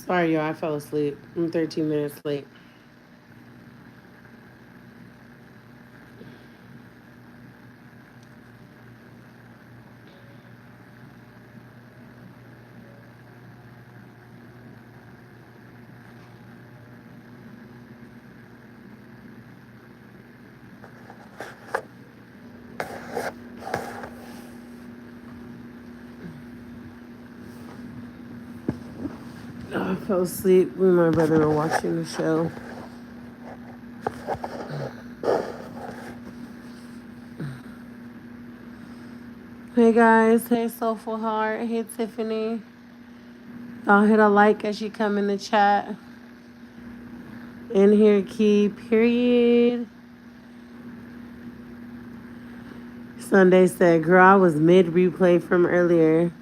Sorry, y'all. I fell asleep. I'm 13 minutes late. I fell asleep when my brother were watching the show. Hey guys, hey Soulful Heart, hey Tiffany. Y'all hit a like as you come in the chat. In here, key, period. Sunday said, girl, I was mid replay from earlier.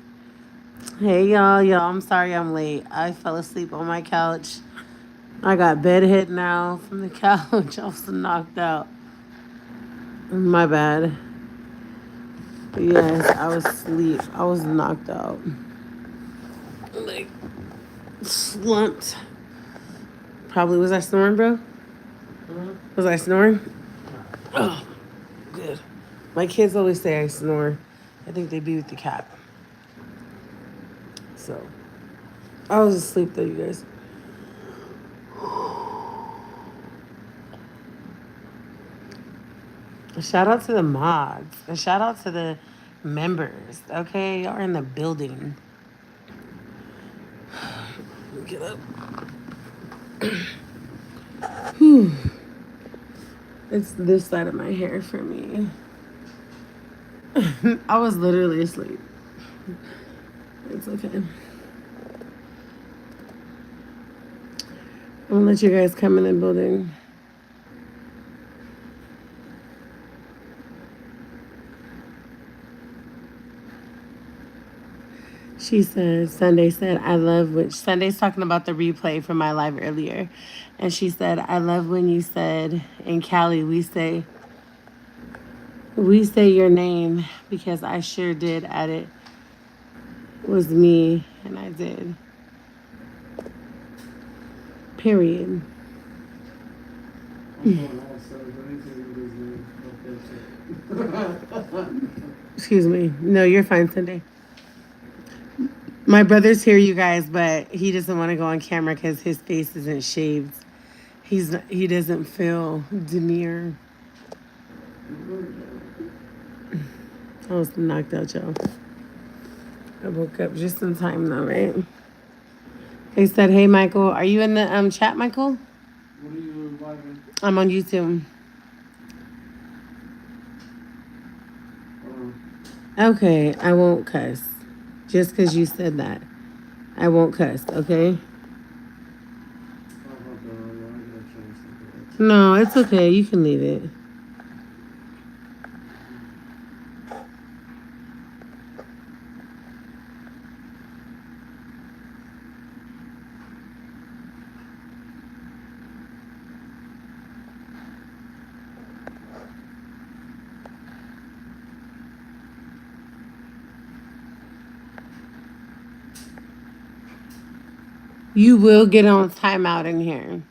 Hey y'all, I'm sorry I'm late. I fell asleep on my couch. I got bedhead now from the couch. I was knocked out. My bad. Yes, I was asleep. I was knocked out. Like, slumped. Probably was I snoring, bro? Was I snoring? Oh, good. My kids always say I snore. I think they be with the cat. So, I was asleep though, you guys. Shout out to the mods. And shout out to the members. Okay, y'all are in the building. Get up. Whew. It's this side of my hair for me. I was literally asleep. It's okay. I'm gonna let you guys come in the building. She said, Sunday said, I love which Sunday's talking about the replay from my live earlier. And she said, I love when you said in Cali, we say your name because I sure did at it. Was me and I did. Period. Excuse me. No, you're fine, Sunday. My brother's here, you guys, but he doesn't want to go on camera because his face isn't shaved. He doesn't feel demure. I was knocked out, y'all. I woke up just in time though, right? They said, hey, Michael, are you in the chat, Michael? What are you live? I'm on YouTube. Okay, I won't cuss. Just because you said that. I won't cuss, okay? No, it's okay. You can leave it. You will get on timeout in here.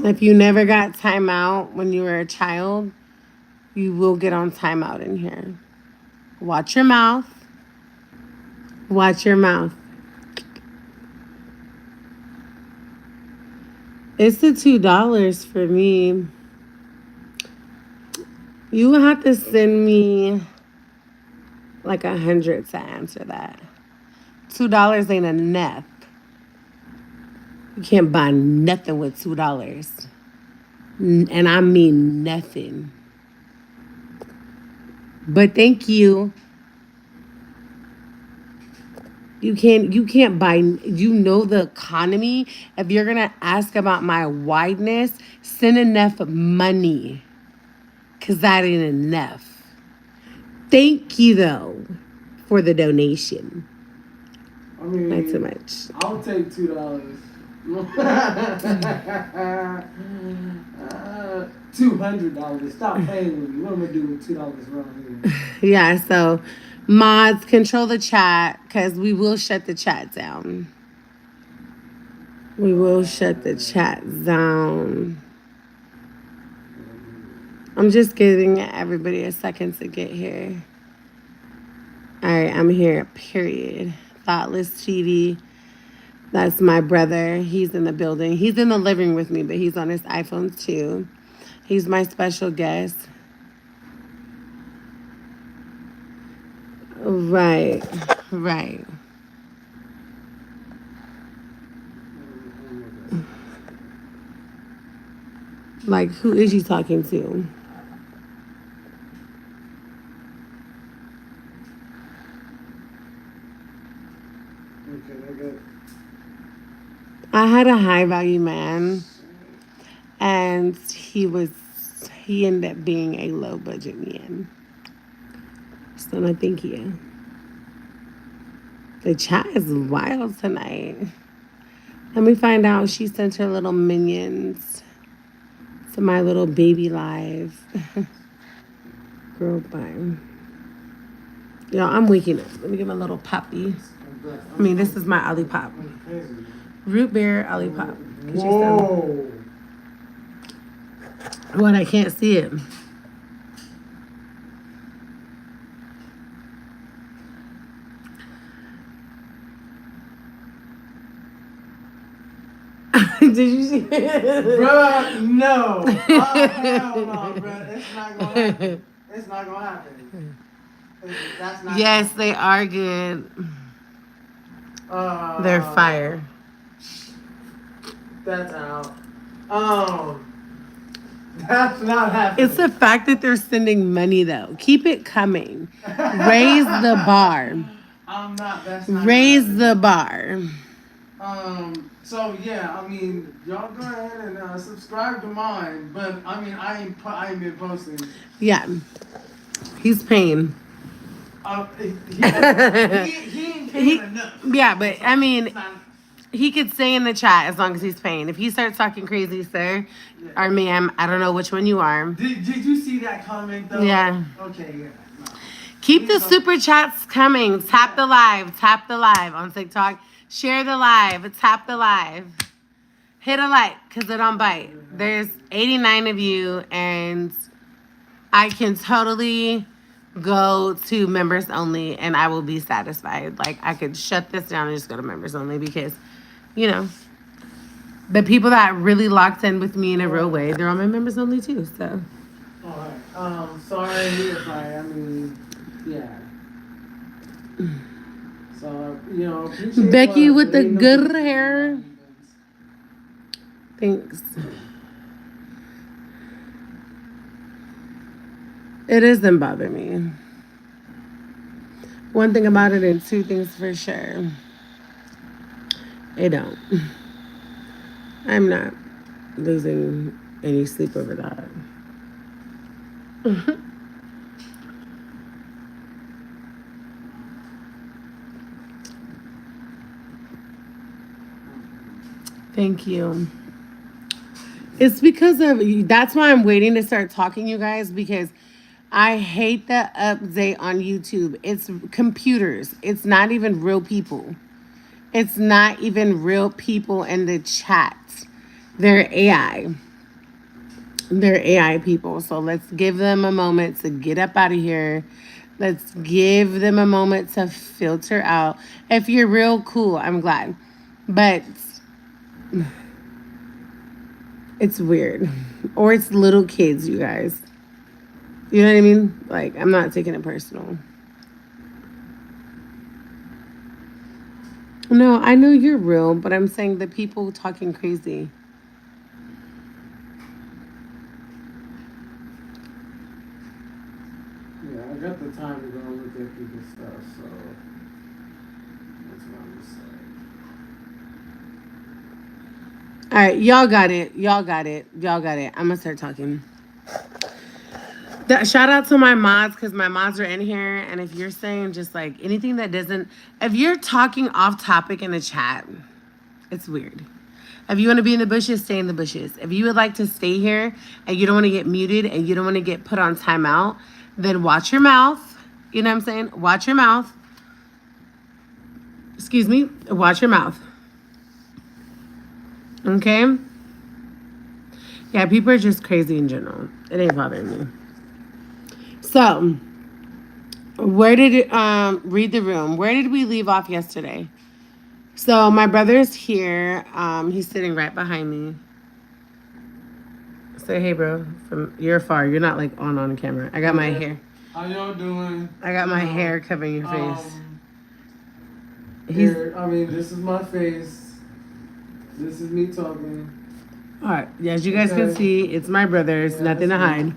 If you never got timeout when you were a child, you will get on timeout in here. Watch your mouth. Watch your mouth. It's the $2 for me. You will have to send me like 100 to answer that. $2 ain't enough. You can't buy nothing with $2. And I mean nothing. But thank you. You can't buy, you know, the economy. If you're gonna ask about my wideness, send enough money. Cause that ain't enough. Thank you though for the donation. I mean, not so much. I'll take $2. $200. Stop playing with me. What am I doing with $2 around here? Yeah, so mods control the chat because we will shut the chat down. We will shut the chat down. I'm just giving everybody a second to get here. All right, I'm here, period. Thoughtless TV. That's my brother. He's in the building. He's in the living with me, but he's on his iPhone too. He's my special guest. Right, right. Like, who is you talking to? I had a high value man, and he ended up being a low budget man. So no, thank you. The chat is wild tonight. Let me find out. She sent her little minions to my little baby live. Girl, bye. Yo, I'm waking up. Let me get my little puppy. I mean, this is my Olipop. Root beer Olipop. Whoa. What? I can't see it. Did you see it? Bruh, no. Oh, hell no, bruh. It's not gonna happen. It's not gonna happen. That's not Yes, they are good. They're fire. That's out. That's not happening. It's the fact that they're sending money, though. Keep it coming. Raise the bar. I'm not. That's not. Raise the bar. So yeah, I mean, y'all go ahead and subscribe to mine. But I mean, I ain't been posting. Yeah, he's paying. He ain't paying enough. Yeah, but I mean, he could stay in the chat as long as he's paying. If he starts talking crazy, sir, or ma'am, I don't know which one you are. Did you see that comment though? Yeah. Okay, yeah. No. Keep the super chats coming. Tap the live on TikTok. Share the live. Tap the live. Hit a like because it don't bite. There's 89 of you, and I can totally go to members only, and I will be satisfied. Like, I could shut this down and just go to members only because, you know, the people that really locked in with me in a real way, they're on my members only too. So. All right. Sorry if I mean, yeah. So, you know, appreciate Becky with the good hair. Thanks. It doesn't bother me. One thing about it and two things for sure. It don't. I'm not losing any sleep over that. Thank you. It's because of, that's why I'm waiting to start talking, you guys, because I hate the update on YouTube. It's computers. It's not even real people. It's not even real people in the chat. They're AI. They're AI people. So let's give them a moment to get up out of here. Let's give them a moment to filter out. If you're real, cool. I'm glad. But it's weird. Or it's little kids, you guys. You know what I mean? Like, I'm not taking it personal. No, I know you're real, but I'm saying the people talking crazy. Yeah, I got the time to go look at people's stuff, so that's what I'm just saying. All right, y'all got it. Y'all got it. Y'all got it. I'm going to start talking. Shout out to my mods because my mods are in here. And if you're saying just like anything that doesn't, if you're talking off topic in the chat, it's weird. If you want to be in the bushes, stay in the bushes. If you would like to stay here and you don't want to get muted and you don't want to get put on timeout, then watch your mouth. You know what I'm saying? Watch your mouth. Excuse me. Watch your mouth. Okay? Yeah, people are just crazy in general. It ain't bothering me. So, where did it, read the room? Where did we leave off yesterday? So, my brother's here. He's sitting right behind me. Say hey, bro. You're far. You're not like on camera. I got my hair. How y'all doing? I got my hair covering your face. This is my face. This is me talking. All right. Yeah, as you guys can see, it's my brother. It's nothing to hide.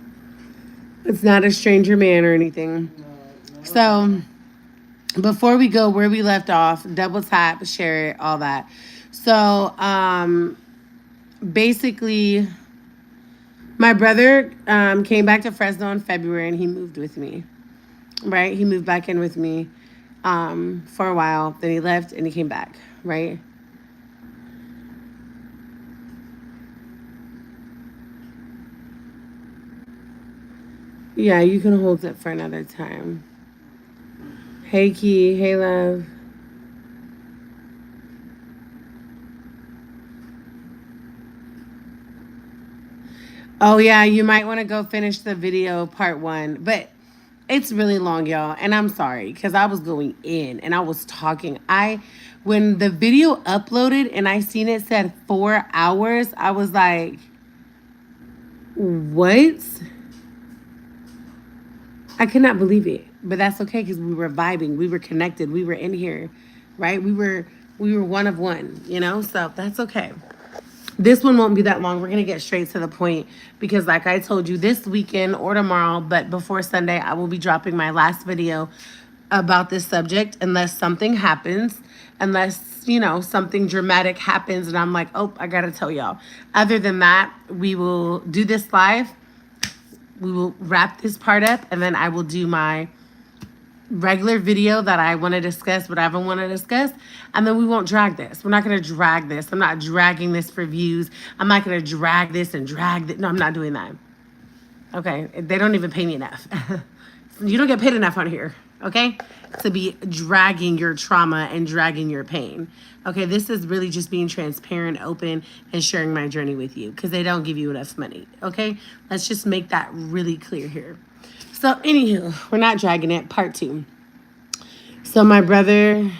It's not a stranger man or anything. No. So, before we go where we left off, double tap, share it, all that. So, basically, my brother came back to Fresno in February and he moved with me. Right? He moved back in with me for a while. Then he left and he came back. Right? Yeah, you can hold it for another time. Hey, Key. Hey, love. Oh, yeah, you might want to go finish the video part 1. But it's really long, y'all. And I'm sorry because I was going in and I was talking. When the video uploaded and I seen it said 4 hours, I was like, what? I could not believe it. But that's okay because we were vibing. We were connected. We were in here, right? We were one of one, So that's okay. This one won't be that long. We're going to get straight to the point because like I told you, this weekend or tomorrow, but before Sunday, I will be dropping my last video about this subject unless something happens, unless, something dramatic happens and I'm like, oh, I got to tell y'all. Other than that, we will do this live. We will wrap this part up and then I will do my regular video that I want to discuss, whatever I want to discuss, and then we won't drag this. We're not going to drag this. I'm not dragging this for views. I'm not going to drag this and drag that. No, I'm not doing that. Okay? They don't even pay me enough. You don't get paid enough on here, okay? To be dragging your trauma and dragging your pain. Okay, this is really just being transparent, open, and sharing my journey with you because they don't give you enough money, okay? Let's just make that really clear here. So, anywho, we're not dragging it. Part 2. So, my brother,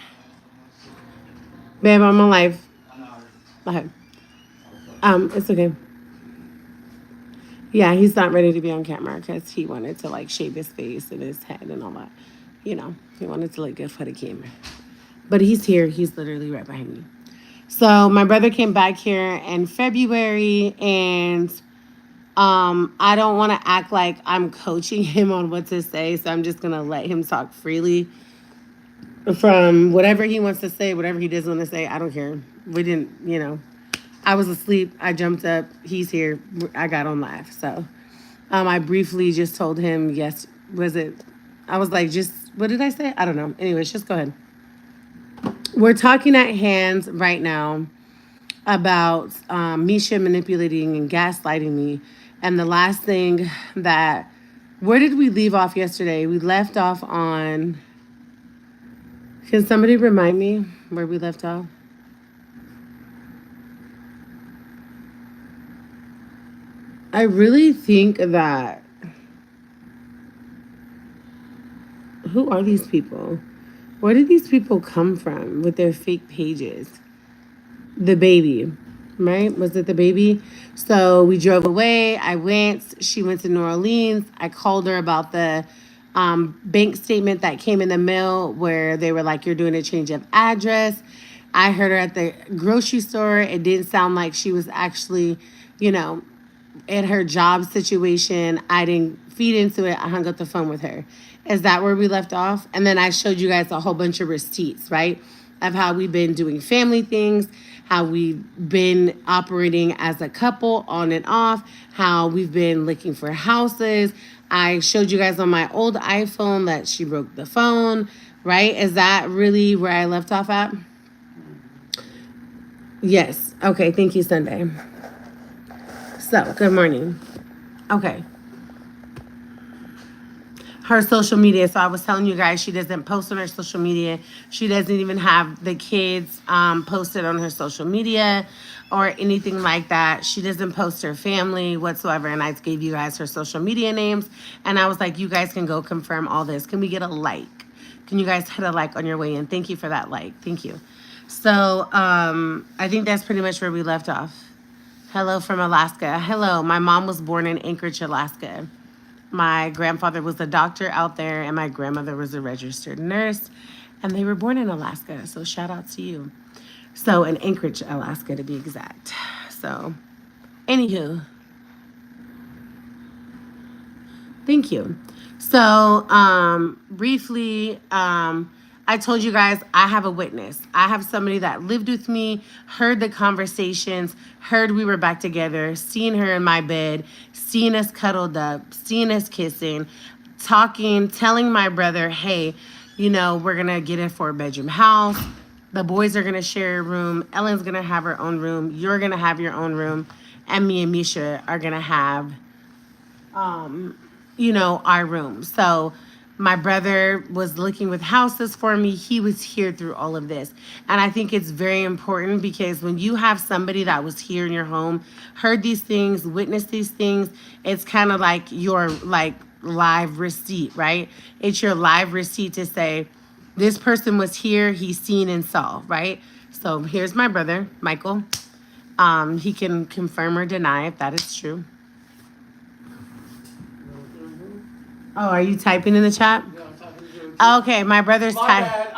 babe, I'm alive. Okay. It's okay. Yeah, he's not ready to be on camera because he wanted to like shave his face and his head and all that. He wanted to look good for the camera. But he's here. He's literally right behind me. So, my brother came back here in February and I don't want to act like I'm coaching him on what to say, so I'm just going to let him talk freely from whatever he wants to say, whatever he doesn't want to say. I don't care. We didn't, I was asleep. I jumped up. He's here. I got on live. So I briefly just told him, yes, I was like, what did I say? I don't know. Anyways, just go ahead. We're talking at hands right now about Misha manipulating and gaslighting me. And the last thing where did we leave off yesterday? We left off on, can somebody remind me where we left off? I really think that, who are these people? Where did these people come from with their fake pages? The baby, right? Was it the baby? So we drove away. I went. She went to New Orleans. I called her about the bank statement that came in the mail where they were like, you're doing a change of address. I heard her at the grocery store. It didn't sound like she was actually, in her job situation. I didn't feed into it. I hung up the phone with her. Is that where we left off? And then I showed you guys a whole bunch of receipts, right? Of how we've been doing family things, how we've been operating as a couple on and off, how we've been looking for houses. I showed you guys on my old iPhone that she broke the phone, right? Is that really where I left off at? Yes. Okay. Thank you, Sunday. So, good morning. Okay. her social media. So I was telling you guys, she doesn't post on her social media. She doesn't even have the kids posted on her social media or anything like that. She doesn't post her family whatsoever. And I gave you guys her social media names. And I was like, you guys can go confirm all this. Can we get a like? Can you guys hit a like on your way in? Thank you for that like. Thank you. So I think that's pretty much where we left off. Hello from Alaska. Hello. My mom was born in Anchorage, Alaska. My grandfather was a doctor out there, and my grandmother was a registered nurse, and they were born in Alaska. So shout out to you. So in Anchorage, Alaska, to be exact. So, anywho, thank you. So, briefly, I told you guys I have a witness. I have somebody that lived with me, heard the conversations, heard we were back together, seen her in my bed, seen us cuddled up, seen us kissing, talking, telling my brother, hey, you know, we're going to get a 4-bedroom house. The boys are going to share a room. Ellen's going to have her own room. You're going to have your own room. And me and Misha are going to have, you know, our room. So my brother was looking with houses for me. He was here through all of this. And I think it's very important because when you have somebody that was here in your home, heard these things, witnessed these things, it's kind of like your like live receipt, right? It's your live receipt to say, this person was here, he's seen and saw, right? So here's my brother, Michael. He can confirm or deny if that is true. Oh, are you typing in the chat? Yeah, I'm talking to you. Okay, my brother's My typing. bad.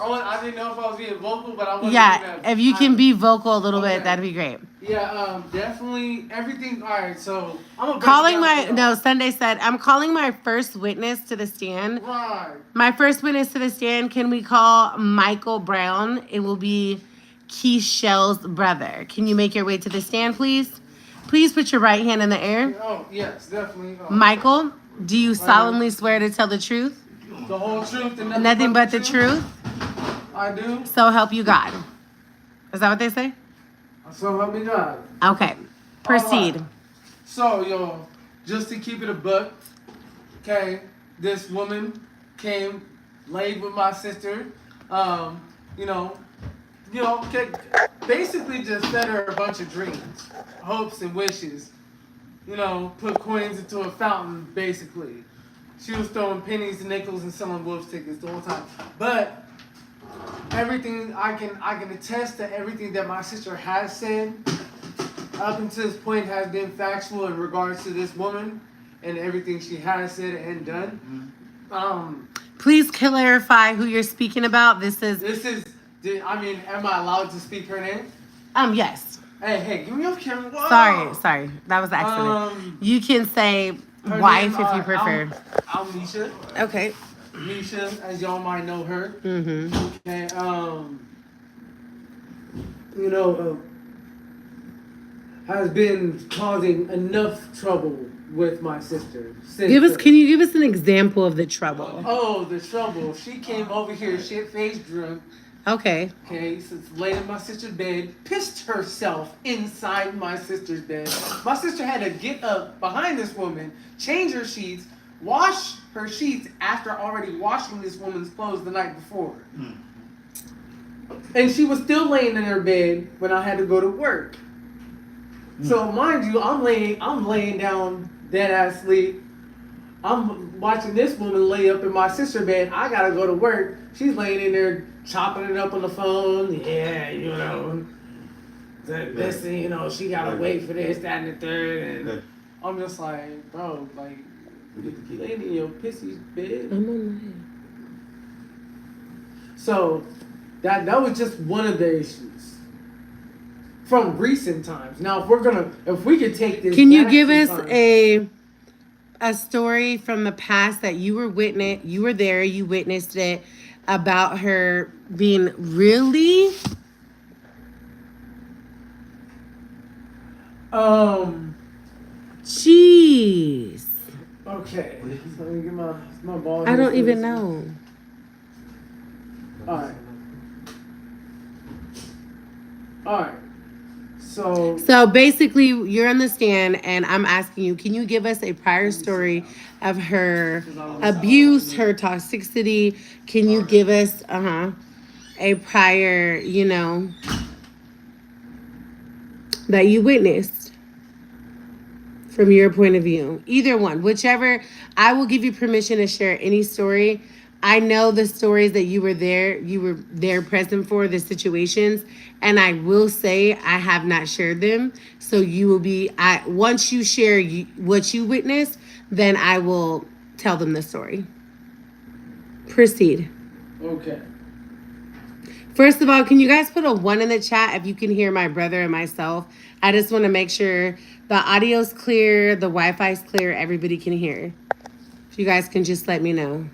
I didn't know if I was being vocal, but I wasn't. Yeah, if you can be vocal a little bit, Okay. that'd be great. Yeah, definitely everything. All right, so I'm gonna Calling my, no, Sunday said, I'm calling my first witness to the stand. Right. My first witness to the stand, can we call Michael Brown? It will be Keisha's brother. Can you make your way to the stand, please? Please put your right hand in the air. Oh, yes, definitely. Michael, do you solemnly swear to tell the truth? The whole truth and Nothing but the truth? I do. So help you God. Is that what they say? So help me God. Okay. Proceed. Right. So, yo, just to keep it a buck, okay, this woman came, laid with my sister, basically just fed her a bunch of dreams, hopes and wishes, put coins into a fountain, basically. She was throwing pennies and nickels and selling Wolves tickets the whole time. But everything, I can attest to everything that my sister has said up until this point has been factual in regards to this woman and everything she has said and done. Please clarify who you're speaking about. Am I allowed to speak her name? Yes. Hey, give me off camera. Whoa. Sorry. That was an accident. You can say wife if you prefer. I'm Misha. Okay. Misha, as y'all might know her. Mm-hmm. Okay, has been causing enough trouble with my sister. Can you give us an example of the trouble? Oh, the trouble. She came over here shit-faced drunk. Okay. Okay, so laid in my sister's bed, pissed herself inside my sister's bed. My sister had to get up behind this woman, change her sheets, wash her sheets after already washing this woman's clothes the night before. And she was still laying in her bed when I had to go to work. So mind you, I'm laying down dead ass sleep. I'm watching this woman lay up in my sister's bed. I gotta go to work. She's laying in there chopping it up on the phone. Yeah, this, she gotta wait for this, that, and the third. And I'm just like, bro, like, you laying in your pissy bed. I'm on So that was just one of the issues from recent times. Now, if we could take this. Can you give us a story from the past that you were there, you witnessed it, about her being really? Jeez. Okay. So let me get my ball. I don't even know. So basically, you're on the stand, and I'm asking you, can you give us a prior story of her abuse, her toxicity? Can you give us, a prior, that you witnessed from your point of view? Either one, whichever. I will give you permission to share any story. I know the stories that you were there present for, the situations, and I will say I have not shared them. So you will be, once you share what you witnessed, then I will tell them the story. Proceed. Okay. First of all, can you guys put a 1 in the chat if you can hear my brother and myself? I just want to make sure the audio's clear, the Wi-Fi's clear, everybody can hear. If you guys can just let me know.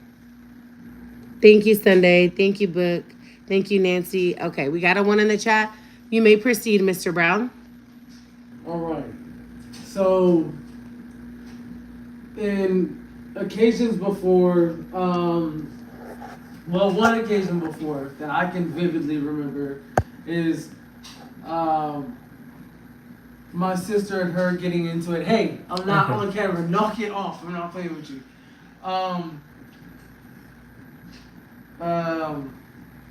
Thank you, Sunday. Thank you, Book. Thank you, Nancy. Okay, we got a 1 in the chat. You may proceed, Mr. Brown. All right. So, in occasions before, one occasion before that I can vividly remember is my sister and her getting into it. Hey, I'm not on camera. Knock it off. I'm not playing with you.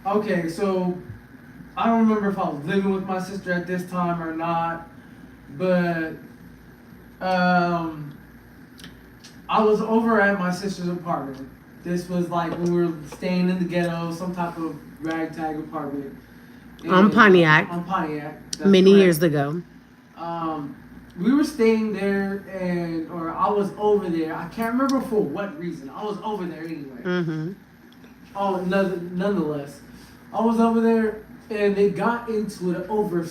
Okay, so I don't remember if I was living with my sister at this time or not, but I was over at my sister's apartment. This was like when we were staying in the ghetto, some type of ragtag apartment. On Pontiac. On Pontiac. Many years ago. We were staying there, or I was over there. I can't remember for what reason. I was over there anyway. Mm-hmm. Oh, nonetheless, I was over there, and they got into it over it was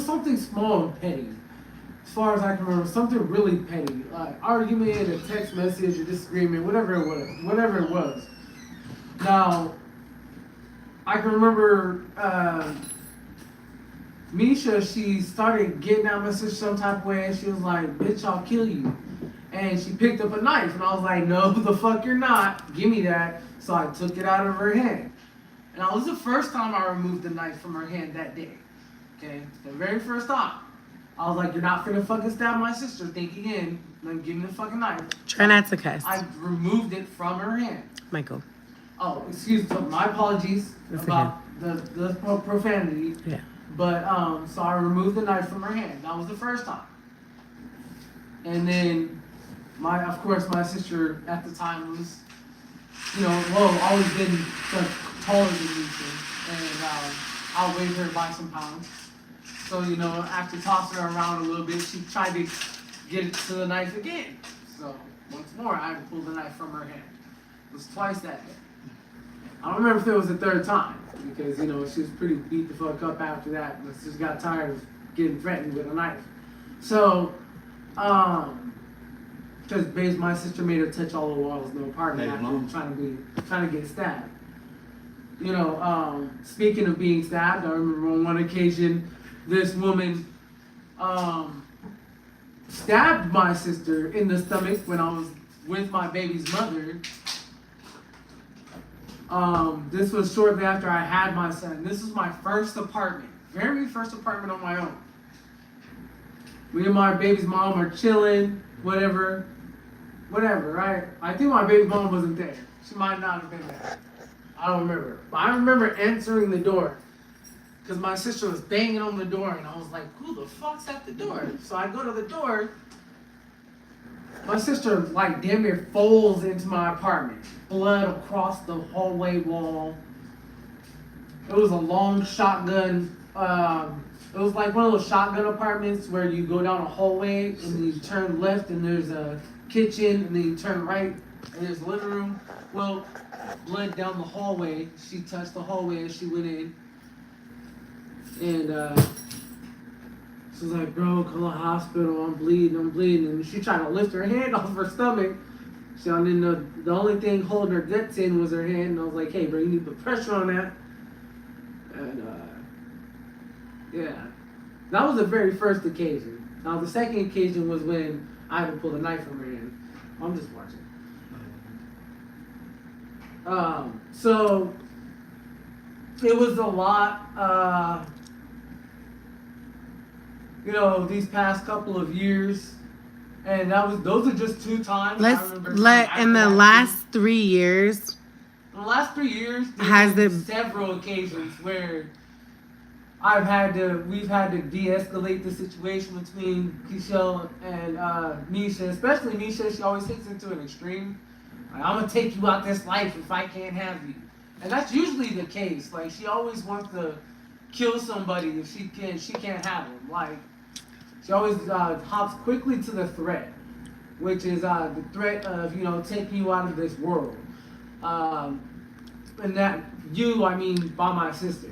something small and petty. As far as I can remember, something really petty, like argument, a text message, a disagreement, whatever it was. Now, I can remember Misha. She started getting at my sister some type of way, and she was like, "Bitch, I'll kill you." And she picked up a knife, and I was like, "No, the fuck you're not. Give me that." So I took it out of her hand, and that was the first time I removed the knife from her hand that day. Okay, the very first time. I was like, "You're not finna fucking stab my sister." Think again. Then give me the fucking knife. Try not to cuss. I removed it from her hand. Michael. Oh, excuse me. My apologies about the profanity. Yeah. But so I removed the knife from her hand. That was the first time. And then of course my sister at the time was, always been taller than me, and outweighed her by some pounds. So, after tossing her around a little bit, she tried to get to the knife again. So, once more, I had to pull the knife from her hand. It was twice that day. I don't remember if it was the third time, because, she was pretty beat the fuck up after that. And she just got tired of getting threatened with a knife. So, because basically my sister made her touch all the walls in the apartment after trying to get stabbed. Speaking of being stabbed, I remember on one occasion, this woman stabbed my sister in the stomach when I was with my baby's mother. This was shortly after I had my son. This was my first apartment, very first apartment on my own. Me and my baby's mom are chilling, whatever, right? I think my baby's mom wasn't there. She might not have been there. I don't remember. But I remember answering the door. Because my sister was banging on the door, and I was like, who the fuck's at the door? So I go to the door. My sister, damn near falls into my apartment. Blood across the hallway wall. It was a long shotgun. It was like one of those shotgun apartments where you go down a hallway, and then you turn left, and there's a kitchen, and then you turn right, and there's a living room. Well, blood down the hallway. She touched the hallway as she went in. And she was like, "Bro, come to the hospital. I'm bleeding. And she tried to lift her hand off her stomach. So I didn't know. The only thing holding her guts in was her hand. And I was like, "Hey, bro, you need to put pressure on that." And yeah, that was the very first occasion. Now the second occasion was when I had to pull the knife from her hand. I'm just watching. So it was a lot. these past couple of years, and those are just 2 times. I Let's remember let in the last 3 years. in the last 3 years, Has there's the been several occasions where we've had to de-escalate the situation between Keisha and Misha, especially Misha. She always takes it to an extreme. Like, I'm gonna take you out this life if I can't have you, and that's usually the case. Like, she always wants to kill somebody if she can't have them. Like, she always hops quickly to the threat, which is the threat of taking you out of this world. And that I mean by my sister.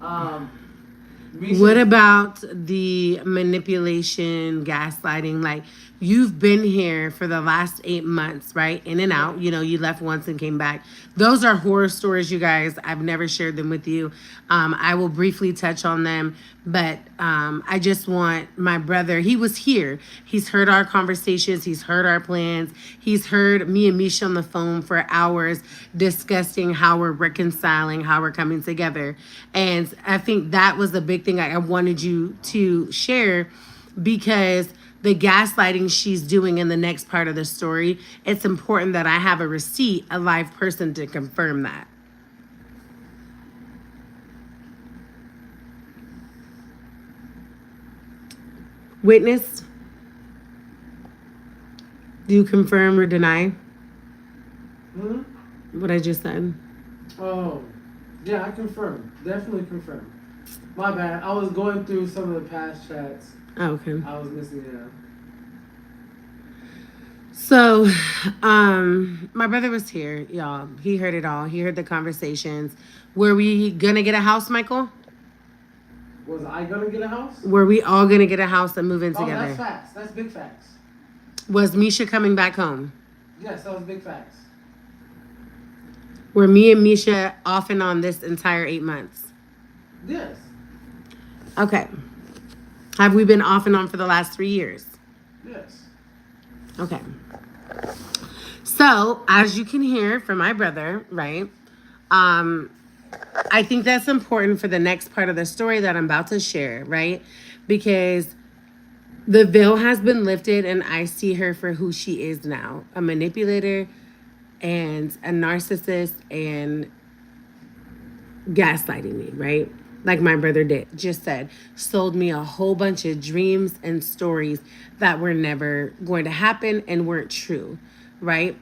What about the manipulation, gaslighting? Like, you've been here for the last 8 months, right? In and out. You left once and came back. Those are horror stories, you guys. I've never shared them with you. I will briefly touch on them, but I just want my brother, he was here. He's heard our conversations. He's heard our plans. He's heard me and Misha on the phone for hours discussing how we're reconciling, how we're coming together. And I think that was the big thing I wanted you to share, because the gaslighting she's doing in the next part of the story, it's important that I have a receipt, a live person to confirm that. Witness, do you confirm or deny what I just said? Oh, yeah, I confirm. Definitely confirm. My bad. I was going through some of the past chats. Oh, okay. I was missing it out. So, my brother was here, y'all. He heard it all. He heard the conversations. Were we gonna get a house, Michael? Was I gonna get a house? Were we all gonna get a house and move in Oh, together? that's facts. That's big facts. Was Misha coming back home? Yes, that was big facts. Were me and Misha off and on this entire 8 months? Yes. Okay. Have we been off and on for the last 3 years? Yes. Okay. So, as you can hear from my brother, right? I think that's important for the next part of the story that I'm about to share, right? Because the veil has been lifted and I see her for who she is now, a manipulator and a narcissist and gaslighting me, right? Like my brother just said, sold me a whole bunch of dreams and stories that were never going to happen and weren't true, right?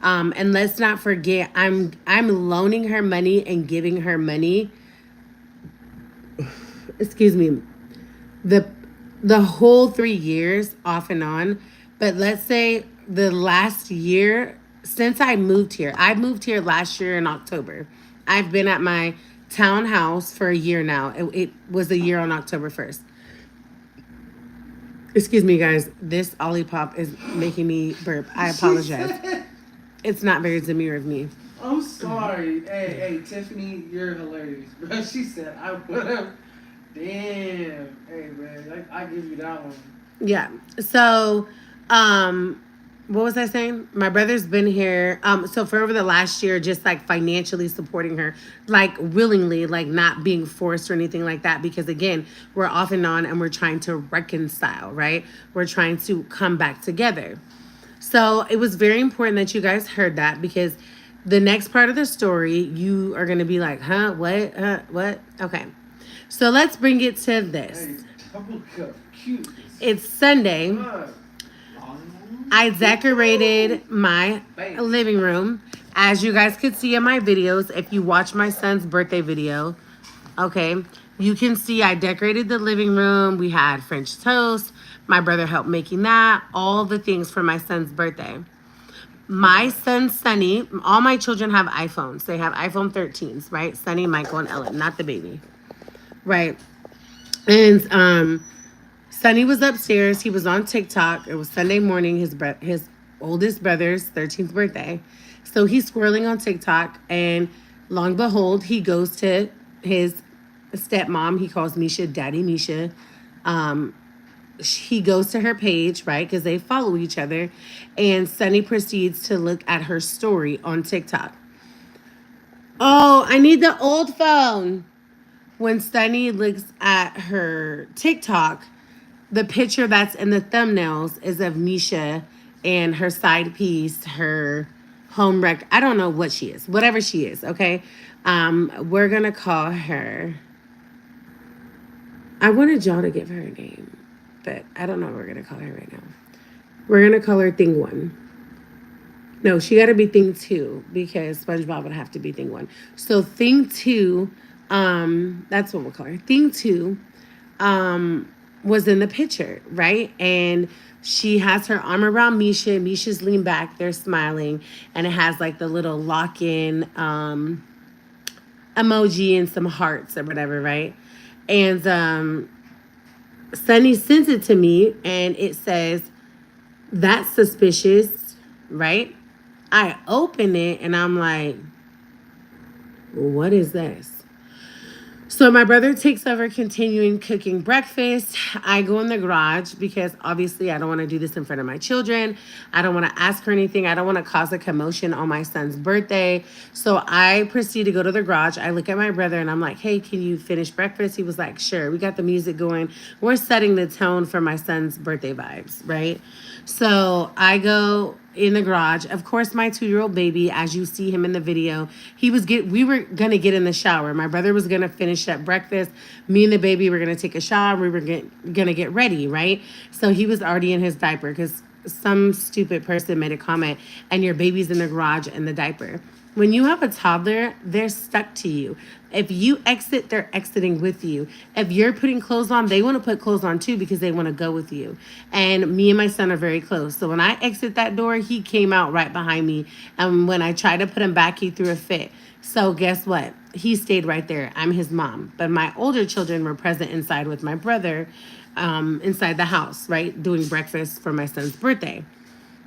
And let's not forget, I'm loaning her money and giving her money. Excuse me, the whole 3 years off and on. But let's say the last year since I moved here last year in October. I've been at my townhouse for a year now. It was a year on October 1st. Excuse me, guys. This Olipop is making me burp. I apologize. It's not very demure of me. I'm sorry. Hey, Tiffany, you're hilarious, bro. She said I would have. Damn. Hey, man, I give you that one. Yeah. So, what was I saying? My brother's been here. So for over the last year, just like financially supporting her, like willingly, like not being forced or anything like that. Because again, we're off and on and we're trying to reconcile, right? We're trying to come back together. So it was very important that you guys heard that, because the next part of the story, you are going to be like, huh, what, what? Okay. So let's bring it to this. Hey, double cup, cute. It's Sunday. I decorated my living room. As you guys could see in my videos, if you watch my son's birthday video, okay, you can see I decorated the living room. We had French toast. My brother helped making that. All the things for my son's birthday. My son, Sunny, all my children have iPhones. They have iPhone 13s, right? Sunny, Michael, and Ellen, not the baby. Right. And Sunny was upstairs. He was on TikTok. It was Sunday morning, his oldest brother's 13th birthday. So he's scrolling on TikTok, and long behold, he goes to his stepmom. He calls Misha Daddy Misha. He goes to her page, right? Because they follow each other. And Sunny proceeds to look at her story on TikTok. Oh, I need the old phone. When Sunny looks at her TikTok, the picture that's in the thumbnails is of Misha and her side piece, her home wreck. I don't know what she is, whatever she is. Okay, we're gonna call her. I wanted y'all to give her a name, but I don't know what we're gonna call her right now. We're gonna call her Thing One. No, she got to be Thing Two because SpongeBob would have to be Thing One. So Thing Two, that's what we'll call her. Thing Two, was in the picture, right? And she has her arm around Misha. Misha's leaned back, they're smiling, and it has like the little lock-in emoji and some hearts or whatever, right? And Sunny sent it to me, and it says, "That's suspicious," right? I open it, and I'm like, "What is this?" So my brother takes over continuing cooking breakfast. I go in the garage because obviously I don't want to do this in front of my children. I don't want to ask her anything. I don't want to cause a commotion on my son's birthday. So I proceed to go to the garage. I look at my brother and I'm like, "Hey, can you finish breakfast?" He was like, "Sure." We got the music going. We're setting the tone for my son's birthday vibes, right? So I go in the garage. Of course, my 2-year-old baby, as you see him in the video, we were gonna get in the shower. My brother was gonna finish up breakfast. Me and the baby were gonna take a shower. We were gonna get ready, right? So he was already in his diaper because some stupid person made a comment, and your baby's in the garage in the diaper. When you have a toddler, they're stuck to you. If you exit, they're exiting with you. If you're putting clothes on, they want to put clothes on too because they want to go with you. And me and my son are very close. So when I exit that door, he came out right behind me. And when I tried to put him back, he threw a fit. So guess what? He stayed right there. I'm his mom. But my older children were present inside with my brother, inside the house, right? Doing breakfast for my son's birthday.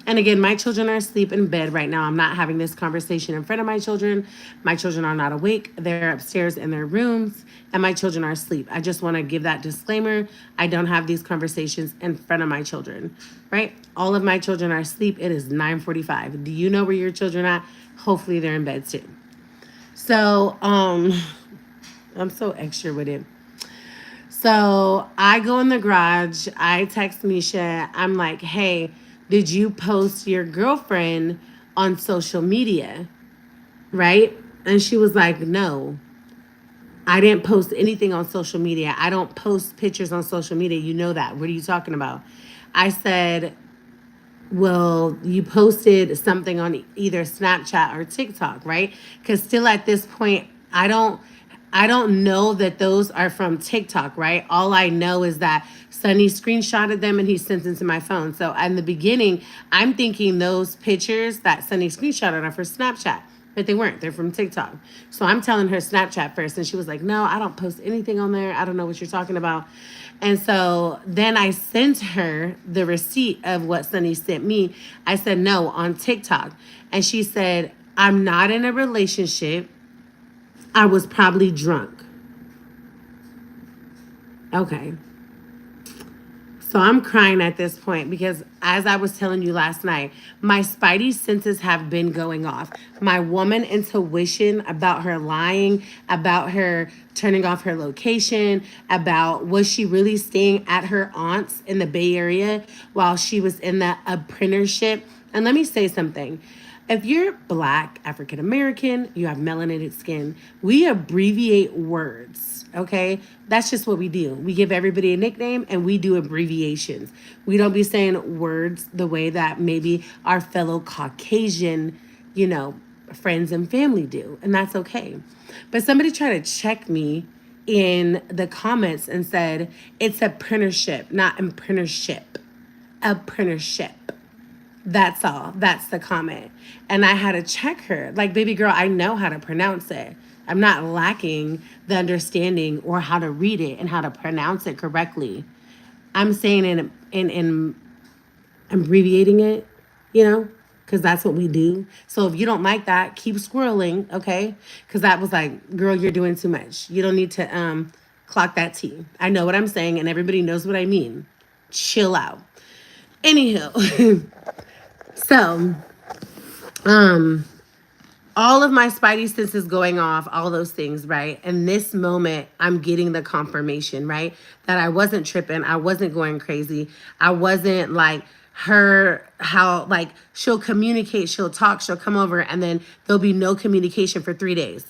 And again, my children are asleep in bed right now. I'm not having this conversation in front of my children. My children are not awake. They're upstairs in their rooms, and my children are asleep. I just want to give that disclaimer. I don't have these conversations in front of my children, right? All of my children are asleep. It is 9:45. Do you know where your children are? Hopefully they're in bed too. So, I'm so extra with it. So I go in the garage. I text Misha. I'm like, "Hey, did you post your girlfriend on social media?" Right? And she was like, "No, I didn't post anything on social media. I don't post pictures on social media. You know that. What are you talking about?" I said, "Well, you posted something on either Snapchat or TikTok, right?" Because still at this point, I don't know that those are from TikTok, right? All I know is that Sunny screenshotted them and he sent them to my phone. So in the beginning, I'm thinking those pictures that Sunny screenshotted are for Snapchat, but they weren't. They're from TikTok. So I'm telling her Snapchat first, and she was like, "No, I don't post anything on there. I don't know what you're talking about." And so then I sent her the receipt of what Sunny sent me. I said, "No, on TikTok." And she said, "I'm not in a relationship. I was probably drunk." Okay. So I'm crying at this point because, as I was telling you last night, my spidey senses have been going off. My woman intuition about her lying, about her turning off her location, about was she really staying at her aunt's in the Bay Area while she was in the apprenticeship. And let me say something. If you're Black, African American, you have melanated skin, we abbreviate words, okay? That's just what we do. We give everybody a nickname and we do abbreviations. We don't be saying words the way that maybe our fellow Caucasian, friends and family do, and that's okay. But somebody tried to check me in the comments and said, "It's apprenticeship, not apprenticeship. Apprenticeship." That's all. That's the comment. And I had to check her. Like, baby girl, I know how to pronounce it. I'm not lacking the understanding or how to read it and how to pronounce it correctly. I'm saying in abbreviating it, because that's what we do. So if you don't like that, keep swirling, okay? Because that was like, girl, you're doing too much. You don't need to clock that T. I know what I'm saying, and everybody knows what I mean. Chill out. Anywho, so, all of my spidey senses going off, all those things, right? And this moment, I'm getting the confirmation, right? That I wasn't tripping. I wasn't going crazy. I wasn't like her, how, like, she'll communicate, she'll talk, she'll come over, and then there'll be no communication for 3 days.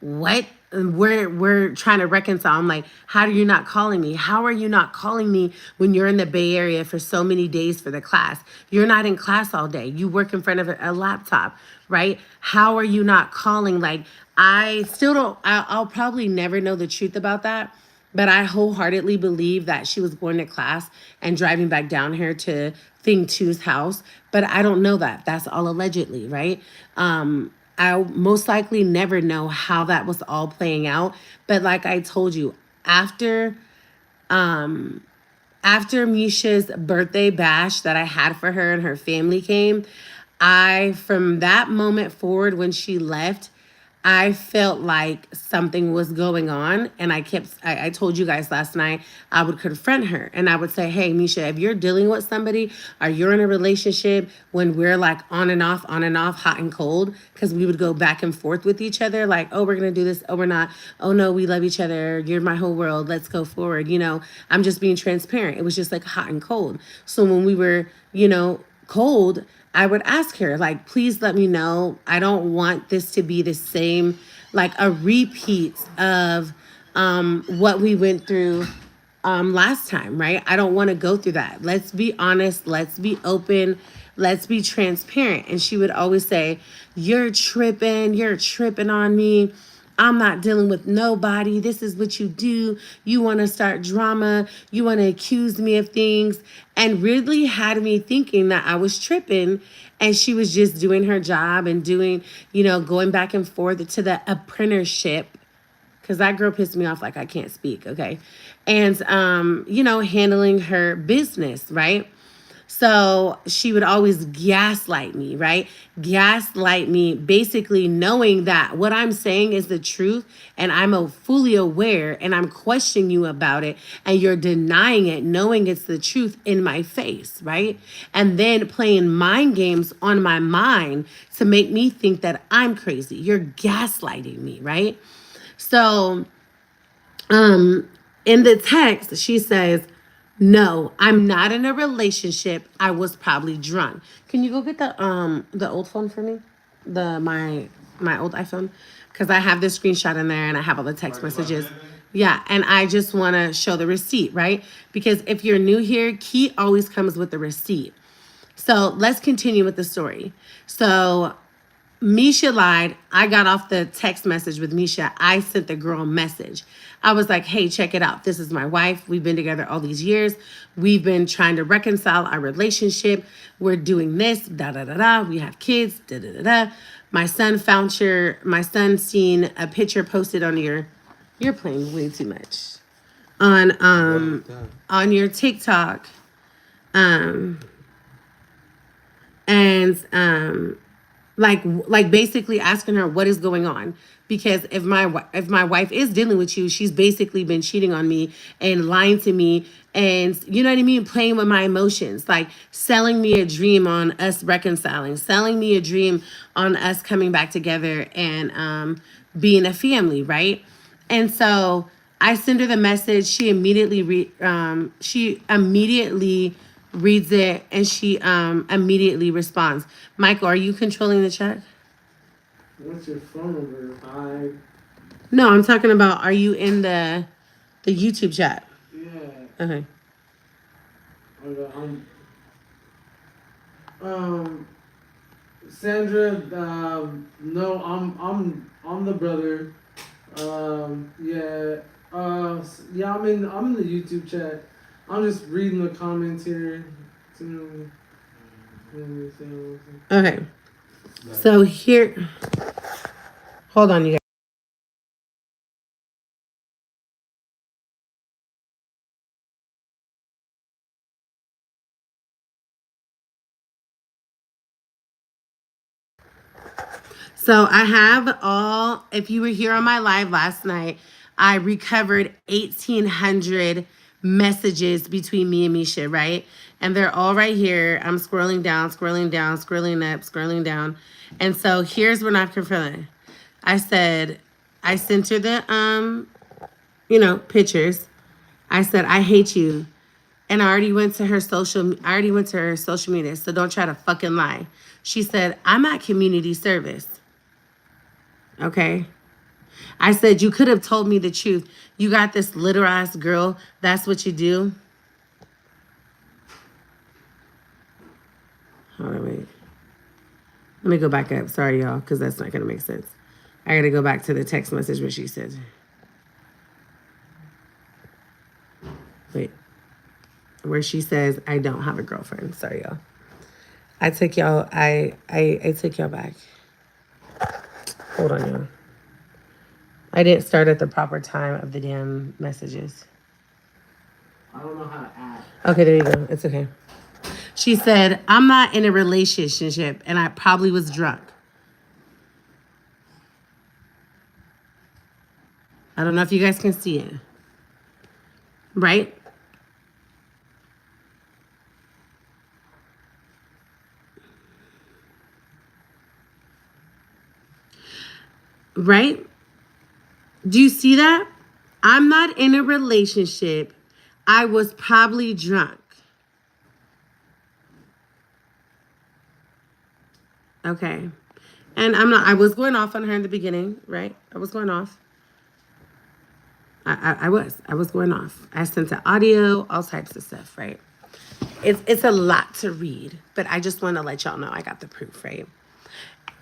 What? And we're trying to reconcile. I'm like, how are you not calling me? How are you not calling me when you're in the Bay Area for so many days for the class? You're not in class all day. You work in front of a laptop, right? How are you not calling? Like, I still don't, I'll probably never know the truth about that. But I wholeheartedly believe that she was going to class and driving back down here to Thing Two's house. But I don't know that. That's all allegedly, right? I'll most likely never know how that was all playing out. But like I told you, after after Misha's birthday bash that I had for her and her family came, from that moment forward when she left, I felt like something was going on. And I told you guys last night, I would confront her and I would say, hey, Misha, if you're dealing with somebody or you're in a relationship when we're like on and off, hot and cold, because we would go back and forth with each other, like, oh, we're going to do this. Oh, we're not. Oh, no, we love each other. You're my whole world. Let's go forward. I'm just being transparent. It was just like hot and cold. So when we were, cold, I would ask her, like, please let me know. I don't want this to be the same, like a repeat of what we went through last time, right? I don't want to go through that. Let's be honest. Let's be open. Let's be transparent. And she would always say, you're tripping. You're tripping on me. I'm not dealing with nobody. This is what you do. You want to start drama. You want to accuse me of things. And really had me thinking that I was tripping and she was just doing her job and doing, going back and forth to the apprenticeship. Because that girl pissed me off like I can't speak, okay? And, handling her business, right? So she would always gaslight me, right? Gaslight me, basically knowing that what I'm saying is the truth and I'm fully aware and I'm questioning you about it and you're denying it, knowing it's the truth in my face, right? And then playing mind games on my mind to make me think that I'm crazy. You're gaslighting me, right? So, in the text, she says, no, I'm not in a relationship. I was probably drunk. Can you go get the old phone for me? My old iPhone? Because I have this screenshot in there and I have all the text messages. Yeah, and I just want to show the receipt, right? Because if you're new here, Key always comes with the receipt. So let's continue with the story. So Misha lied. I got off the text message with Misha. I sent the girl a message. I was like, hey, check it out. This is my wife. We've been together all these years. We've been trying to reconcile our relationship. We're doing this, da da da da. We have kids, da da da da. My son seen a picture posted on you're playing way too much. On your TikTok. And like basically asking her what is going on, because if my wife is dealing with you, she's basically been cheating on me and lying to me, and you know what I mean, playing with my emotions, like selling me a dream on us reconciling, selling me a dream on us coming back together and being a family, right? And so I send her the message. She immediately reads it and she immediately responds. Michael, are you controlling the chat? What's your phone number? No, I'm talking about, are you in the YouTube chat? Yeah. Okay. Sandra, no, I'm the brother. Yeah. Yeah, I'm in the YouTube chat. I'm just reading the comments here. Okay. So here, hold on, you guys. So I have if you were here on my live last night, I recovered 1,800 messages between me and Misha, right? And they're all right here. I'm scrolling down, scrolling down, scrolling up, scrolling down. And so here's when I've confronted. I said, I sent her the pictures. I said, I hate you. And I already went to her social media, so don't try to fucking lie. She said, I'm at community service. Okay. I said, you could have told me the truth. You got this little ass girl. That's what you do. Hold on, wait. Let me go back up. Sorry, y'all, because that's not going to make sense. I got to go back to the text message where she said. Wait. Where she says, I don't have a girlfriend. Sorry, y'all. I took y'all back. Hold on, y'all. I didn't start at the proper time of the damn messages. I don't know how to act. Okay, there you go. It's okay. She said, I'm not in a relationship and I probably was drunk. I don't know if you guys can see it. Right? Right? Do you see that? I'm not in a relationship. I was probably drunk. Okay. And I was going off on her in the beginning, right? I was going off. I was going off. I sent the audio, all types of stuff, right? It's a lot to read, but I just want to let y'all know I got the proof, right?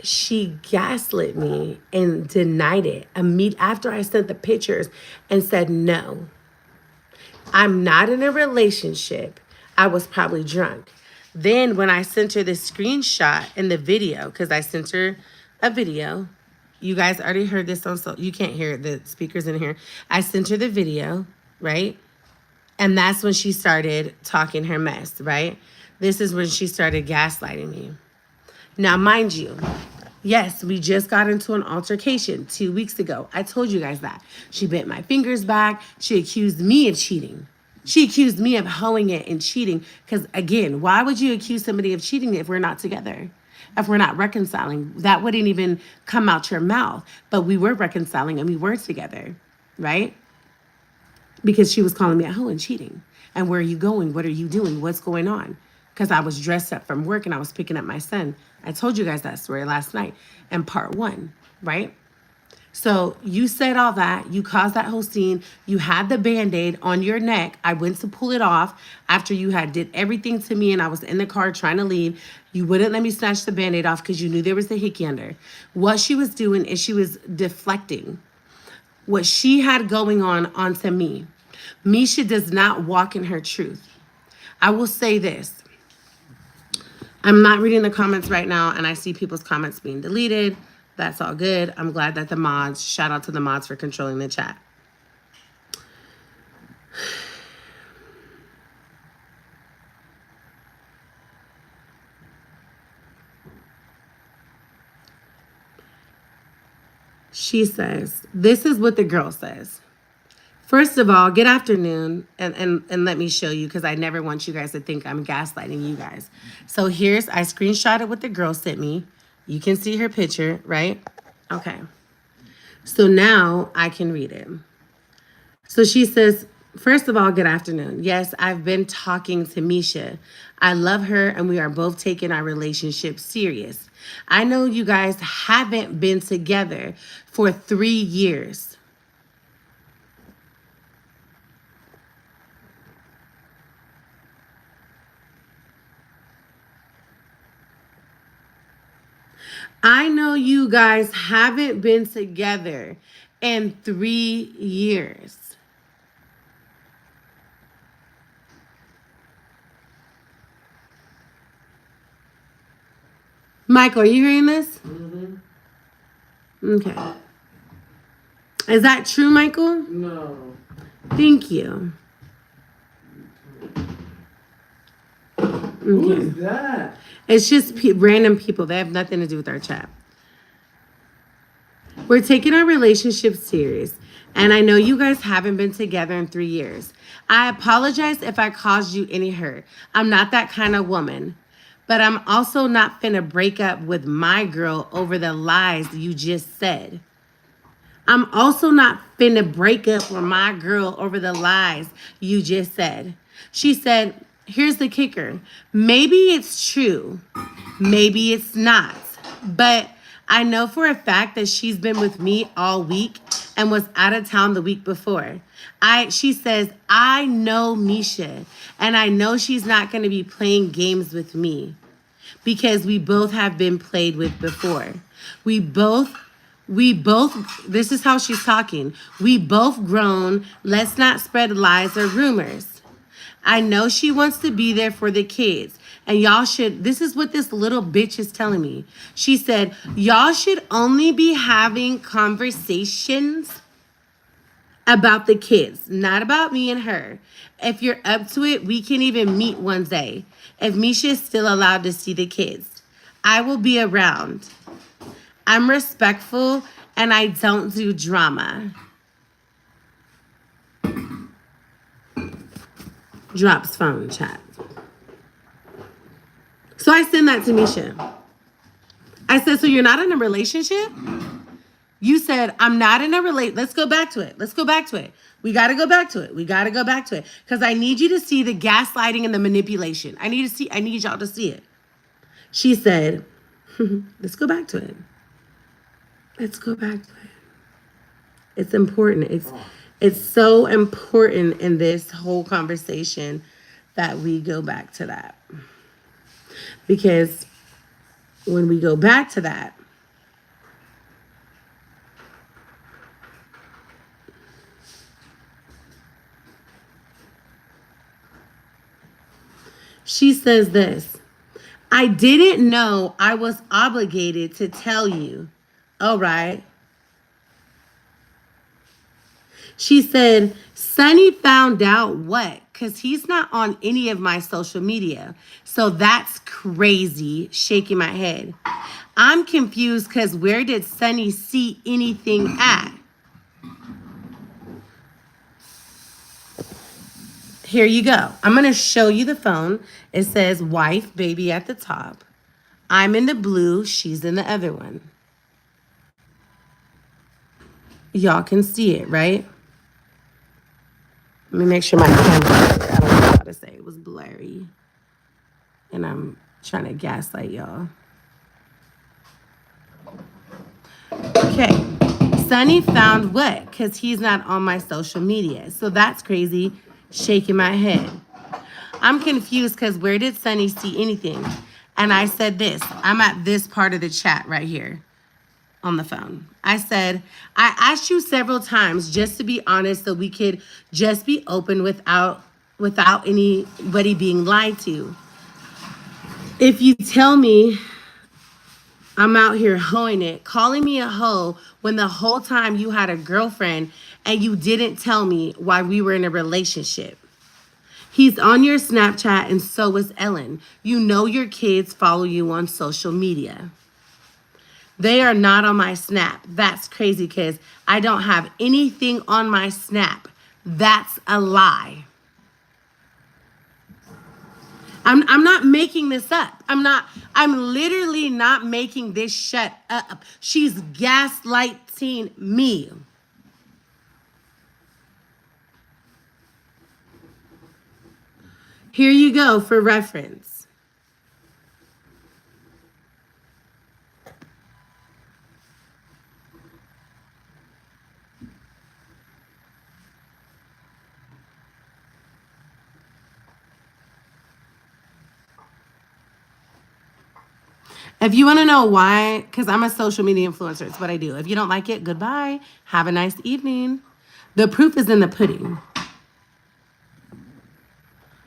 She gaslit me and denied it after I sent the pictures and said, no, I'm not in a relationship. I was probably drunk. Then when I sent her the screenshot in the video, because I sent her a video, you guys already heard this on, so you can't hear it, the speakers in here. I sent her the video, right? And that's when she started talking her mess, right? This is when she started gaslighting me. Now, mind you, yes, we just got into an altercation 2 weeks ago. I told you guys that. She bent my fingers back. She accused me of cheating. She accused me of hoeing it and cheating. Because again, why would you accuse somebody of cheating if we're not together? If we're not reconciling? That wouldn't even come out your mouth. But we were reconciling and we were together, right? Because she was calling me a hoe and cheating. And where are you going? What are you doing? What's going on? Because I was dressed up from work and I was picking up my son. I told you guys that story last night in part 1, right? So you said all that. You caused that whole scene. You had the Band-Aid on your neck. I went to pull it off after you had did everything to me and I was in the car trying to leave. You wouldn't let me snatch the Band-Aid off because you knew there was the hickey under. What she was doing is she was deflecting what she had going on onto me. Misha does not walk in her truth. I will say this. I'm not reading the comments right now, and I see people's comments being deleted. That's all good. I'm glad that the mods, shout out to the mods for controlling the chat. She says, this is what the girl says. First of all, good afternoon, and let me show you because I never want you guys to think I'm gaslighting you guys. So I screenshotted what the girl sent me. You can see her picture, right? Okay. So now I can read it. So she says, first of all, good afternoon. Yes, I've been talking to Misha. I love her and we are both taking our relationship serious. I know you guys haven't been together for 3 years. I know you guys haven't been together in 3 years. Michael, are you hearing this? Mm-hmm. Okay. Is that true, Michael? No. Thank you. Who is that? It's just random people. They have nothing to do with our chat. We're taking our relationship serious. And I know you guys haven't been together in 3 years. I apologize if I caused you any hurt. I'm not that kind of woman. But I'm also not finna break up with my girl over the lies you just said. I'm also not finna break up with my girl over the lies you just said. She said, here's the kicker. Maybe it's true. Maybe it's not. But I know for a fact that she's been with me all week and was out of town the week before. She says, I know Misha, and I know she's not going to be playing games with me because we both have been played with before. We both, this is how she's talking. We both grown. Let's not spread lies or rumors. I know she wants to be there for the kids. And y'all should, this is what this little bitch is telling me. She said, y'all should only be having conversations about the kids, not about me and her. If you're up to it, we can even meet one day. If Misha is still allowed to see the kids, I will be around. I'm respectful and I don't do drama. Drops phone chat. So I send that to Misha. I said, so you're not in a relationship? You said, I'm not in a relationship. Let's go back to it. We got to go back to it. Because I need you to see the gaslighting and the manipulation. I need y'all to see it. She said, let's go back to it. It's important. It's so important in this whole conversation that we go back to that. Because when we go back to that, she says this, I didn't know I was obligated to tell you. All right. She said, Sonny found out what? Because he's not on any of my social media. So that's crazy, shaking my head. I'm confused because where did Sonny see anything at? Here you go. I'm going to show you the phone. It says wife, baby at the top. I'm in the blue. She's in the other one. Y'all can see it, right? Let me make sure my camera, I don't know how to say it was blurry. And I'm trying to gaslight y'all. Okay. Sonny found what? Because he's not on my social media. So that's crazy. Shaking my head. I'm confused because where did Sonny see anything? And I said this. I'm at this part of the chat right here on the phone. I said, I asked you several times just to be honest so we could just be open without anybody being lied to. If you tell me I'm out here hoeing it, calling me a hoe when the whole time you had a girlfriend and you didn't tell me why we were in a relationship. He's on your Snapchat and so is Ellen. You know your kids follow you on social media. They are not on my Snap. That's crazy because I don't have anything on my Snap. That's a lie. I'm not making this up. I'm literally not making this shit up. She's gaslighting me. Here you go for reference. If you want to know why, because I'm a social media influencer, it's what I do. If you don't like it, goodbye. Have a nice evening. The proof is in the pudding.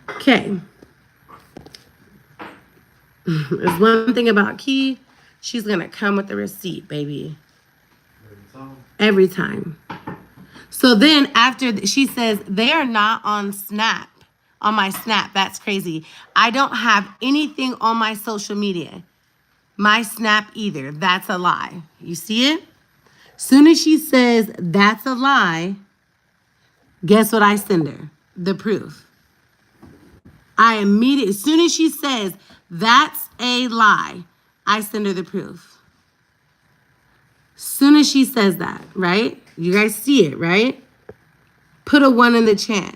Okay. There's one thing about Key. She's going to come with the receipt, baby. Every time. So then after she says, they are not on Snap, on my Snap. That's crazy. I don't have anything on my social media. My Snap either. That's a lie. You see it? Soon as she says that's a lie, guess what I send her? The proof. I immediately, as soon as she says that's a lie, I send her the proof. Soon as she says that, right? You guys see it, right? Put a 1 in the chat.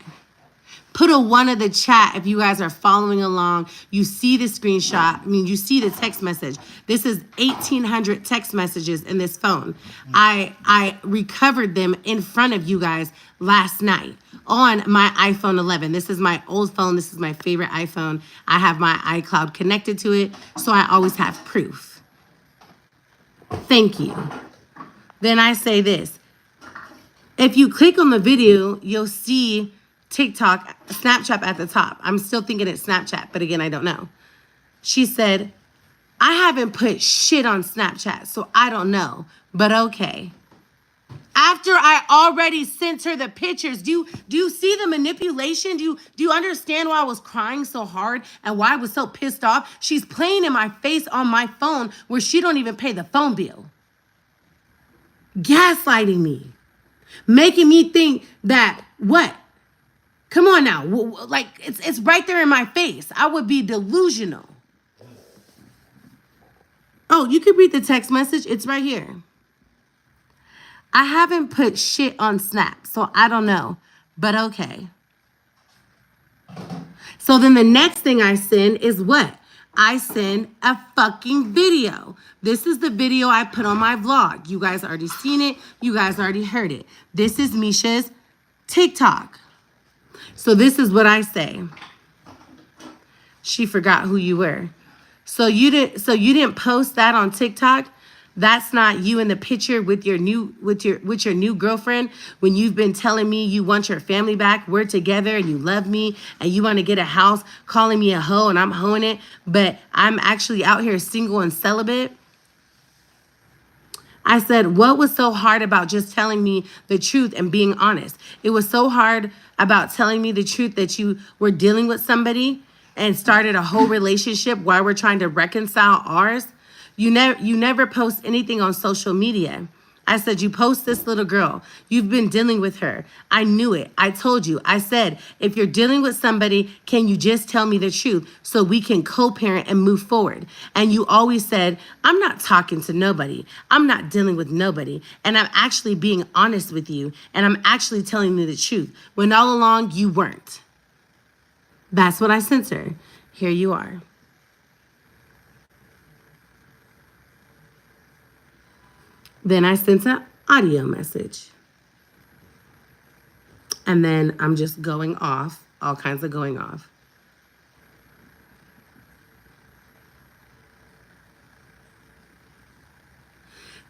Put a 1 in the chat if you guys are following along. You see the screenshot. I mean, you see the text message. This is 1,800 text messages in this phone. I recovered them in front of you guys last night on my iPhone 11. This is my old phone. This is my favorite iPhone. I have my iCloud connected to it, so I always have proof. Thank you. Then I say this. If you click on the video, you'll see TikTok, Snapchat at the top. I'm still thinking it's Snapchat, but again, I don't know. She said, I haven't put shit on Snapchat, so I don't know, but okay. After I already sent her the pictures, do you see the manipulation? Do you understand why I was crying so hard and why I was so pissed off? She's playing in my face on my phone where she don't even pay the phone bill. Gaslighting me. Making me think that, what? Come on now. Like, it's right there in my face. I would be delusional. Oh, you could read the text message. It's right here. I haven't put shit on Snap, so I don't know. But okay. So then the next thing I send is what? I send a fucking video. This is the video I put on my vlog. You guys already seen it. You guys already heard it. This is Misha's TikTok. So this is what I say. She forgot who you were. So you didn't post that on TikTok? That's not you in the picture with your new girlfriend when you've been telling me you want your family back, we're together and you love me and you want to get a house, calling me a hoe and I'm hoeing it, but I'm actually out here single and celibate. I said, what was so hard about just telling me the truth and being honest? It was so hard about telling me the truth that you were dealing with somebody and started a whole relationship while we're trying to reconcile ours. You never post anything on social media. I said, you post this little girl. You've been dealing with her. I knew it. I told you. I said, if you're dealing with somebody, can you just tell me the truth so we can co-parent and move forward? And you always said, I'm not talking to nobody. I'm not dealing with nobody. And I'm actually being honest with you. And I'm actually telling you the truth. When all along you weren't. That's what I sent her. Here you are. Then I sent an audio message. And then I'm just going off, all kinds of going off.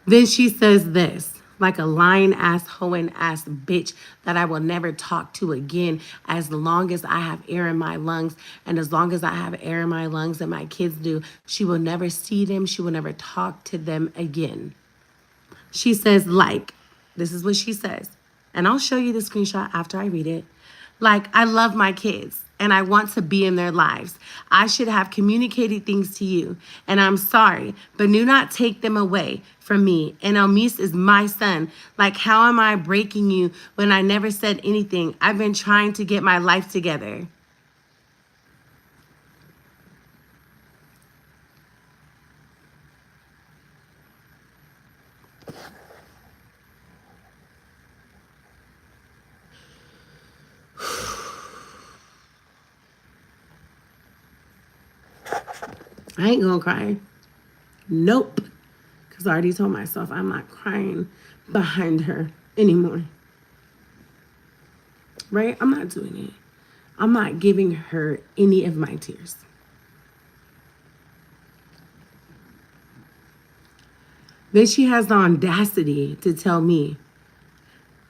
Then she says this, like a lying ass, hoeing ass bitch that I will never talk to again as long as I have air in my lungs. And as long as I have air in my lungs and my kids do, she will never see them. She will never talk to them again. She says, like, this is what she says. And I'll show you the screenshot after I read it. Like, I love my kids and I want to be in their lives. I should have communicated things to you and I'm sorry, but do not take them away from me. And Elmis is my son. Like, how am I breaking you when I never said anything? I've been trying to get my life together. I ain't gonna cry. Nope. Because I already told myself I'm not crying behind her anymore. Right? I'm not doing it. I'm not giving her any of my tears. Then she has the audacity to tell me,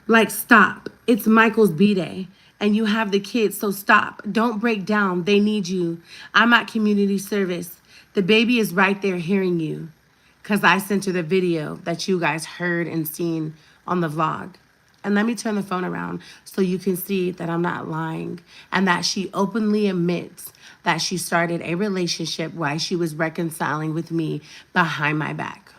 like, stop. It's Michael's B-Day. And you have the kids, so stop. Don't break down. They need you. I'm at community service. The baby is right there hearing you. Because I sent her the video that you guys heard and seen on the vlog. And let me turn the phone around so you can see that I'm not lying. And that she openly admits that she started a relationship while she was reconciling with me behind my back.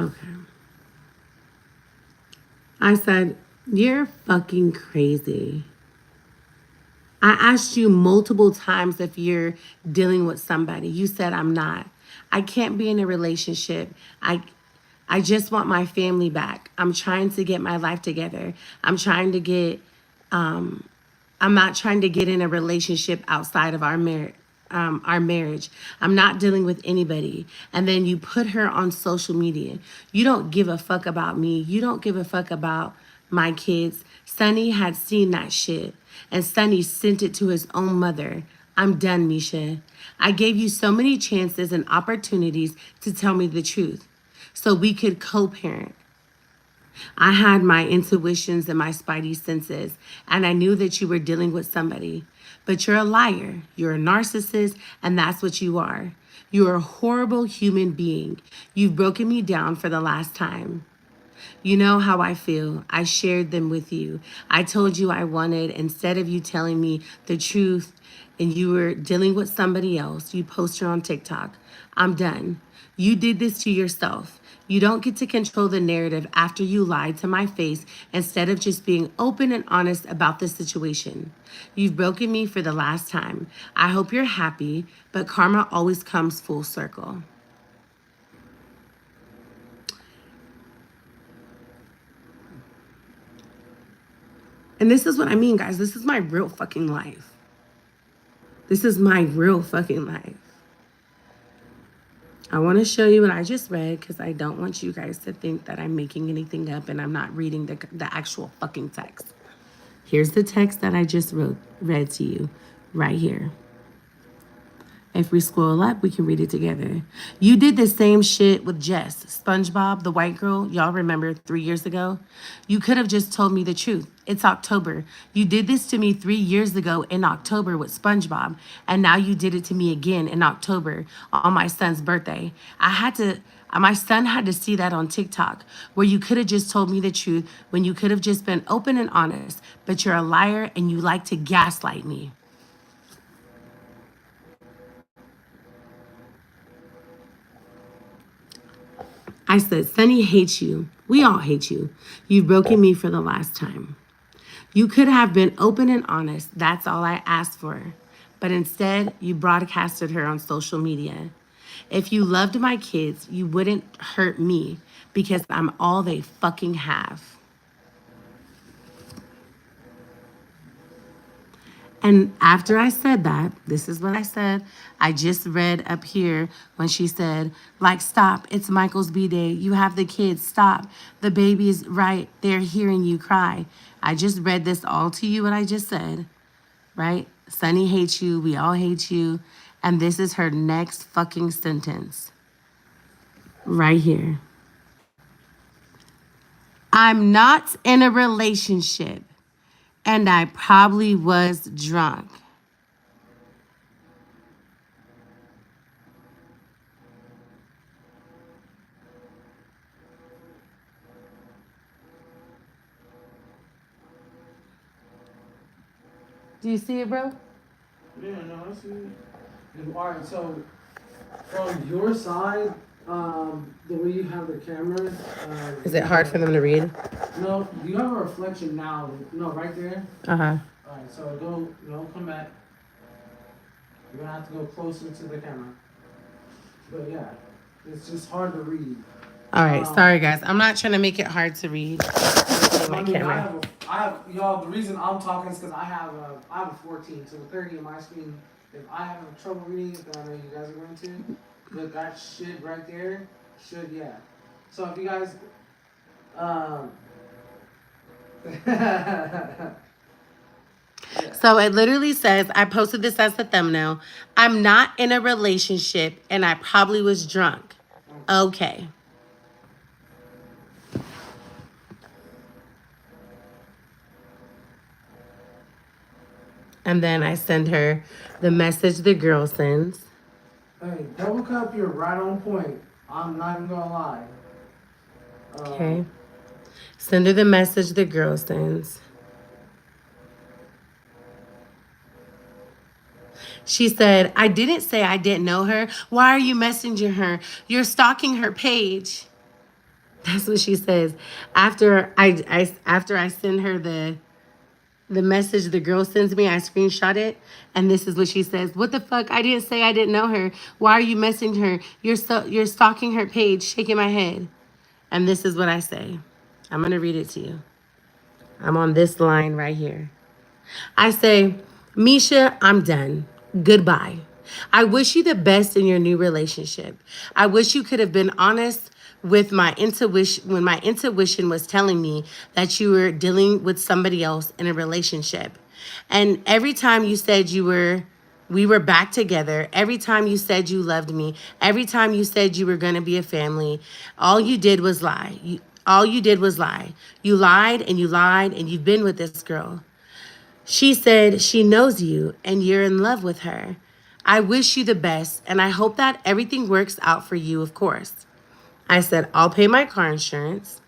Okay. I said, you're fucking crazy. I asked you multiple times if you're dealing with somebody. You said I'm not. I can't be in a relationship. I just want my family back. I'm trying to get my life together. I'm trying to get I'm not trying to get in a relationship outside of our marriage. I'm not dealing with anybody. And then you put her on social media. You don't give a fuck about me. You don't give a fuck about my kids. Sonny had seen that shit. And Sonny sent it to his own mother. I'm done, Misha. I gave you so many chances and opportunities to tell me the truth so we could co-parent. I had my intuitions and my spidey senses, and I knew that you were dealing with somebody. But you're a liar, you're a narcissist, and that's what you are. You're a horrible human being. You've broken me down for the last time. You know how I feel. I shared them with you. I told you I wanted, instead of you telling me the truth and you were dealing with somebody else, you posted on TikTok. I'm done. You did this to yourself. You don't get to control the narrative after you lied to my face instead of just being open and honest about the situation. You've broken me for the last time. I hope you're happy, but karma always comes full circle. And this is what I mean, guys. This is my real fucking life. This is my real fucking life. I want to show you what I just read because I don't want you guys to think that I'm making anything up and I'm not reading the actual fucking text. Here's the text that I just read to you right here. If we scroll up, we can read it together. You did the same shit with Jess, SpongeBob, the white girl. Y'all remember 3 years ago? You could have just told me the truth. It's October. You did this to me 3 years ago in October with SpongeBob. And now you did it to me again in October on my son's birthday. My son had to see that on TikTok, where you could have just told me the truth when you could have just been open and honest. But you're a liar and you like to gaslight me. I said, Sonny hates you. We all hate you. You've broken me for the last time. You could have been open and honest. That's all I asked for. But instead, you broadcasted her on social media. If you loved my kids, you wouldn't hurt me because I'm all they fucking have. And after I said that, this is what I said. I just read up here when she said, like, stop, it's Michael's B-Day. You have the kids, stop. The baby's right. They're hearing you cry. I just read this all to you, what I just said, right? Sonny hates you. We all hate you. And this is her next fucking sentence right here. I'm not in a relationship, and I probably was drunk. Do you see it, bro? Yeah, no, I see it. All right, so from your side, the way you have the cameras. Is it hard for them to read? No, you have a reflection now. No, right there. Uh-huh. All right, so come back. You're gonna have to go closer to the camera. But yeah, it's just hard to read. All right, sorry guys. I'm not trying to make it hard to read. So, My camera. I have, y'all. The reason I'm talking is because I have a 14, so 30 on my screen. If I have trouble reading it, then I know you guys are going to. But that shit right there should, yeah. So if you guys, yeah. So it literally says, I posted this as the thumbnail. I'm not in a relationship and I probably was drunk. Okay. And then I send her the message the girl sends. Hey, double cup, you're right on point. I'm not even gonna lie. Okay. Send her the message the girl sends. She said, I didn't say I didn't know her. Why are you messaging her? You're stalking her page. That's what she says. After I send her the message the girl sends me, I screenshot it, and this is what she says. What the fuck? I didn't say I didn't know her. Why are you messaging her? You're stalking her page, shaking my head. And this is what I say. I'm gonna read it to you. I'm on this line right here. I say, Misha, I'm done. Goodbye. I wish you the best in your new relationship. I wish you could have been honest with my intuition when my intuition was telling me that you were dealing with somebody else in a relationship. And every time you said we were back together, every time you said you loved me, every time you said you were going to be a family, all you did was lie. All you did was lie. You lied and you lied and you've been with this girl. She said she knows you and you're in love with her. I wish you the best and I hope that everything works out for you, of course. I said, I'll pay my car insurance.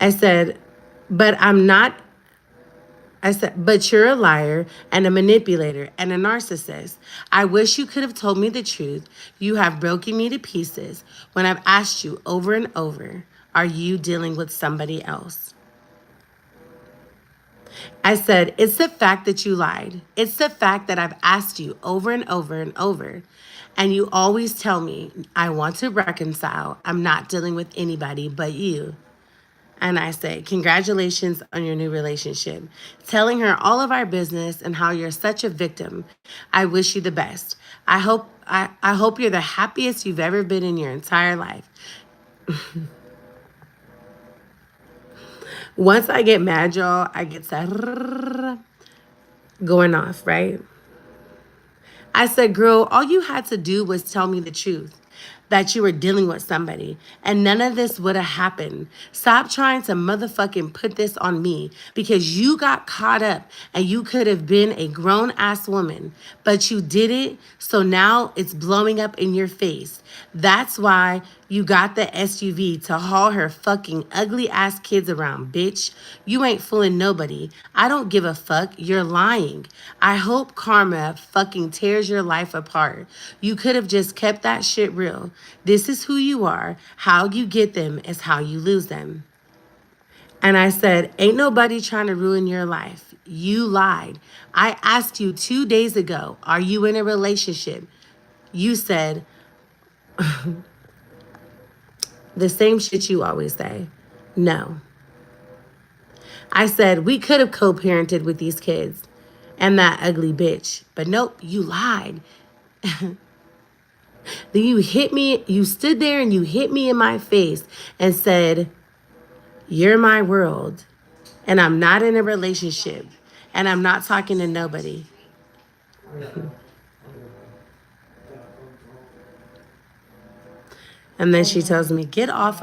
I said, but I'm not. I said, but you're a liar and a manipulator and a narcissist. I wish you could have told me the truth. You have broken me to pieces when I've asked you over and over, are you dealing with somebody else? I said, it's the fact that you lied. It's the fact that I've asked you over and over and over. And you always tell me, I want to reconcile. I'm not dealing with anybody but you. And I say, congratulations on your new relationship. Telling her all of our business and how you're such a victim. I wish you the best. I hope you're the happiest you've ever been in your entire life. Once I get mad, y'all, I get that going off, right? I said, girl, all you had to do was tell me the truth that you were dealing with somebody, and none of this would have happened. Stop trying to motherfucking put this on me because you got caught up and you could have been a grown ass woman, but you did it. So now it's blowing up in your face. That's why you got the SUV to haul her fucking ugly ass kids around, bitch. You ain't fooling nobody. I don't give a fuck. You're lying. I hope karma fucking tears your life apart. You could have just kept that shit real. This is who you are. How you get them is how you lose them. And I said, ain't nobody trying to ruin your life. You lied. I asked you 2 days ago, are you in a relationship? You said the same shit you always say. No. I said, we could have co parented with these kids and that ugly bitch. But nope, you lied. Then you hit me, you stood there and you hit me in my face and said, you're my world. And I'm not in a relationship. And I'm not talking to nobody. And then she tells me, get off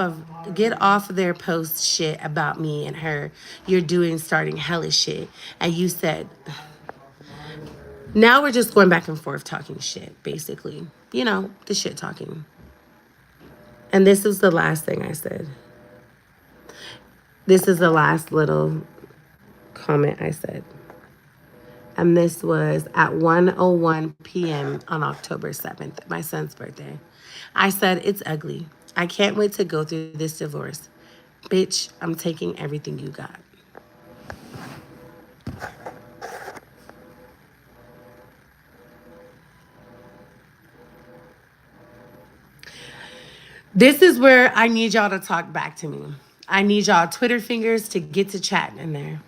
their post shit about me and her. You're doing starting hellish shit. And you said, now we're just going back and forth talking shit, basically. You know, the shit talking. And this was the last thing I said. This is the last little comment I said. And this was at 1:01 p.m. on October 7th, my son's birthday. I said, it's ugly. I can't wait to go through this divorce. Bitch, I'm taking everything you got. This is where I need y'all to talk back to me. I need y'all Twitter fingers to get to chatting in there.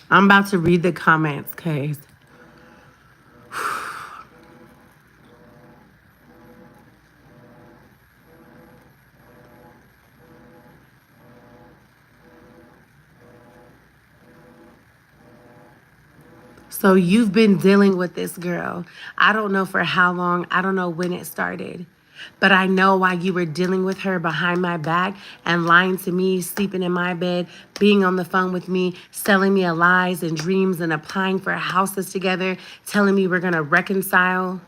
I'm about to read the comments, cause so you've been dealing with this girl. I don't know for how long. I don't know when it started. But I know why you were dealing with her behind my back and lying to me, sleeping in my bed, being on the phone with me, selling me lies and dreams and applying for houses together, telling me we're going to reconcile.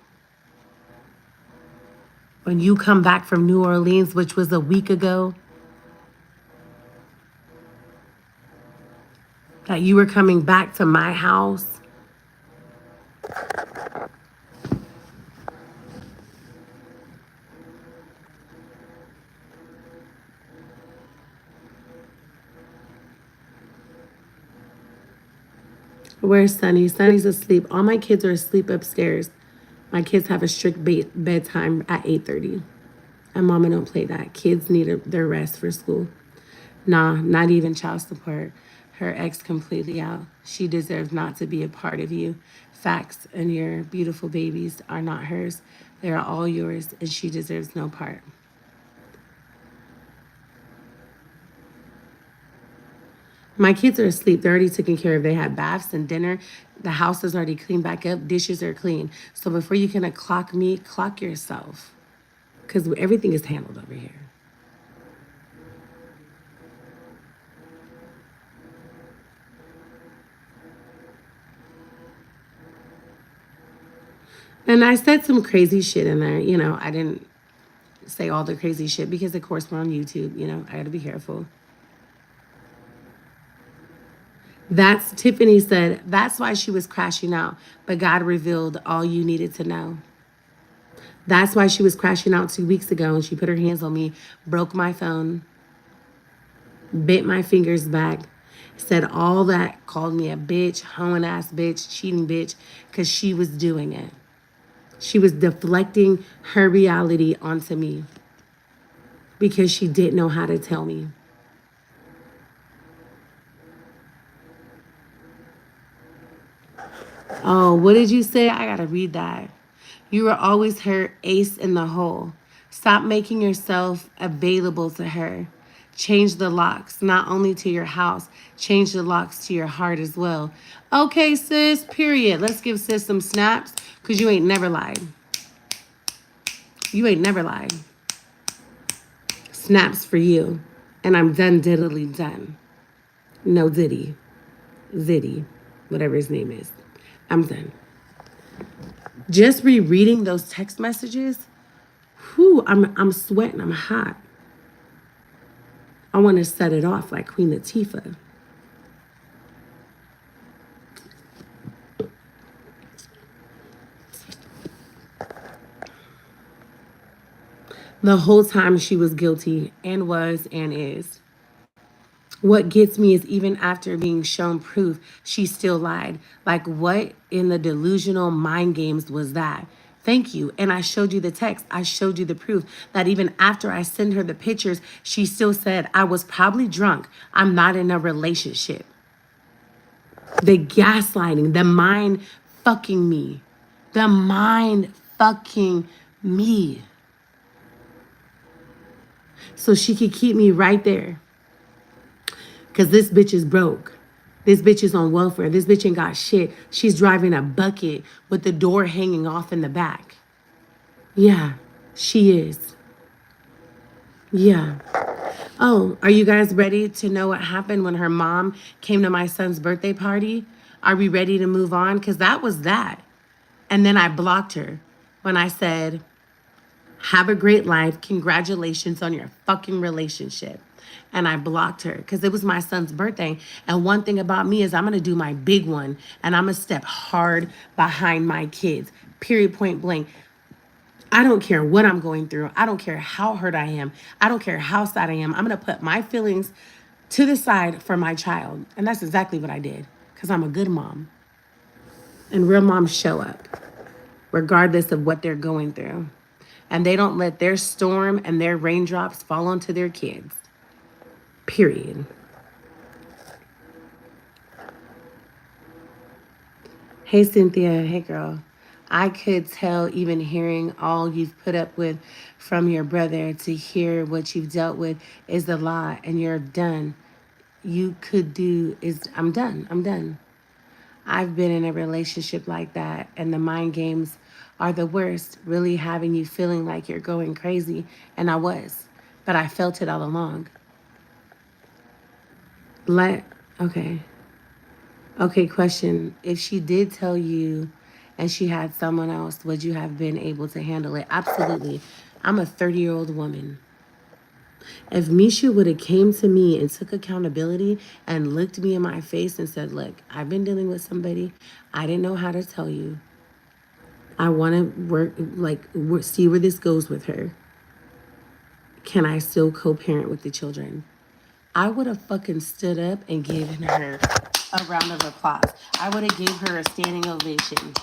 When you come back from New Orleans, which was a week ago, that you were coming back to my house. Where's Sunny? Sunny's asleep. All my kids are asleep upstairs. My kids have a strict bedtime at 8:30. And mama don't play that. Kids need their rest for school. Nah, not even child support. Her ex completely out. She deserves not to be a part of you. Facts, and your beautiful babies are not hers. They are all yours, and she deserves no part. My kids are asleep. They're already taken care of. They had baths and dinner. The house is already cleaned back up. Dishes are clean. So before you can clock me, clock yourself. Because everything is handled over here. And I said some crazy shit in there. You know, I didn't say all the crazy shit because, of course, we're on YouTube. You know, I got to be careful. That's Tiffany said, that's why she was crashing out. But God revealed all you needed to know. That's why she was crashing out 2 weeks ago, and she put her hands on me, broke my phone, bit my fingers back, said all that, called me a bitch, hoeing ass bitch, cheating bitch, because she was doing it. She was deflecting her reality onto me because she didn't know how to tell me. Oh, what did you say? I gotta read that. You were always her ace in the hole. Stop making yourself available to her. Change the locks, not only to your house, change the locks to your heart as well. Okay, sis, period. Let's give sis some snaps, because you ain't never lied. You ain't never lied. Snaps for you. And I'm done diddly done. No diddy. Ziddy. Whatever his name is. I'm done. Just rereading those text messages, whew, I'm sweating, I'm hot. I want to set it off like Queen Latifah. The whole time she was guilty and was and is. What gets me is even after being shown proof, she still lied. Like, what in the delusional mind games was that? Thank you. And I showed you the text. I showed you the proof that even after I sent her the pictures, she still said, I was probably drunk. I'm not in a relationship. The gaslighting, the mind fucking me. The mind fucking me. So she could keep me right there. Because this bitch is broke. This bitch is on welfare. This bitch ain't got shit. She's driving a bucket with the door hanging off in the back. Yeah, she is. Yeah. Oh, are you guys ready to know what happened when her mom came to my son's birthday party? Are we ready to move on? Because that was that. And then I blocked her when I said, have a great life. Congratulations on your fucking relationship. And I blocked her because it was my son's birthday. And one thing about me is I'm going to do my big one and I'm going to step hard behind my kids. Period, point blank. I don't care what I'm going through. I don't care how hurt I am. I don't care how sad I am. I'm going to put my feelings to the side for my child. And that's exactly what I did because I'm a good mom. And real moms show up regardless of what they're going through. And they don't let their storm and their raindrops fall onto their kids. Period. Hey, Cynthia. Hey, girl. I could tell, even hearing all you've put up with from your brother, to hear what you've dealt with is a lot, and you're done. You could do is, I'm done. I'm done. I've been in a relationship like that, and the mind games are the worst, really having you feeling like you're going crazy. And I was, but I felt it all along. Let, okay. Okay, question. If she did tell you and she had someone else, would you have been able to handle it? Absolutely. I'm a 30-year-old woman. If Misha would have came to me and took accountability and looked me in my face and said, look, I've been dealing with somebody. I didn't know how to tell you. I want to see where this goes with her. Can I still co-parent with the children? I would have fucking stood up and given her a round of applause. I would have gave her a standing ovation.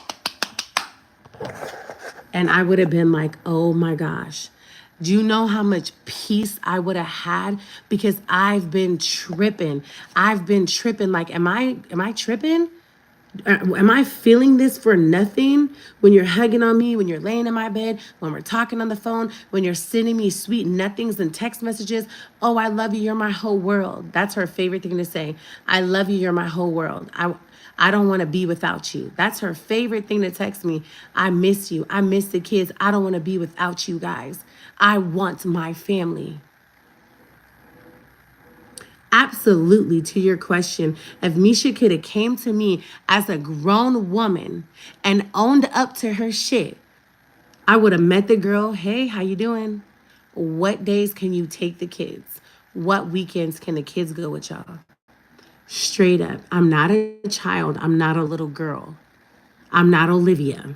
And I would have been like, oh my gosh. Do you know how much peace I would have had? Because I've been tripping. I've been tripping. Like, am I tripping? Am I feeling this for nothing? When you're hugging on me, when you're laying in my bed, when we're talking on the phone, when you're sending me sweet nothings and text messages. Oh, I love you. You're my whole world. That's her favorite thing to say. I love you. You're my whole world. I don't want to be without you. That's her favorite thing to text me. I miss you. I miss the kids. I don't want to be without you guys. I want my family. Absolutely, to your question, if Misha could have came to me as a grown woman and owned up to her shit, I would have met the girl. Hey, how you doing? What days can you take the kids? What weekends can the kids go with y'all? Straight up, I'm not a child. I'm not a little girl. I'm not Olivia.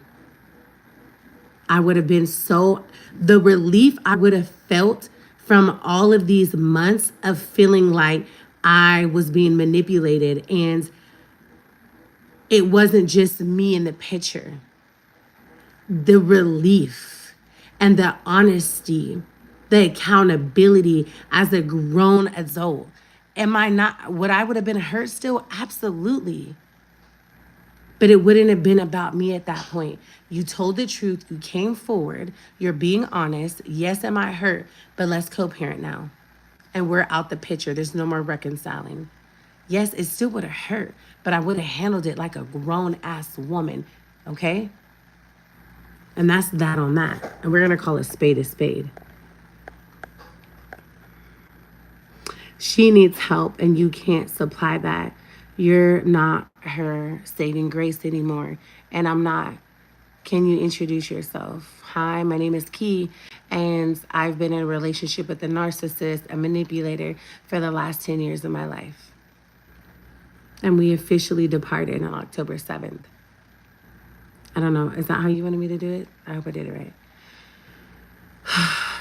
I would have been the relief I would have felt from all of these months of feeling like I was being manipulated and it wasn't just me in the picture. The relief and the honesty, the accountability as a grown adult. Would I would have been hurt still? Absolutely. But it wouldn't have been about me at that point. You told the truth. You came forward. You're being honest. Yes, am I hurt? But let's co-parent now. And we're out the picture. There's no more reconciling. Yes, it still would have hurt, but I would have handled it like a grown-ass woman, okay? And that's that on that. And we're going to call a spade a spade. She needs help, and you can't supply that. You're not her saving grace anymore, and I'm not. Can you introduce yourself? Hi, my name is Key, and I've been in a relationship with a narcissist, a manipulator, for the last 10 years of my life. And we officially departed on October 7th. I don't know. Is that how you wanted me to do it? I hope I did it right.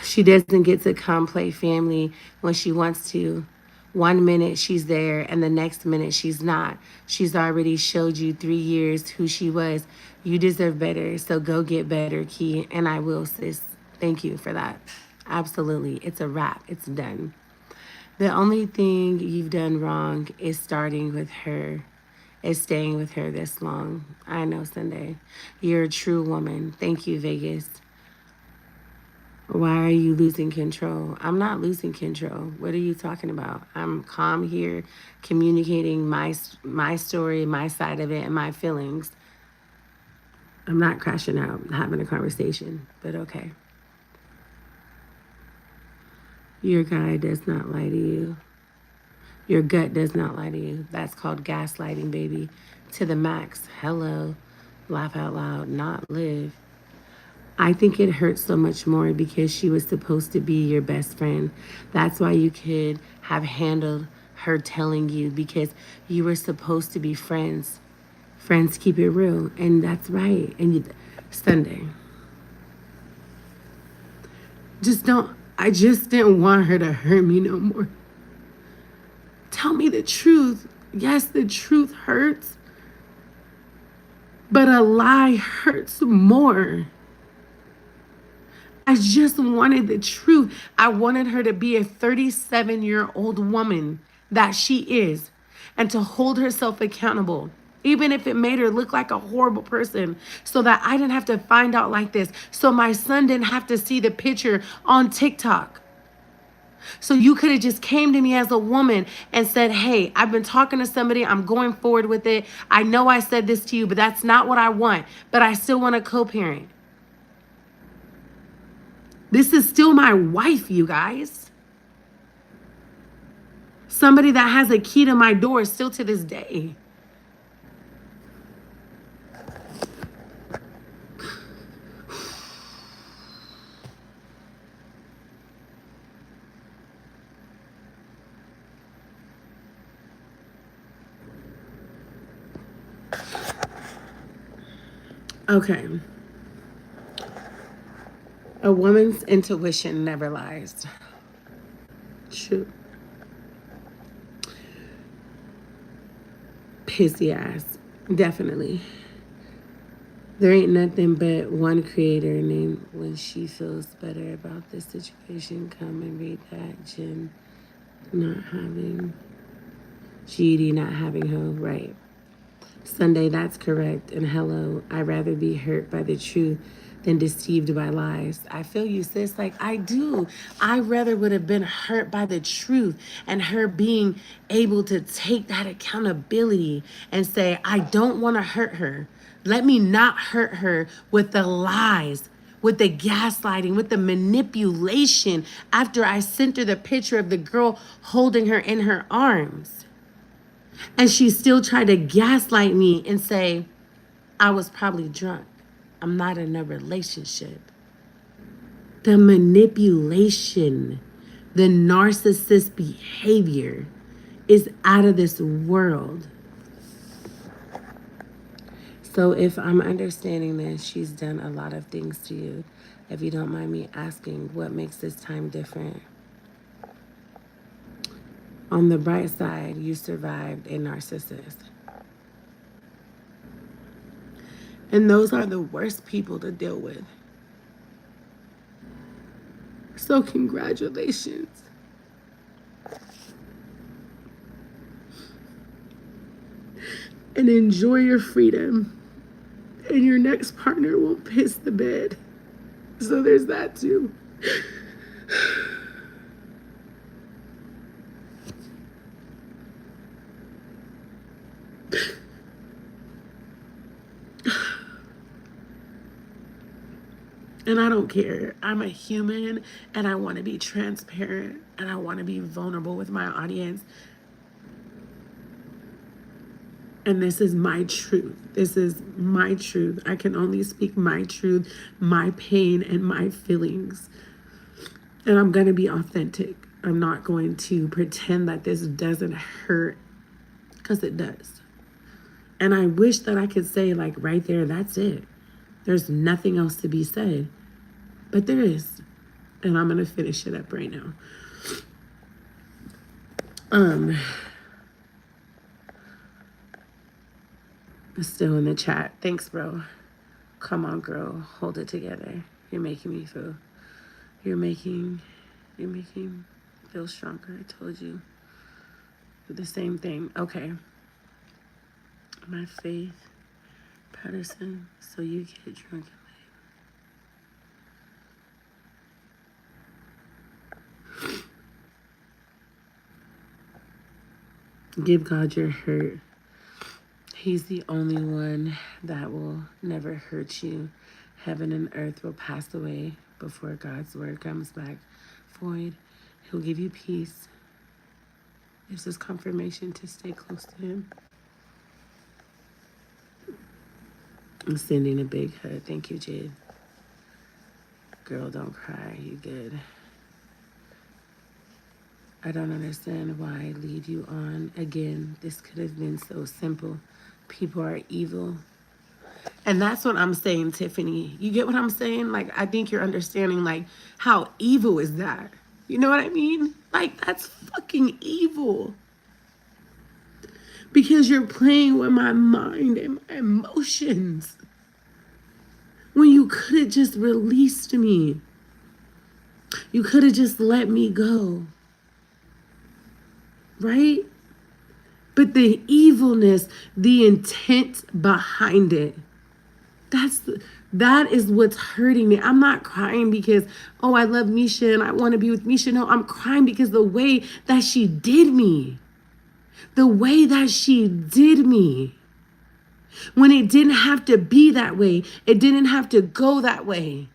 She doesn't get to come play family when she wants to. One minute she's there and the next minute she's not. She's already showed you 3 years who she was. You deserve better, so go get better, Key. And I will, sis. Thank you for that. Absolutely. It's a wrap. It's done. The only thing you've done wrong is starting with her, is staying with her this long. I know, Sunday. You're a true woman. Thank you, Vegas. Why are you losing control? I'm not losing control. What are you talking about? I'm calm here, communicating my story, my side of it, and my feelings. I'm not crashing out, having a conversation, but okay. Your guy does not lie to you. Your gut does not lie to you. That's called gaslighting, baby. To the max. Hello. Laugh out loud, not live. I think it hurts so much more because she was supposed to be your best friend. That's why you could have handled her telling you, because you were supposed to be friends. Friends keep it real, and that's right. And Sunday. I just didn't want her to hurt me no more. Tell me the truth. Yes, the truth hurts, but a lie hurts more. I just wanted the truth. I wanted her to be a 37-year-old woman that she is, and to hold herself accountable, even if it made her look like a horrible person, so that I didn't have to find out like this, so my son didn't have to see the picture on TikTok. So you could have just came to me as a woman and said, hey, I've been talking to somebody. I'm going forward with it. I know I said this to you, but that's not what I want. But I still want to co-parent. This is still my wife, you guys. Somebody that has a key to my door still to this day. Okay. A woman's intuition never lies. True. Pissy ass. Definitely. There ain't nothing but one creator named When She Feels Better About This Situation. Come and read that. Jen not having, GD not having ho. Right. Sunday, that's correct. And hello, I'd rather be hurt by the truth than deceived by lies. I feel you, sis. Like, I do. I rather would have been hurt by the truth and her being able to take that accountability and say, I don't want to hurt her. Let me not hurt her with the lies, with the gaslighting, with the manipulation after I sent her the picture of the girl holding her in her arms. And she still tried to gaslight me and say, I was probably drunk. I'm not in a relationship. The manipulation, the narcissist behavior is out of this world. So if I'm understanding this, she's done a lot of things to you. If you don't mind me asking, what makes this time different? On the bright side, you survived a narcissist. And those are the worst people to deal with. So congratulations. And enjoy your freedom. And your next partner won't piss the bed. So there's that too. And I don't care. I'm a human and I want to be transparent and I want to be vulnerable with my audience. And this is my truth. This is my truth. I can only speak my truth, my pain, and my feelings. And I'm going to be authentic. I'm not going to pretend that this doesn't hurt, because it does. And I wish that I could say, like, right there, that's it. There's nothing else to be said. But there is. And I'm going to finish it up right now. Still in the chat. Thanks, bro. Come on, girl. Hold it together. You're making me feel. You're making feel stronger. I told you. The same thing. Okay. My faith, Patterson. So you get drunk and leave. Give God your hurt. He's the only one that will never hurt you. Heaven and earth will pass away before God's word comes back void. He'll give you peace. This is confirmation to stay close to him. I'm sending a big hug. Thank you, Jade. Girl, don't cry. You good. I don't understand why I lead you on. Again, this could have been so simple. People are evil. And that's what I'm saying, Tiffany. You get what I'm saying? Like, I think you're understanding, like, how evil is that? You know what I mean? Like, that's fucking evil. Because you're playing with my mind and my emotions. When you could have just released me. You could have just let me go. Right? But the evilness, the intent behind it, that is what's hurting me. I'm not crying because, oh, I love Misha and I want to be with Misha. No, I'm crying because the way that she did me. The way that she did me. When it didn't have to be that way. It didn't have to go that way.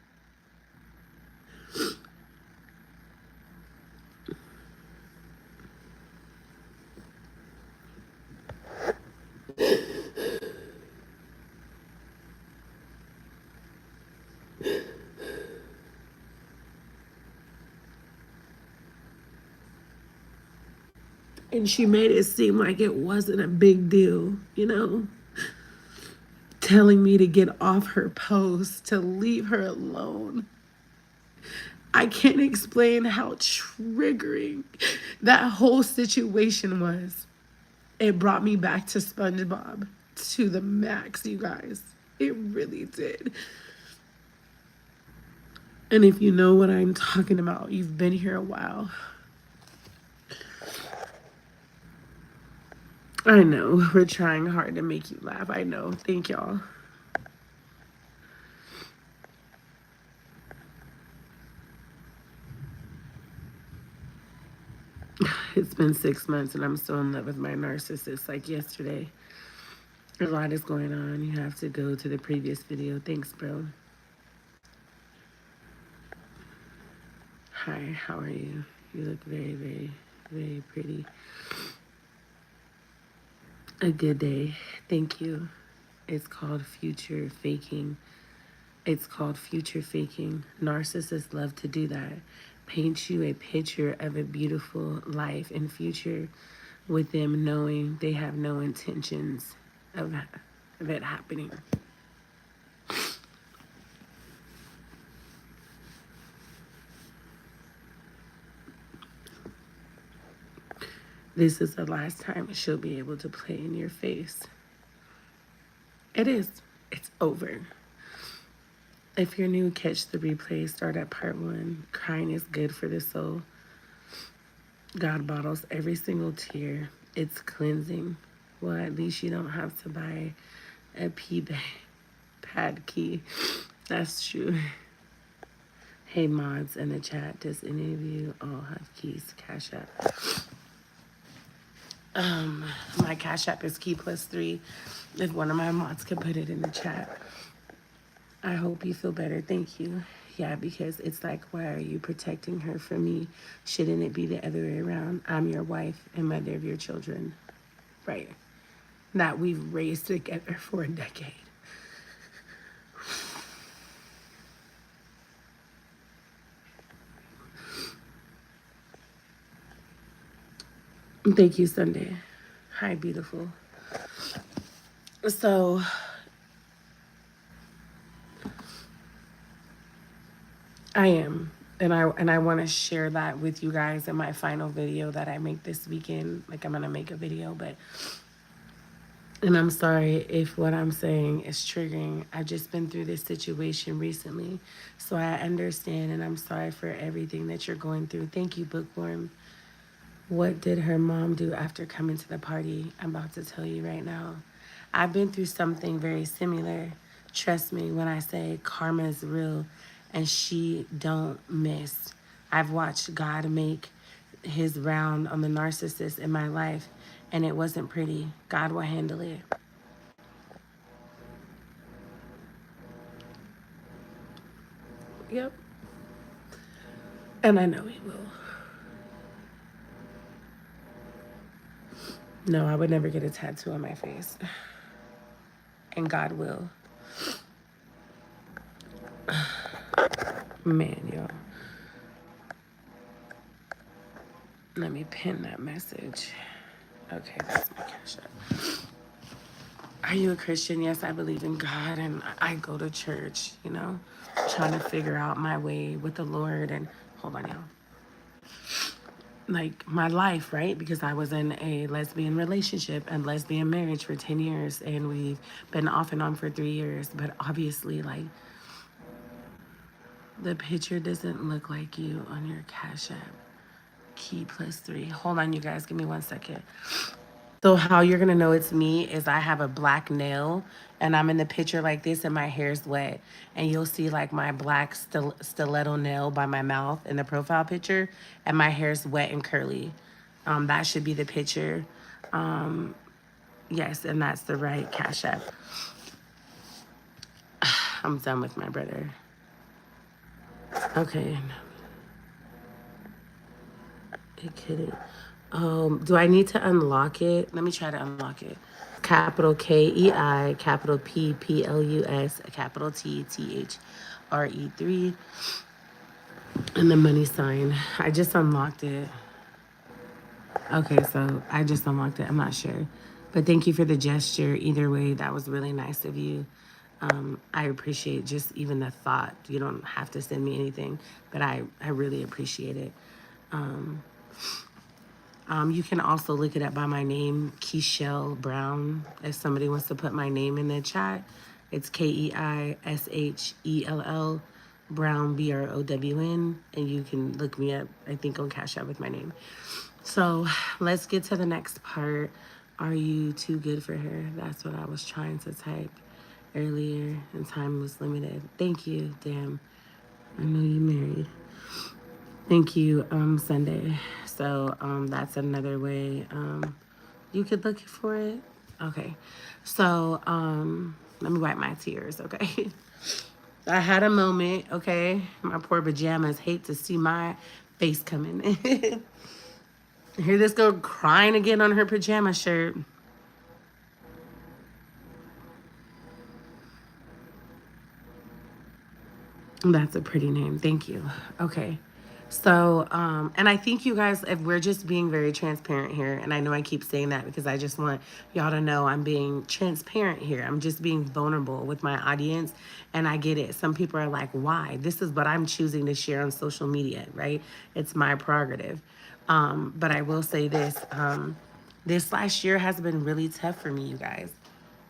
And she made it seem like it wasn't a big deal, you know? telling me to get off her post, to leave her alone. I can't explain how triggering that whole situation was. It brought me back to SpongeBob to the max, you guys. It really did. And if you know what I'm talking about, you've been here a while. I know, we're trying hard to make you laugh. I know. Thank y'all. It's been 6 months and I'm still in love with my narcissist like yesterday. A lot is going on. You have to go to the previous video. Thanks, bro. Hi, how are you? You look very, very, very pretty. A good day. Thank you. It's called future faking. It's called future faking. Narcissists love to do that. Paint you a picture of a beautiful life and future with them knowing they have no intentions of it happening. This is the last time she'll be able to play in your face. It is. It's over. If you're new, catch the replay. Start at part 1. Crying is good for the soul. God bottles every single tear. It's cleansing. Well, at least you don't have to buy a pad key. That's true. Hey, mods in the chat. Does any of you all have keys to Cash App? My Cash App is key +3. If one of my mods could put it in the chat. I hope you feel better. Thank you. Yeah, because it's like, why are you protecting her from me? Shouldn't it be the other way around? I'm your wife and mother of your children. Right. That we've raised together for a decade. Thank you, Sunday. Hi, beautiful. So, I am. And I want to share that with you guys in my final video that I make this weekend. Like, I'm going to make a video, and I'm sorry if what I'm saying is triggering. I've just been through this situation recently, so I understand, and I'm sorry for everything that you're going through. Thank you, Bookworm. What did her mom do after coming to the party? I'm about to tell you right now. I've been through something very similar. Trust me when I say karma is real, and she don't miss. I've watched God make his round on the narcissist in my life, and it wasn't pretty. God will handle it. Yep. And I know he will. No, I would never get a tattoo on my face. And God will. Man, yo. Let me pin that message. Okay, that's my Cash App. Are you a Christian? Yes, I believe in God, and I go to church, trying to figure out my way with the Lord. And hold on, y'all. Like my life, right? Because I was in a lesbian relationship and lesbian marriage for 10 years, and we've been off and on for 3 years. But obviously, like, the picture doesn't look like you on your Cash App. Key +3. Hold on, you guys. Give me 1 second. So how you're going to know it's me is I have a black nail, and I'm in the picture like this, and my hair's wet. And you'll see, like, my black stiletto nail by my mouth in the profile picture, and my hair's wet and curly. That should be the picture. Yes, and that's the right Cash App. I'm done with my brother. Okay. It couldn't. Do I need to unlock it? Let me try to unlock it. Capital KEI, capital PPLUS, capital TTHRE3, and the money sign. I just unlocked it. Okay, so I just unlocked it. I'm not sure. But thank you for the gesture. Either way, that was really nice of you. I appreciate just even the thought. You don't have to send me anything, but I really appreciate it. You can also look it up by my name, Keishell Brown. If somebody wants to put my name in the chat, it's Keishell Brown, Brown, and you can look me up, I think, on Cash App with my name. So let's get to the next part. Are you too good for her? That's what I was trying to type earlier, and time was limited. Thank you. Damn, I know you married. Thank you, Sunday. So that's another way you could look for it. Okay. So let me wipe my tears, okay? I had a moment, okay? My poor pajamas hate to see my face coming. Hear this girl crying again on her pajama shirt. That's a pretty name. Thank you. Okay. So, and I think you guys, if we're just being very transparent here, and I know I keep saying that because I just want y'all to know I'm being transparent here. I'm just being vulnerable with my audience. And I get it. Some people are like, why? This is what I'm choosing to share on social media, right? It's my prerogative. But I will say this, this last year has been really tough for me, you guys.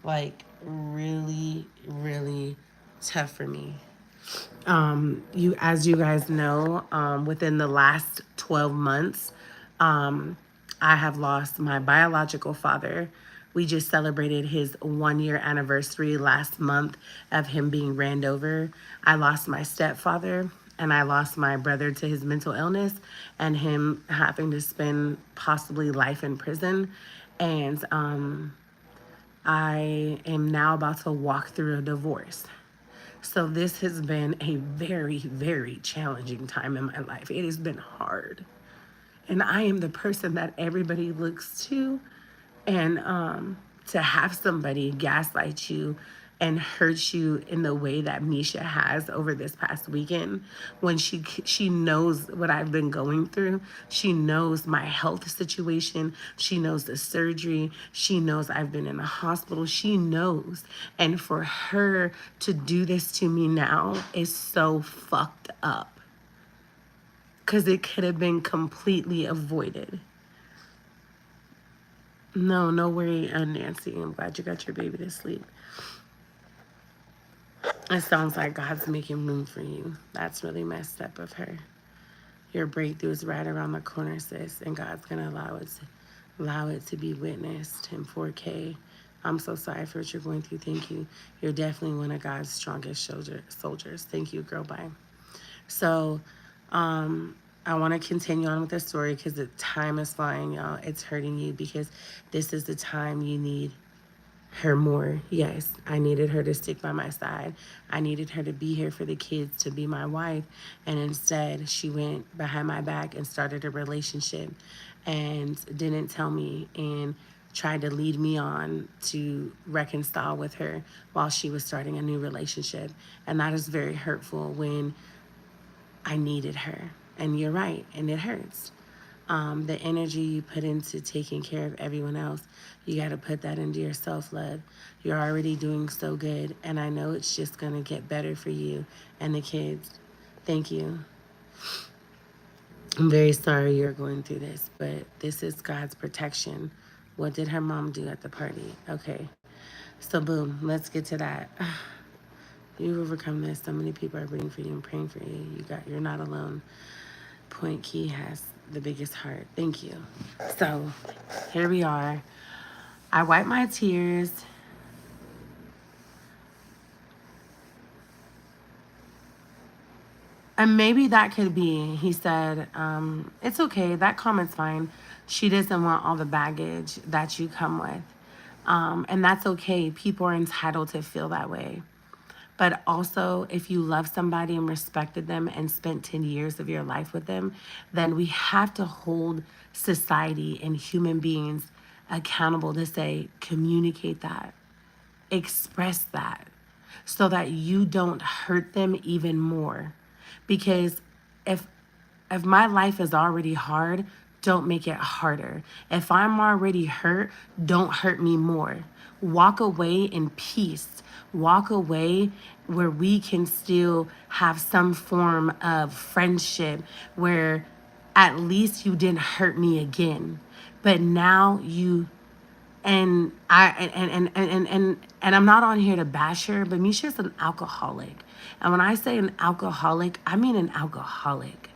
Like, really, really tough for me. As you guys know, within the last 12 months, I have lost my biological father. We just celebrated his 1 year anniversary last month of him being ran over. I lost my stepfather, and I lost my brother to his mental illness and him having to spend possibly life in prison. And I am now about to walk through a divorce. So this has been a very, very challenging time in my life. It has been hard. And I am the person that everybody looks to. And to have somebody gaslight you and hurt you in the way that Misha has over this past weekend, when she knows what I've been going through, she knows my health situation, she knows the surgery, she knows I've been in the hospital, she knows. And for her to do this to me now is so fucked up, because it could have been completely avoided. No worry, Nancy. I'm glad you got your baby to sleep. It sounds like God's making room for you. That's really messed up of her. Your breakthrough is right around the corner, sis, and God's gonna allow it to be witnessed in 4K. I'm so sorry for what you're going through. Thank you. You're definitely one of God's strongest soldiers. Thank you, girl. Bye. So, I want to continue on with the story because the time is flying, y'all. It's hurting you because this is the time you need her more. Yes, I needed her to stick by my side. I needed her to be here for the kids, to be my wife. And instead, she went behind my back and started a relationship and didn't tell me and tried to lead me on to reconcile with her while she was starting a new relationship. And that is very hurtful when I needed her. And you're right, and it hurts. The energy you put into taking care of everyone else, you got to put that into your self-love. You're already doing so good, and I know it's just going to get better for you and the kids. Thank you. I'm very sorry you're going through this, but this is God's protection. What did her mom do at the party? Okay, so boom, let's get to that. You've overcome this. So many people are rooting for you and praying for you. You're not alone. Point Key has the biggest heart. Thank you. So here we are. I wipe my tears. And maybe that could be, he said, it's okay. That comment's fine. She doesn't want all the baggage that you come with. And that's okay. People are entitled to feel that way. But also, if you love somebody and respected them and spent 10 years of your life with them, then we have to hold society and human beings accountable to say, communicate that, express that, so that you don't hurt them even more. Because if my life is already hard, don't make it harder. If I'm already hurt, don't hurt me more. Walk away in peace. Walk away where we can still have some form of friendship, where at least you didn't hurt me again. But now you and I'm not on here to bash her, but Misha's an alcoholic. And when I say an alcoholic, I mean an alcoholic,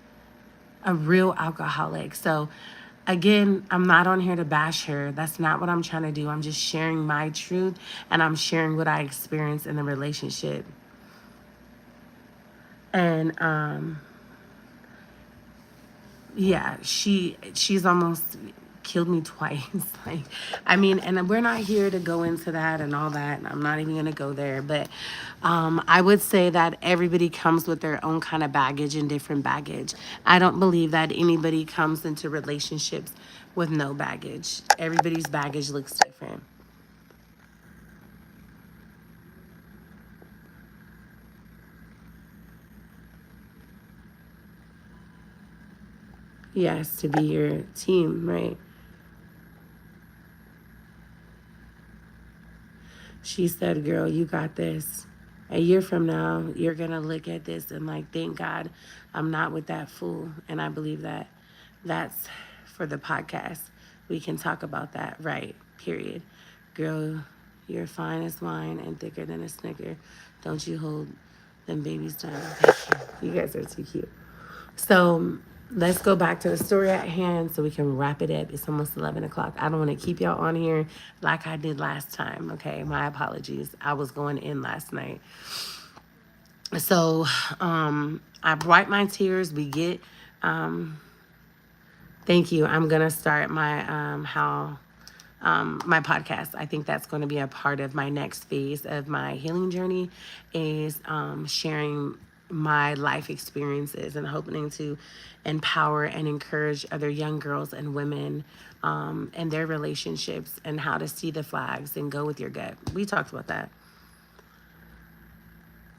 a real alcoholic. So again, I'm not on here to bash her. That's not what I'm trying to do. I'm just sharing my truth, and I'm sharing what I experienced in the relationship. And yeah, she's almost killed me twice. Like, I mean, and we're not here to go into that and all that, and I'm not even gonna go there. But I would say that everybody comes with their own kind of baggage and different baggage. I don't believe that anybody comes into relationships with no baggage. Everybody's baggage looks different. Yes, to be your team, right? She said, girl, you got this. A year from now, you're going to look at this and like, thank God I'm not with that fool. And I believe that that's for the podcast. We can talk about that, right? Period. Girl, you're fine as wine and thicker than a snicker. Don't you hold them babies down. Thank you. You guys are too cute. So let's go back to the story at hand so we can wrap it up. It's almost 11 o'clock. I don't want to keep y'all on here like I did last time. Okay, my apologies. I was going in last night. So I wiped my tears. We get, thank you. I'm going to start my, my podcast. I think that's going to be a part of my next phase of my healing journey, is sharing my life experiences and hoping to empower and encourage other young girls and women and their relationships, and how to see the flags and go with your gut. We talked about that.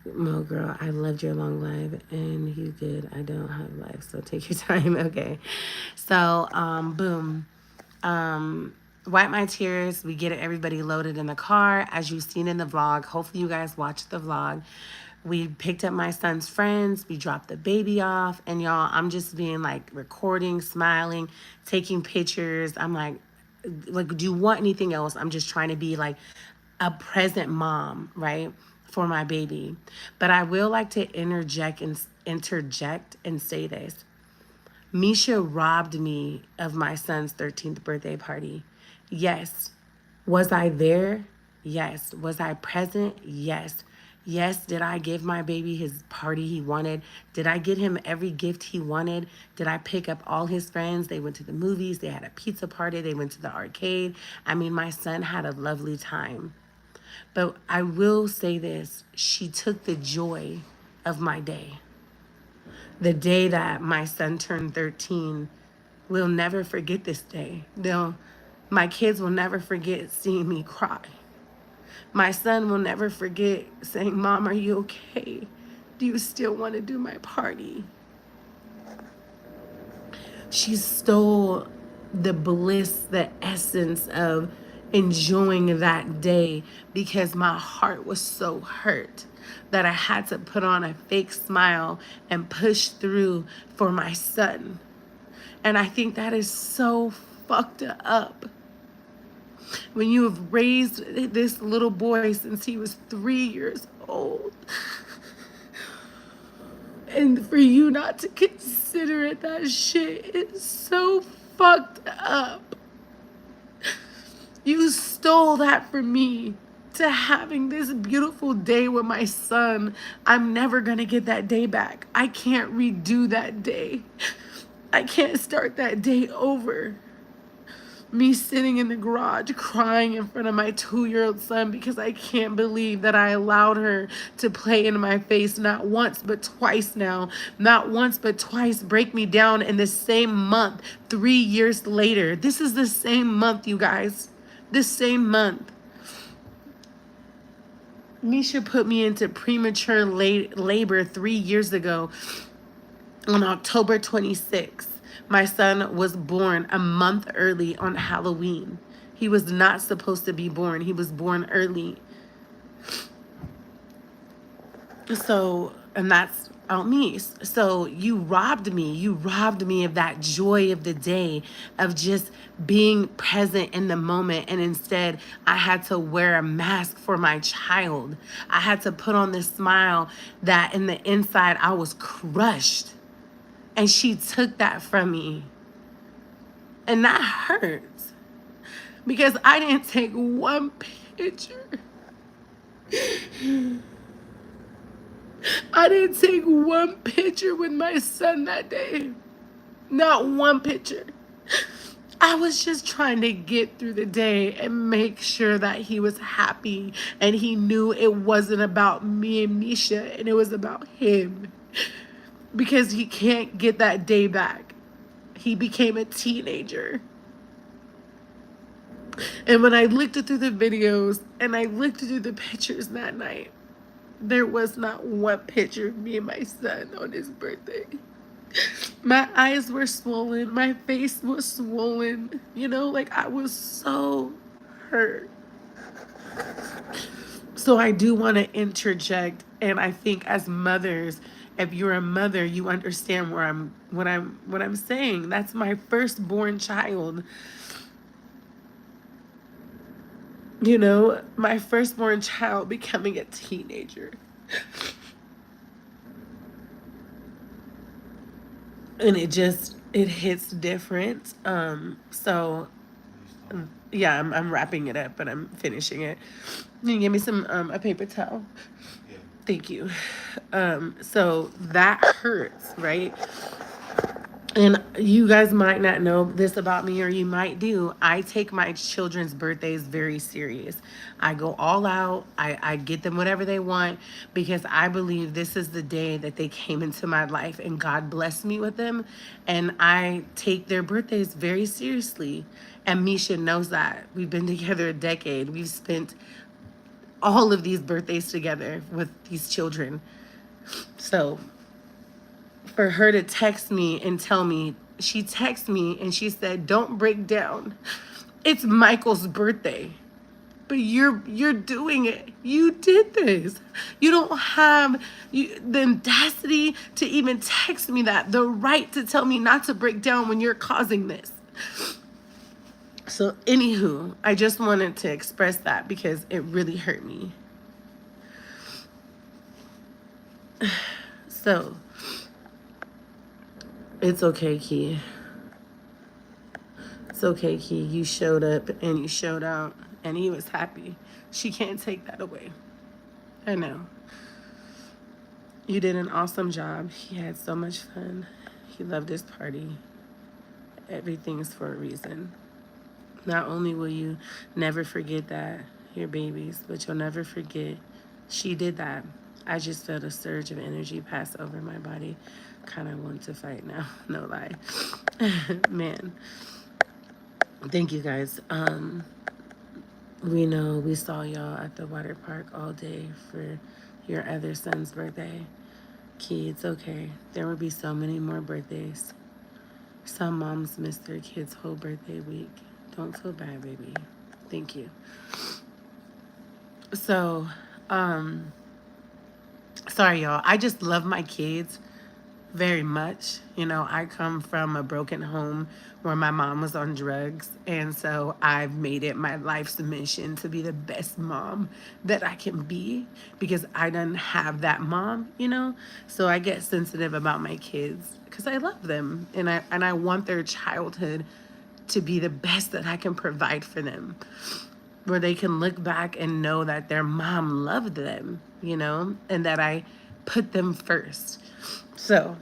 Mo girl, I loved your long live, and you did. I don't have life, so take your time. Okay. So boom. Wipe my tears. We get everybody loaded in the car, as you've seen in the vlog. Hopefully you guys watched the vlog. We picked up my son's friends. We dropped the baby off. And y'all, I'm just being like recording, smiling, taking pictures. I'm like, do you want anything else? I'm just trying to be like a present mom, right, for my baby. But I will like to interject and say this. Misha robbed me of my son's 13th birthday party. Yes. Was I there? Yes. Was I present? Yes. Yes. Did I give my baby his party he wanted? Did I get him every gift he wanted? Did I pick up all his friends? They went to the movies. They had a pizza party. They went to the arcade. I mean, my son had a lovely time. But I will say this. She took the joy of my day. The day that my son turned 13, we'll never forget this day. My kids will never forget seeing me cry. My son will never forget saying, Mom, are you okay? Do you still want to do my party? She stole the bliss, the essence of enjoying that day, because my heart was so hurt that I had to put on a fake smile and push through for my son. And I think that is so fucked up. When you have raised this little boy since he was 3 years old, and for you not to consider it, that shit is so fucked up. You stole that from me, to having this beautiful day with my son. I'm never gonna get that day back. I can't redo that day. I can't start that day over. Me sitting in the garage crying in front of my 2-year-old son because I can't believe that I allowed her to play in my face not once but twice now. Not once but twice, break me down in the same month, 3 years later. This is the same month, you guys. The same month. Misha put me into premature labor 3 years ago on October 26th. My son was born a month early on Halloween. He was not supposed to be born. He was born early. So, and that's on me. So you robbed me. You robbed me of that joy of the day, of just being present in the moment. And instead, I had to wear a mask for my child. I had to put on this smile that in the inside, I was crushed. And she took that from me. And that hurts because I didn't take one picture. I didn't take one picture with my son that day. Not one picture. I was just trying to get through the day and make sure that he was happy and he knew it wasn't about me and Misha and it was about him. Because he can't get that day back. He became a teenager. And when I looked through the videos and I looked through the pictures that night, there was not one picture of me and my son on his birthday. My eyes were swollen. My face was swollen. You know, like I was so hurt. So I do want to interject. And I think as mothers, if you're a mother, you understand what I'm saying. That's my firstborn child. You know, my firstborn child becoming a teenager. And it hits different. So yeah, I'm wrapping it up, but I'm finishing it. Can you give me some a paper towel? Yeah. Thank you. So that hurts, right? And you guys might not know this about me, or you might do. I take my children's birthdays very serious. I go all out. I get them whatever they want because I believe this is the day that they came into my life and God blessed me with them. And I take their birthdays very seriously. And Misha knows that. We've been together a decade. We've spent all of these birthdays together with these children. So for her to text me and tell me, she texted me and she said, "Don't break down. It's Michael's birthday." But you're doing it. You did this. You don't have the audacity to even text me that, the right to tell me not to break down when you're causing this. So anywho, I just wanted to express that because it really hurt me. So it's okay, Key. It's okay, Key. You showed up and you showed out and he was happy. She can't take that away. I know. You did an awesome job. He had so much fun. He loved his party. Everything's for a reason. Not only will you never forget that, your babies, but you'll never forget she did that. I just felt a surge of energy pass over my body. Kind of want to fight now. No lie. Man. Thank you guys. We know we saw y'all at the water park all day for your other son's birthday. Key, it's okay. There will be so many more birthdays. Some moms miss their kids' whole birthday week. Don't feel bad, baby. Thank you. So, sorry, y'all. I just love my kids very much. You know, I come from a broken home where my mom was on drugs. And so I've made it my life's mission to be the best mom that I can be because I didn't have that mom, you know? So I get sensitive about my kids because I love them and I want their childhood to be the best that I can provide for them, where they can look back and know that their mom loved them, you know, and that I put them first. So,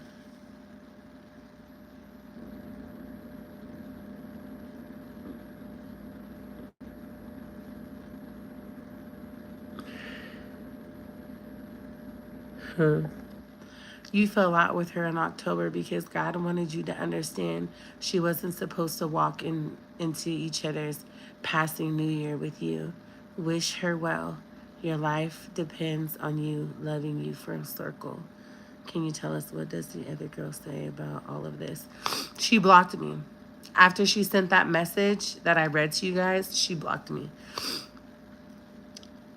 you fell out with her in October because God wanted you to understand she wasn't supposed to walk into each other's passing New Year with you. Wish her well. Your life depends on you loving you for a circle. Can you tell us what does the other girl say about all of this? She blocked me. After she sent that message that I read to you guys, she blocked me.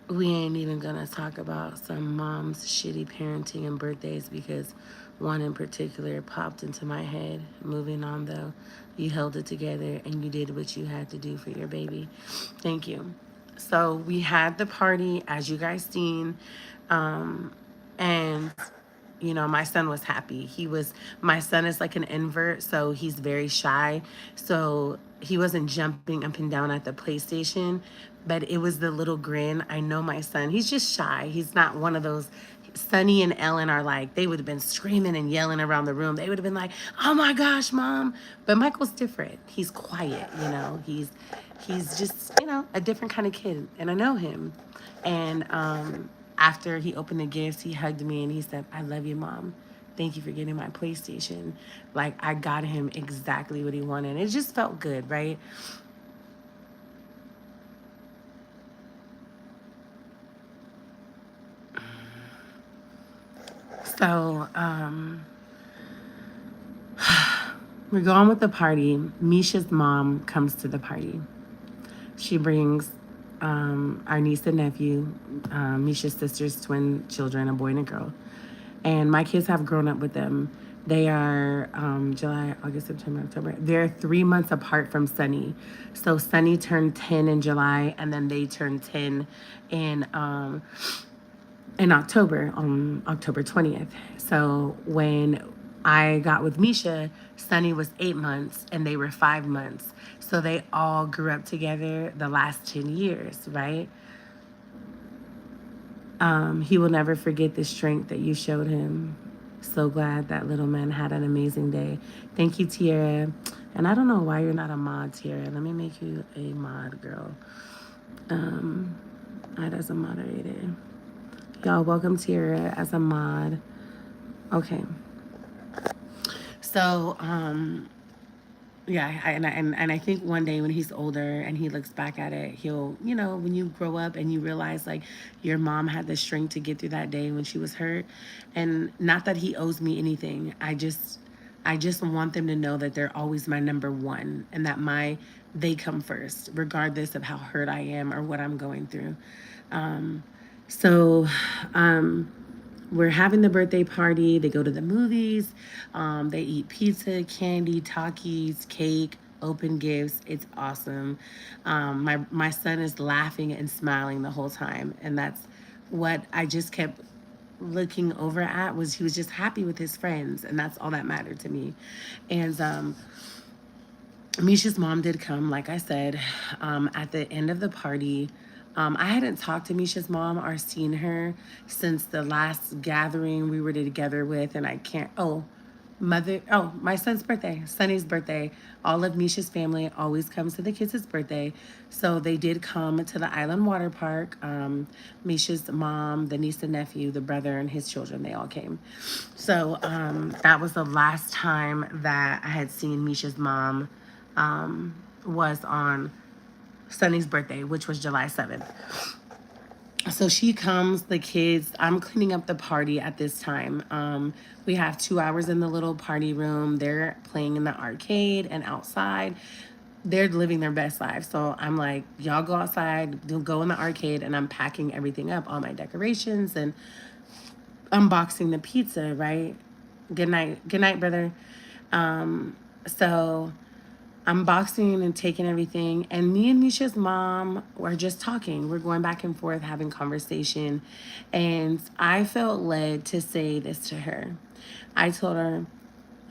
We ain't even gonna talk about some mom's shitty parenting and birthdays because one in particular popped into my head. Moving on though, you held it together and you did what you had to do for your baby. Thank you. So we had the party, as you guys seen, and you know, my son was happy. My son is like an invert, so he's very shy. So he wasn't jumping up and down at the PlayStation, but it was the little grin. I know my son, he's just shy. He's not one of those. Sunny and Ellen are like, they would have been screaming and yelling around the room. They would have been like, oh my gosh, mom. But Michael's different. He's quiet, you know. He's just, you know, a different kind of kid. And I know him. And after he opened the gifts, he hugged me and he said, I love you, mom. Thank you for getting my PlayStation. Like, I got him exactly what he wanted. It just felt good, right? So, we're going with the party. Misha's mom comes to the party. She brings our niece and nephew, Misha's sister's twin children, a boy and a girl. And my kids have grown up with them. They are July, August, September, October. They're 3 months apart from Sunny. So Sunny turned 10 in July, and then they turned 10 in October, on October 20th. So when I got with Misha, Sunny was 8 months and they were 5 months. So they all grew up together the last 10 years, right? He will never forget the strength that you showed him. So glad that little man had an amazing day. Thank you, Tiara. And I don't know why you're not a mod, Tiara. Let me make you a mod, girl. Add as a moderator. Y'all, welcome Tiara as a mod. Okay. So, yeah, and I think one day when he's older and he looks back at it, he'll, you know, when you grow up and you realize like your mom had the strength to get through that day when she was hurt, and not that he owes me anything. I just want them to know that they're always my number one and that they come first, regardless of how hurt I am or what I'm going through. So, we're having the birthday party. They go to the movies. They eat pizza, candy, Takis, cake, open gifts. It's awesome. My son is laughing and smiling the whole time, and that's what I just kept looking over at. Was he was just happy with his friends, and that's all that mattered to me. And Misha's mom did come, like I said, at the end of the party. I hadn't talked to Misha's mom or seen her since the last gathering we were together with, and I can't. My son's birthday, Sunny's birthday. All of Misha's family always comes to the kids' birthday. So they did come to the Island Water Park. Misha's mom, the niece and nephew, the brother, and his children, they all came. So that was the last time that I had seen Misha's mom, was on Sunny's birthday, which was July 7th. So she comes, the kids, I'm cleaning up the party at this time. We have 2 hours in the little party room. They're playing in the arcade and outside. They're living their best life. So I'm like, y'all go outside, go in the arcade, and I'm packing everything up, all my decorations and unboxing the pizza, right? Good night, brother. So I'm boxing and taking everything, and me and Misha's mom were just talking. We're going back and forth, having conversation, and I felt led to say this to her. I told her,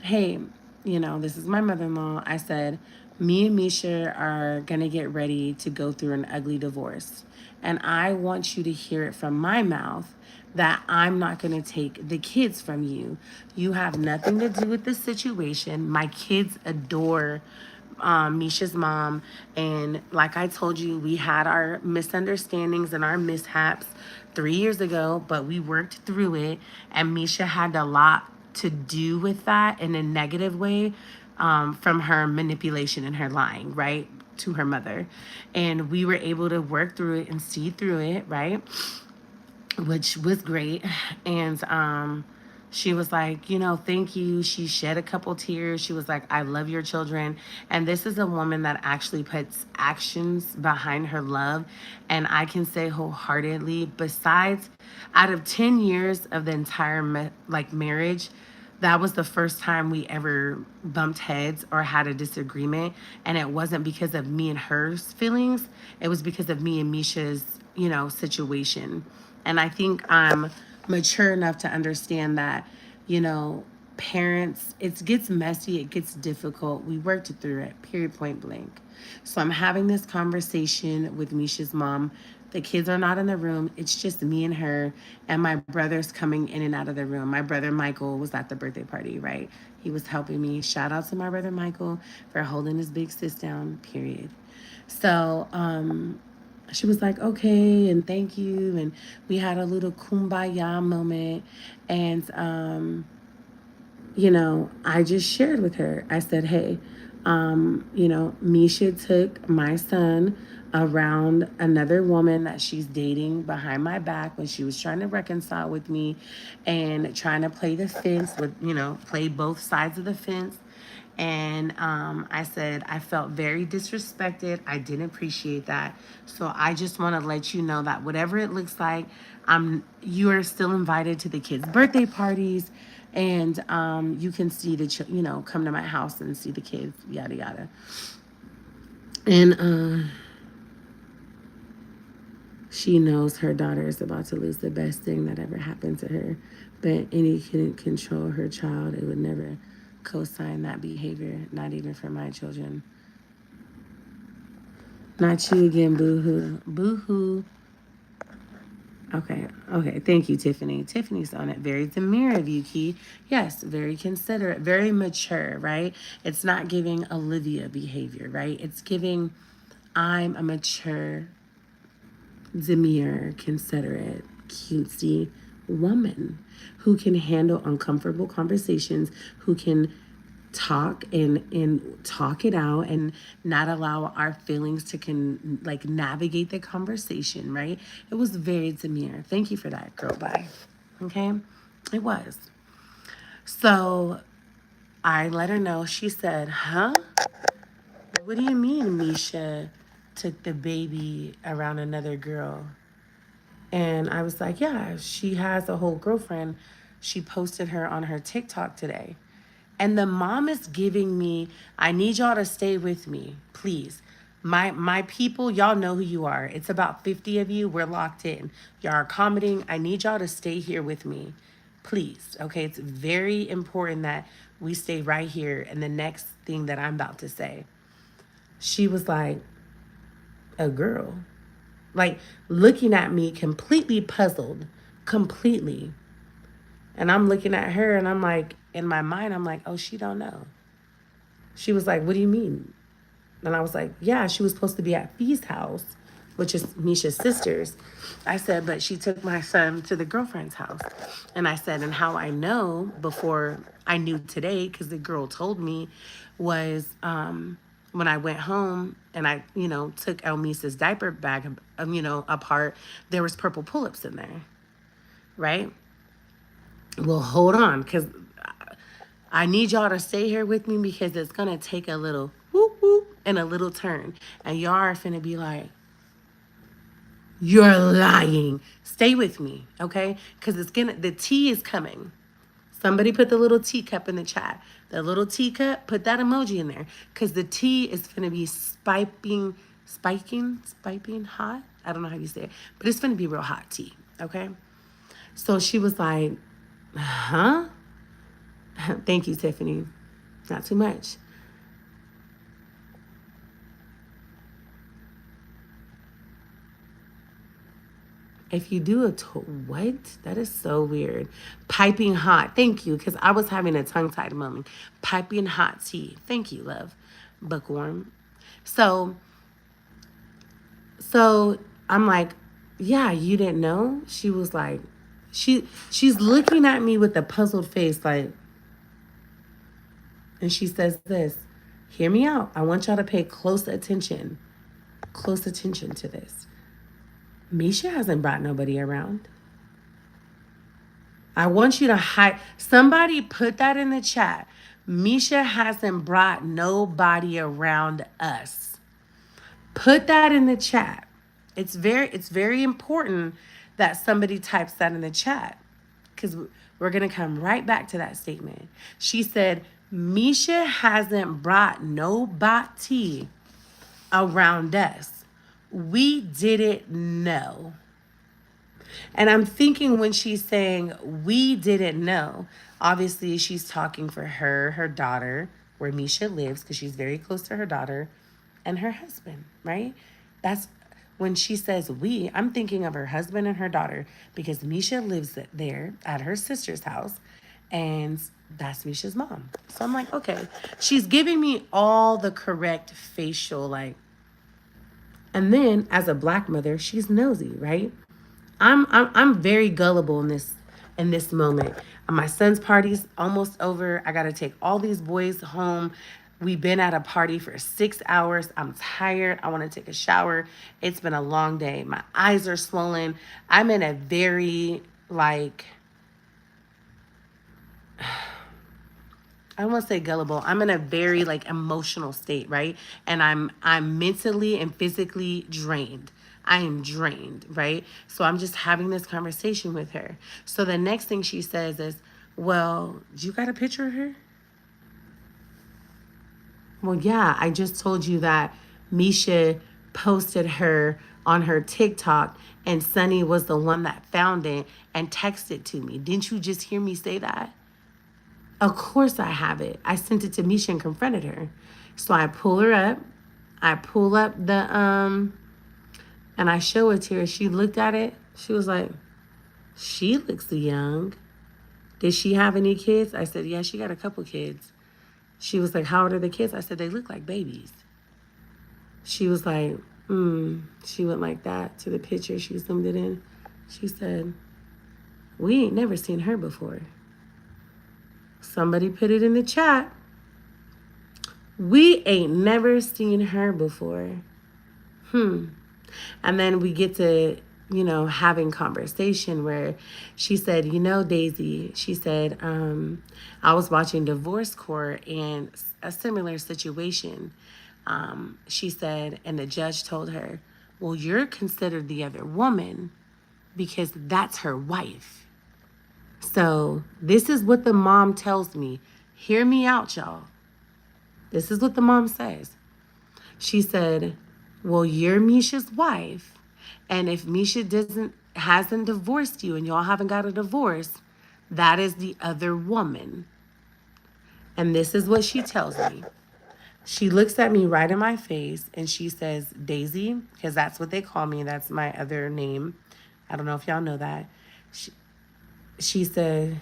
hey, you know, this is my mother-in-law. I said, me and Misha are going to get ready to go through an ugly divorce, and I want you to hear it from my mouth that I'm not going to take the kids from you. You have nothing to do with this situation. My kids adore Misha's mom. And like I told you, we had our misunderstandings and our mishaps 3 years ago, but we worked through it. And Misha had a lot to do with that in a negative way, from her manipulation and her lying, right, to her mother. And we were able to work through it and see through it, right, which was great. And She was like, thank you. She shed a couple tears. She was like, I love your children. And this is a woman that actually puts actions behind her love. And I can say wholeheartedly, besides, out of 10 years of the entire marriage, that was the first time we ever bumped heads or had a disagreement. And it wasn't because of me and her feelings. It was because of me and Misha's, situation. And I think I'm mature enough to understand that, you know, parents, it gets messy, it gets difficult. We worked through it, period, point blank. So I'm having this conversation with Misha's mom. The kids are not in the room. It's just me and her, and my brother's coming in and out of the room. My brother Michael was at the birthday party, right? He was helping me. Shout out to my brother Michael for holding his big sis down, period. So, she was like, okay, and thank you. And we had a little kumbaya moment. And, I just shared with her. I said, hey, Misha took my son around another woman that she's dating behind my back when she was trying to reconcile with me and trying to play the fence with, play both sides of the fence. And I said, I felt very disrespected. I didn't appreciate that. So I just want to let you know that whatever it looks like, you are still invited to the kids' birthday parties. And you can see come to my house and see the kids, yada, yada. And she knows her daughter is about to lose the best thing that ever happened to her. But any couldn't control her child. It would never co-sign that behavior, not even for my children. Not you again, boo-hoo. Boo-hoo. Okay. Thank you, Tiffany. Tiffany's on it. Very demure of you, Key. Yes, very considerate, very mature, right? It's not giving Olivia behavior, right? It's giving, I'm a mature, demure, considerate, cutesy woman who can handle uncomfortable conversations, who can talk and talk it out and not allow our feelings to navigate the conversation, right? It was very demure. Thank you for that, girl. Bye. Okay, it was. So I let her know. She said, huh, what do you mean Misha took the baby around another girl? And I was like, yeah, she has a whole girlfriend. She posted her on her TikTok today. And the mom is giving me, I need y'all to stay with me, please. My people, y'all know who you are. It's about 50 of you. We're locked in. Y'all are commenting. I need y'all to stay here with me, please. Okay, it's very important that we stay right here. And the next thing that I'm about to say, she was like, a girl, like looking at me completely puzzled, completely. And I'm looking at her and I'm like, in my mind, I'm like, oh, she don't know. She was like, what do you mean? And I was like, yeah, she was supposed to be at Fee's house, which is Misha's sister's. I said, but she took my son to the girlfriend's house. And I said, and how I know before I knew today, because the girl told me, was when I went home and I, took Elmisa's diaper bag, apart, there was purple pull-ups in there, right? Well, hold on, because I need y'all to stay here with me because it's going to take a little whoop whoop and a little turn. And y'all are finna be like, you're lying. Stay with me, okay? Because the tea is coming. Somebody put the little teacup in the chat. The little teacup, put that emoji in there. Because the tea is finna be spiking hot. I don't know how you say it. But it's finna be real hot tea, okay? So she was like, huh? Thank you, Tiffany. Not too much. If you do what? That is so weird. Piping hot. Thank you, because I was having a tongue-tied moment. Piping hot tea. Thank you, love. Bookworm. So I'm like, yeah, you didn't know? She was like, she's looking at me with a puzzled face, like, and she says this, hear me out. I want y'all to pay close attention to this. Misha hasn't brought nobody around. I want you to hide. Somebody put that in the chat. Misha hasn't brought nobody around us. Put that in the chat. It's very important that somebody types that in the chat because we're gonna come right back to that statement. She said, Misha hasn't brought nobody around us. We didn't know. And I'm thinking when she's saying we didn't know, obviously she's talking for her daughter, where Misha lives, because she's very close to her daughter, and her husband, right? That's when she says we, I'm thinking of her husband and her daughter because Misha lives there at her sister's house, and that's Misha's mom. So I'm like, okay, she's giving me all the correct facial, like, and then as a black mother, she's nosy, right? I'm very gullible in this moment. My son's party's almost over. I gotta take all these boys home. We've been at a party for 6 hours. I'm tired. I want to take a shower. It's been a long day. My eyes are swollen. I'm in a very like I don't want to say gullible. I'm in a very like emotional state, right? And I'm mentally and physically drained. I am drained, right? So I'm just having this conversation with her. So the next thing she says is, "Well, you got a picture of her?" Well, yeah, I just told you that Misha posted her on her TikTok and Sunny was the one that found it and texted to me. Didn't you just hear me say that? Of course I have it. I sent it to Misha and confronted her. So I pull her up. I pull up and I show it to her. She looked at it. She was like, she looks young. Did she have any kids? I said, yeah, she got a couple kids. She was like, how old are the kids? I said, they look like babies. She was like, she went like that to the picture. She zoomed it in. She said, we ain't never seen her before. Somebody put it in the chat. We ain't never seen her before. And then we get to, having conversation where she said, Daisy, she said, I was watching Divorce Court and a similar situation. She said, and the judge told her, well, you're considered the other woman because that's her wife. So this is what the mom tells me. Hear me out, y'all. This is what the mom says. She said, well, you're Misha's wife. And if Misha hasn't divorced you and y'all haven't got a divorce, that is the other woman. And this is what she tells me. She looks at me right in my face and she says, Daisy, because that's what they call me. That's my other name. I don't know if y'all know that. She said,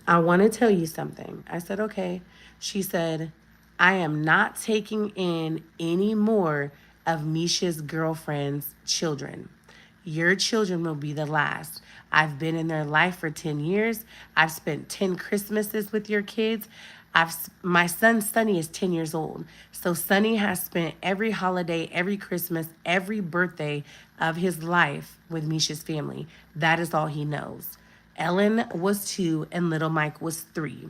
I want to tell you something. I said, okay. She said, I am not taking in any more of Misha's girlfriend's children. Your children will be the last. I've been in their life for 10 years. I've spent 10 Christmases with your kids. My son Sonny is 10 years old. So Sonny has spent every holiday, every Christmas, every birthday of his life with Misha's family. That is all he knows. Ellen was 2 and little Mike was 3.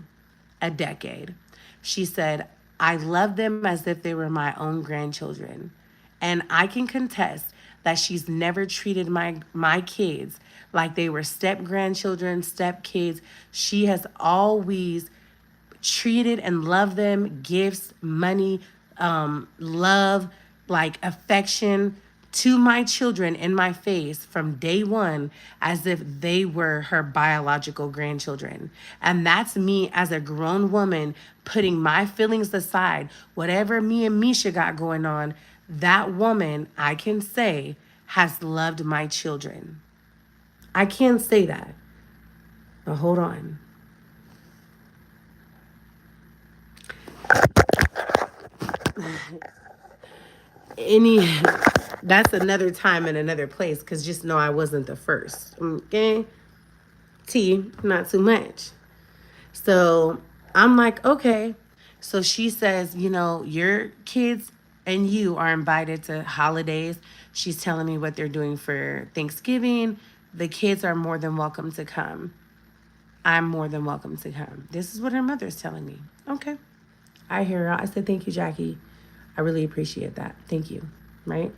A decade. She said, I love them as if they were my own grandchildren. And I can contest that she's never treated my kids like they were step grandchildren, step kids. She has always treated and loved them, gifts, money, love, like affection to my children in my face from day one as if they were her biological grandchildren. And that's me as a grown woman putting my feelings aside. Whatever me and Misha got going on, that woman, I can say, has loved my children. I can say that. But hold on. That's another time and another place, because just know I wasn't the first. Okay? Not too much. So I'm like, okay. So she says, your kids and you are invited to holidays. She's telling me what they're doing for Thanksgiving. The kids are more than welcome to come. I'm more than welcome to come. This is what her mother's telling me. Okay. I hear her. I said, thank you, Jackie. I really appreciate that. Thank you. Right?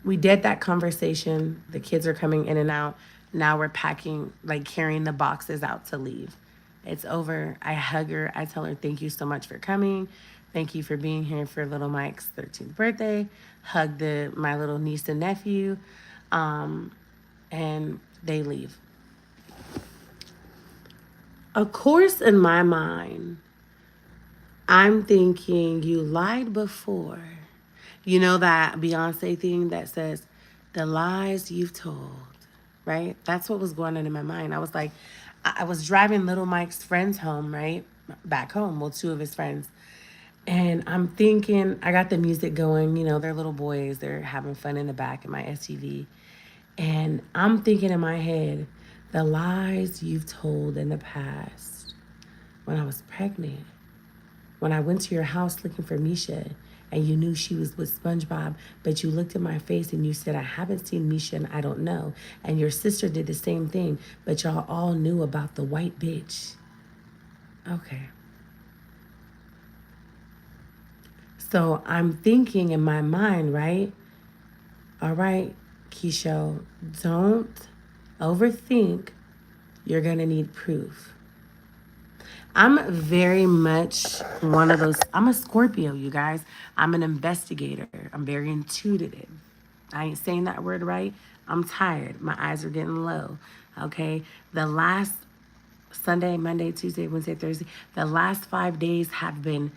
We did that conversation. The kids are coming in and out. Now we're packing, like carrying the boxes out to leave. It's over. I hug her. I tell her, thank you so much for coming. Thank you for being here for little Mike's 13th birthday. Hug my little niece and nephew. And they leave. Of course, in my mind, I'm thinking you lied before. You know that Beyonce thing that says, the lies you've told, right? That's what was going on in my mind. I was like, I was driving little Mike's friends home, right? Back home, well, two of his friends. And I'm thinking, I got the music going, you know, they're little boys, they're having fun in the back of my SUV. And I'm thinking in my head, the lies you've told in the past when I was pregnant, when I went to your house looking for Misha and you knew she was with SpongeBob, but you looked at my face and you said, I haven't seen Misha and I don't know. And your sister did the same thing, but y'all all knew about the white bitch. Okay. So I'm thinking in my mind, right? All right, Keisha, don't overthink. You're going to need proof. I'm very much one of those. I'm a Scorpio, you guys. I'm an investigator. I'm very intuitive. I ain't saying that word right. I'm tired. My eyes are getting low. Okay. The last Sunday, Monday, Tuesday, Wednesday, Thursday, the last 5 days have been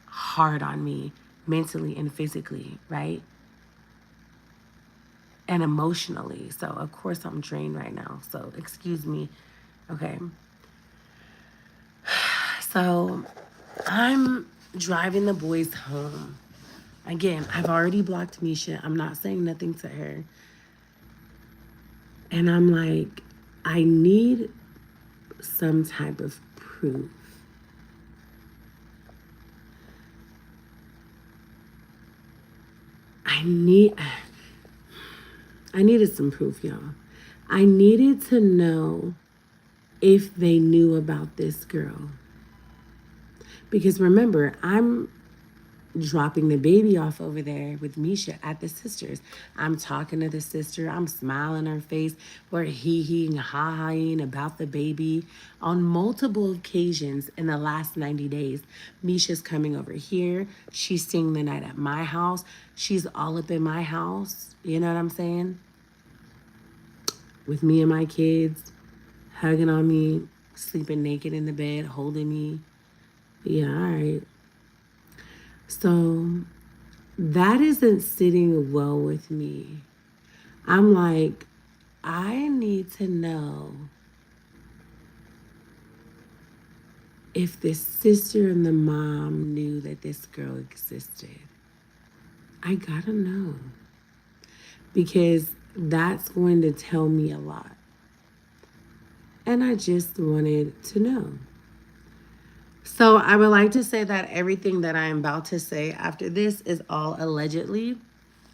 hard on me mentally and physically, right? And emotionally. So, of course, I'm drained right now. So, excuse me. Okay. So, I'm driving the boys home. Again, I've already blocked Misha. I'm not saying nothing to her. And I'm like, I need some type of proof. I needed some proof, y'all. I needed to know if they knew about this girl. Because remember, I'm dropping the baby off over there with Misha at the sisters. I'm talking to the sister. I'm smiling her face. We're hee-heeing, ha-haing about the baby. On multiple occasions in the last 90 days, Misha's coming over here. She's staying the night at my house. She's all up in my house. You know what I'm saying? With me and my kids, hugging on me, sleeping naked in the bed, holding me. Yeah, all right. So that isn't sitting well with me. I'm like, I need to know if the sister and the mom knew that this girl existed. I gotta know. Because that's going to tell me a lot. And I just wanted to know. So I would like to say that everything that I am about to say after this is all allegedly.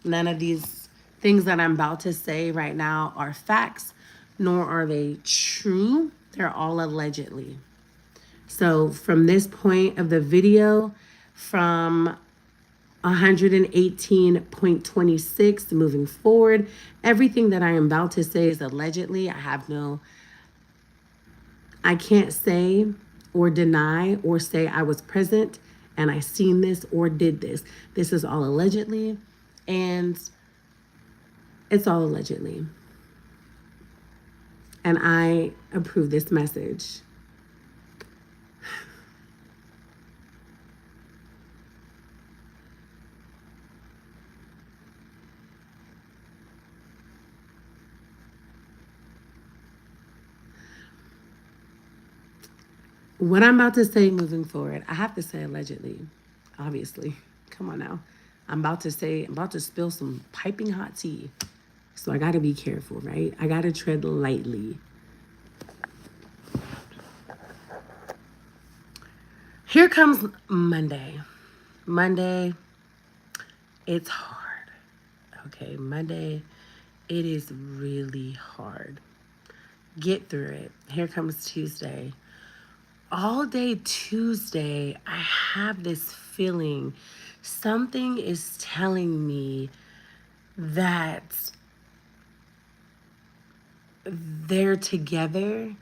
None of these things that I'm about to say right now are facts, nor are they true. They're all allegedly. So from this point of the video, from 118.26 moving forward, everything that I am about to say is allegedly. I can't say or deny or say I was present and I seen this or did this. This is all allegedly, and it's all allegedly. And I approve this message. What I'm about to say moving forward, I have to say allegedly, obviously. Come on now. I'm about to spill some piping hot tea. So I got to be careful, right? I got to tread lightly. Here comes Monday. Monday, It's hard. Okay, Monday, it is really hard. Get through it. Here comes Tuesday. All day Tuesday, I have this feeling something is telling me that they're together.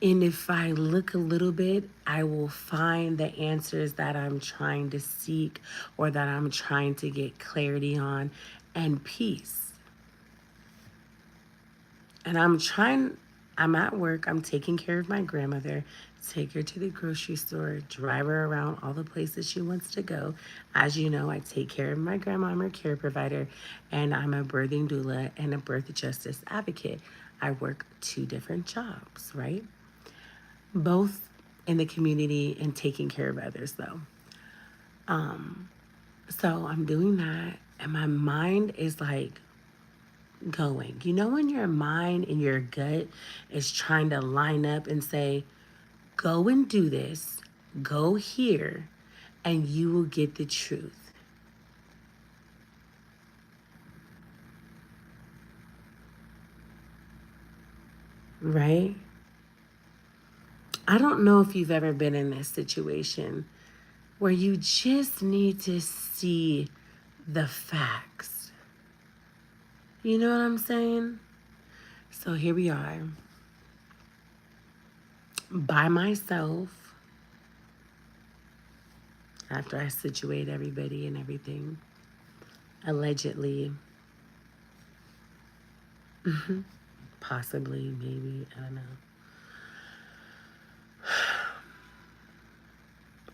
And if I look a little bit, I will find the answers that I'm trying to seek or that I'm trying to get clarity on and peace. And I'm at work, I'm taking care of my grandmother, take her to the grocery store, drive her around all the places she wants to go. As you know, I take care of my grandma, I'm her care provider, and I'm a birthing doula and a birth justice advocate. I work 2 different jobs, right? Both in the community and taking care of others, though. So I'm doing that, and my mind is like going. You know, when your mind and your gut is trying to line up and say, go and do this, go here, and you will get the truth. Right? I don't know if you've ever been in this situation where you just need to see the facts. You know what I'm saying? So here we are, by myself, after I situate everybody and everything, allegedly, possibly, maybe, I don't know.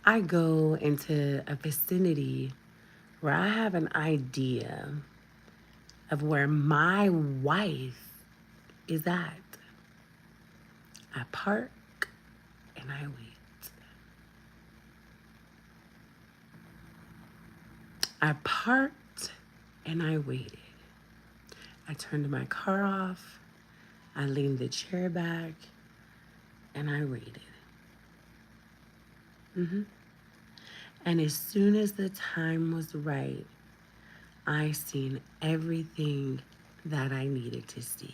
I go into a vicinity where I have an idea of where my wife is at. I park and I wait. I parked and I waited. I turned my car off. I leaned the chair back and I waited. And as soon as the time was right, I seen everything that I needed to see.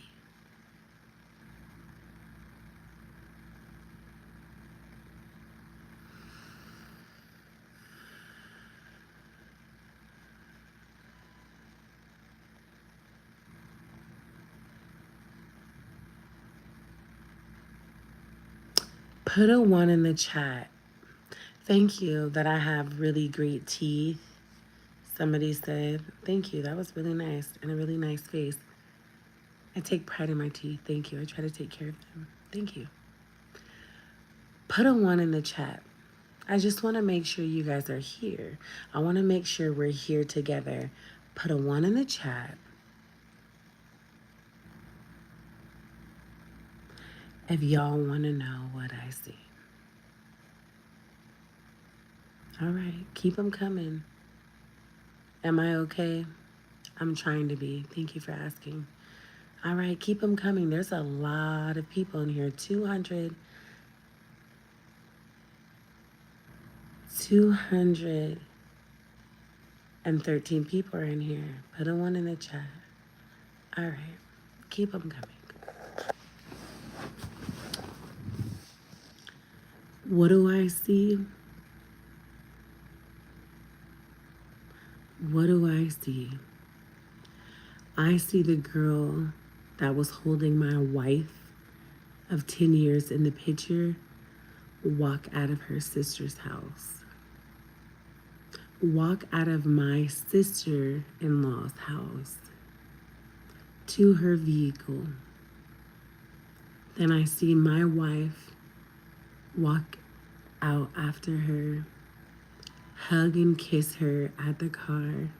Put a 1 in the chat. Thank you that I have really great teeth. Somebody said, thank you. That was really nice and a really nice face. I take pride in my teeth. Thank you. I try to take care of them. Thank you. Put a 1 in the chat. I just want to make sure you guys are here. I want to make sure we're here together. Put a 1 in the chat if y'all want to know what I see. All right, keep them coming. Am I okay? I'm trying to be. Thank you for asking. All right, keep them coming. There's a lot of people in here. 213 people are in here. Put a 1 in the chat. All right, keep them coming. What do I see? What do I see? I see the girl that was holding my wife of 10 years in the picture walk out of her sister's house. Walk out of my sister-in-law's house to her vehicle. Then I see my wife walk out after her, hug and kiss her at the car.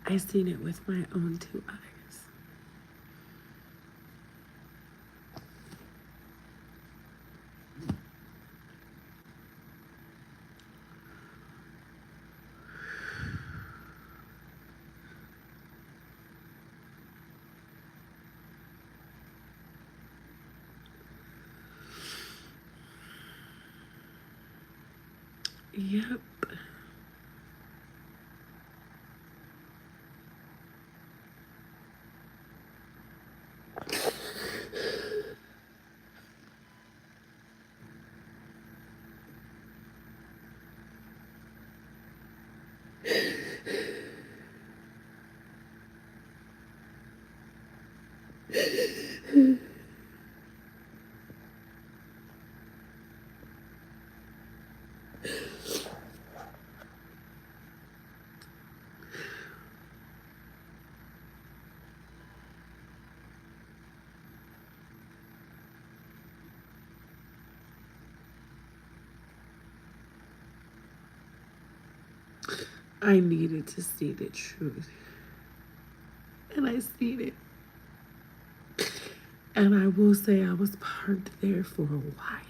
I seen it with my own two eyes. Yep. I needed to see the truth. And I seen it. And I will say I was parked there for a while.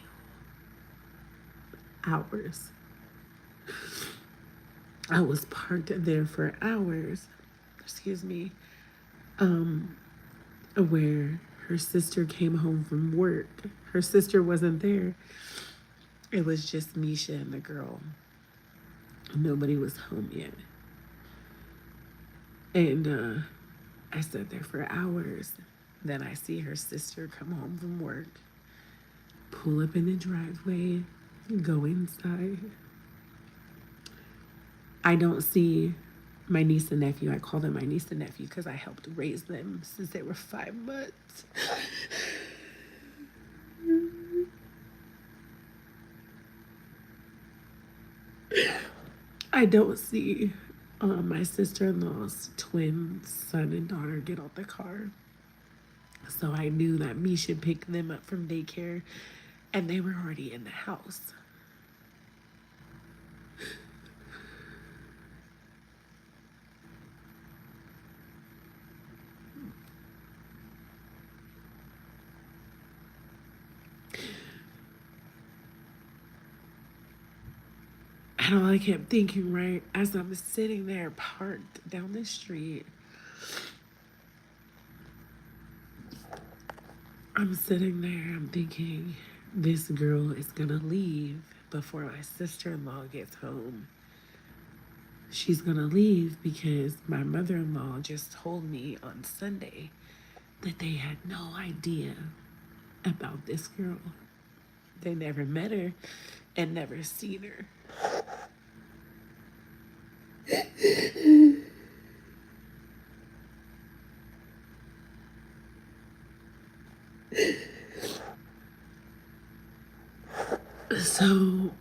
Hours. I was parked there for hours. Excuse me. Where her sister came home from work. Her sister wasn't there. It was just Misha and the girl. Nobody was home yet. And I sat there for hours. Then I see her sister come home from work, pull up in the driveway, go inside. I don't see my niece and nephew. I call them my niece and nephew because I helped raise them since they were 5 months. I don't see my sister-in-law's twin son and daughter get out the car. So I knew that Misha picked them up from daycare and they were already in the house. And all I kept thinking, right, as I'm sitting there parked down the street, I'm sitting there, I'm thinking, this girl is gonna leave before my sister-in-law gets home. She's gonna leave because my mother-in-law just told me on Sunday that they had no idea about this girl. They never met her and never seen her. So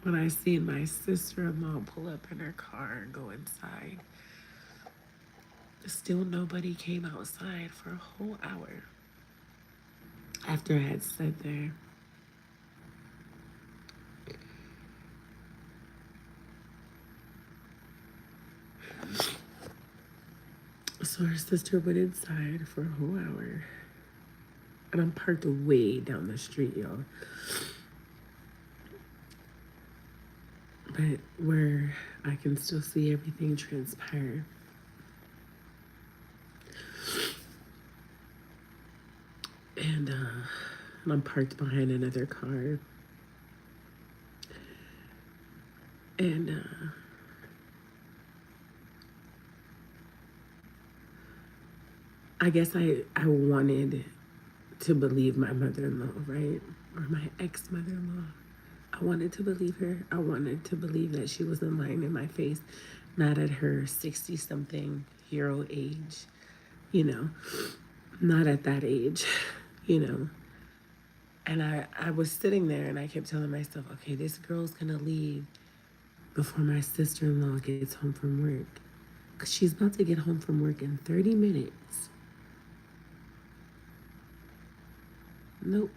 when I seen my sister-in-law pull up in her car and go inside, still nobody came outside for a whole hour after I had sat there. So her sister went inside for a whole hour. And I'm parked way down the street, y'all. But where I can still see everything transpire. And I'm parked behind another car. And I guess I wanted to believe my mother-in-law, right? Or my ex-mother-in-law. I wanted to believe her. I wanted to believe that she wasn't lying in my face, not at her 60-something-year-old age, you know, not at that age, you know. And I was sitting there and I kept telling myself, okay, this girl's gonna leave before my sister-in-law gets home from work. Because she's about to get home from work in 30 minutes. Nope.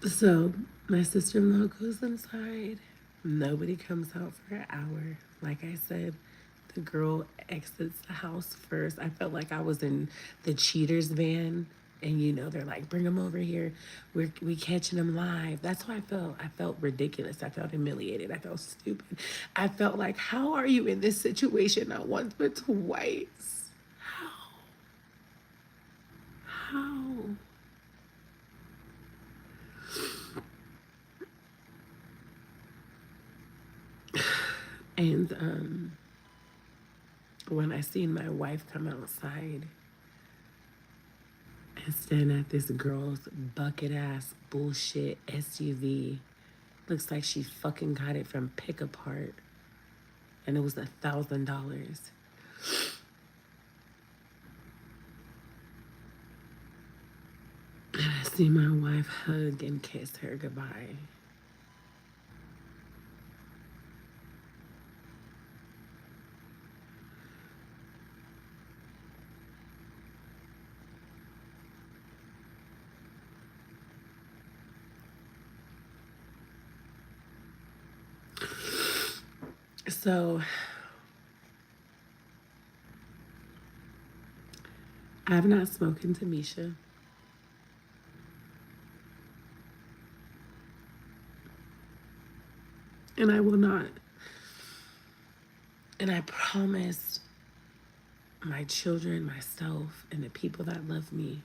So my sister-in-law goes inside. Nobody comes out for an hour. Like I said, the girl exits the house first. I felt like I was in the cheaters van, and they're like, bring them over here. We catching them live. That's how I felt. I felt ridiculous. I felt humiliated. I felt stupid. I felt like, how are you in this situation not once but twice? How? And when I seen my wife come outside and stand at this girl's bucket ass bullshit SUV, looks like she fucking got it from Pick Apart, and it was $1,000. And I see my wife hug and kiss her goodbye. So I have not spoken to Misha, and I will not. And I promised my children, myself, and the people that love me,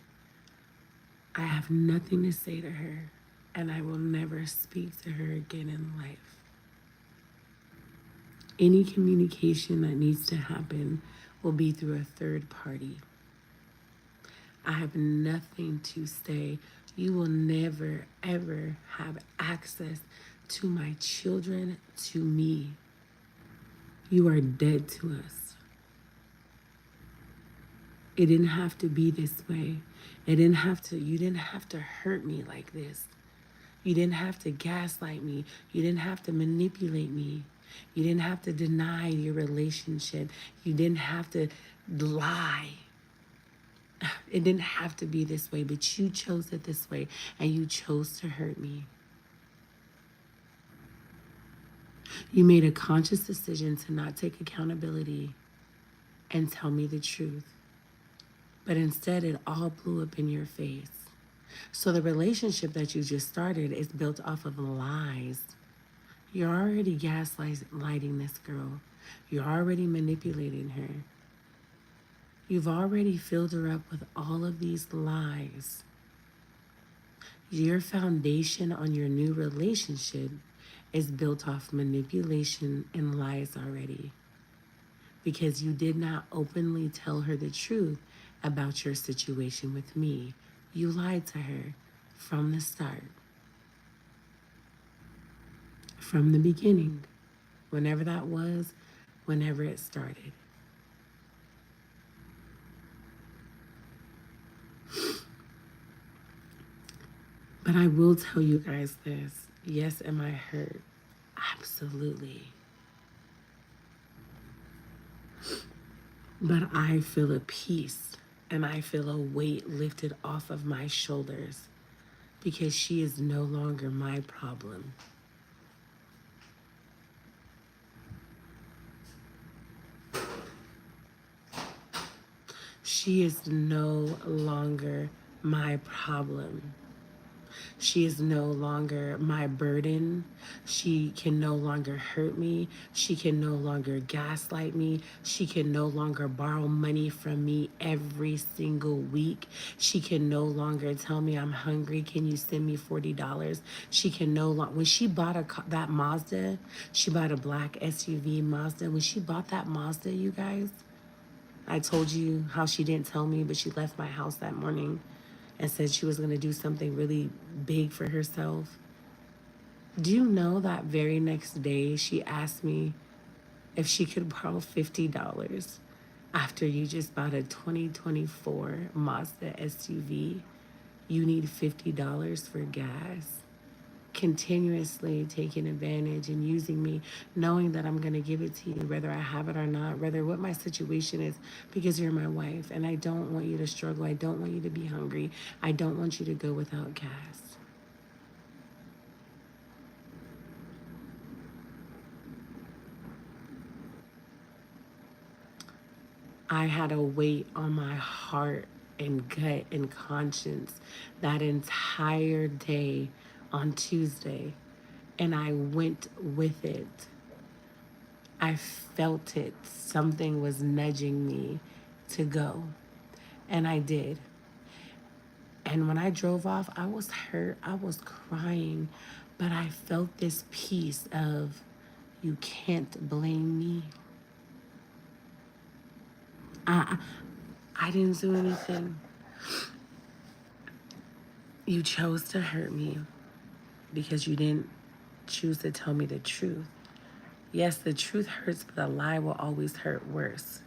I have nothing to say to her, and I will never speak to her again in life. Any communication that needs to happen will be through a third party. I have nothing to say. You will never, ever have access to my children, to me. You are dead to us. It didn't have to be this way. You didn't have to hurt me like this. You didn't have to gaslight me. You didn't have to manipulate me. You didn't have to deny your relationship. You didn't have to lie. It didn't have to be this way, but you chose it this way, and you chose to hurt me. You made a conscious decision to not take accountability and tell me the truth. But instead, it all blew up in your face. So the relationship that you just started is built off of lies. You're already gaslighting this girl. You're already manipulating her. You've already filled her up with all of these lies. Your foundation on your new relationship is built off manipulation and lies already, because you did not openly tell her the truth about your situation with me. You lied to her from the start, from the beginning, whenever that was, whenever it started. But I will tell you guys this. Yes, am I hurt? Absolutely. But I feel a peace, and I feel a weight lifted off of my shoulders, because she is no longer my problem. She is no longer my problem. She is no longer my burden. She can no longer hurt me. She can no longer gaslight me. She can no longer borrow money from me every single week. She can no longer tell me I'm hungry. Can you send me $40? She can no longer, when she bought that Mazda, she bought a black SUV Mazda. When she bought that Mazda, you guys, I told you how she didn't tell me, but she left my house that morning and said she was going to do something really big for herself. Do you know that very next day she asked me if she could borrow $50 after you just bought a 2024 Mazda SUV? You need $50 for gas. Continuously taking advantage and using me, knowing that I'm going to give it to you whether I have it or not, whether what my situation is, because you're my wife and I don't want you to struggle. I don't want you to be hungry. I don't want you to go without gas. I had a weight on my heart and gut and conscience that entire day on Tuesday, and I went with it. I felt it. Something was nudging me to go, and I did. And when I drove off, I was hurt. I was crying, but I felt this peace of, you can't blame me. I, I didn't do anything. You chose to hurt me because you didn't choose to tell me the truth. Yes, the truth hurts, but a lie will always hurt worse.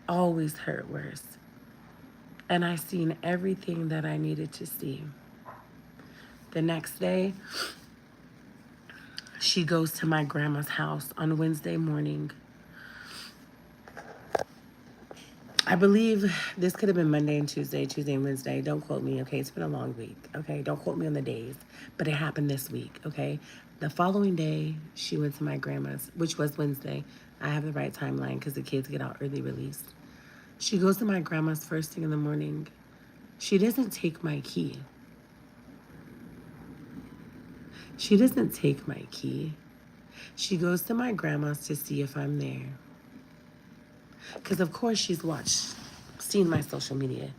Always hurt worse. And I seen everything that I needed to see. The next day, she goes to my grandma's house on Wednesday morning. I believe this could have been Monday and Tuesday and Wednesday. Don't quote me, okay? It's been a long week, okay? Don't quote me on the days, but it happened this week, okay? The following day, she went to my grandma's, which was Wednesday. I have the right timeline because the kids get out early release. She goes to my grandma's first thing in the morning. She doesn't take my key. She doesn't take my key. She goes to my grandma's to see if I'm there. Because, of course, seen my social media.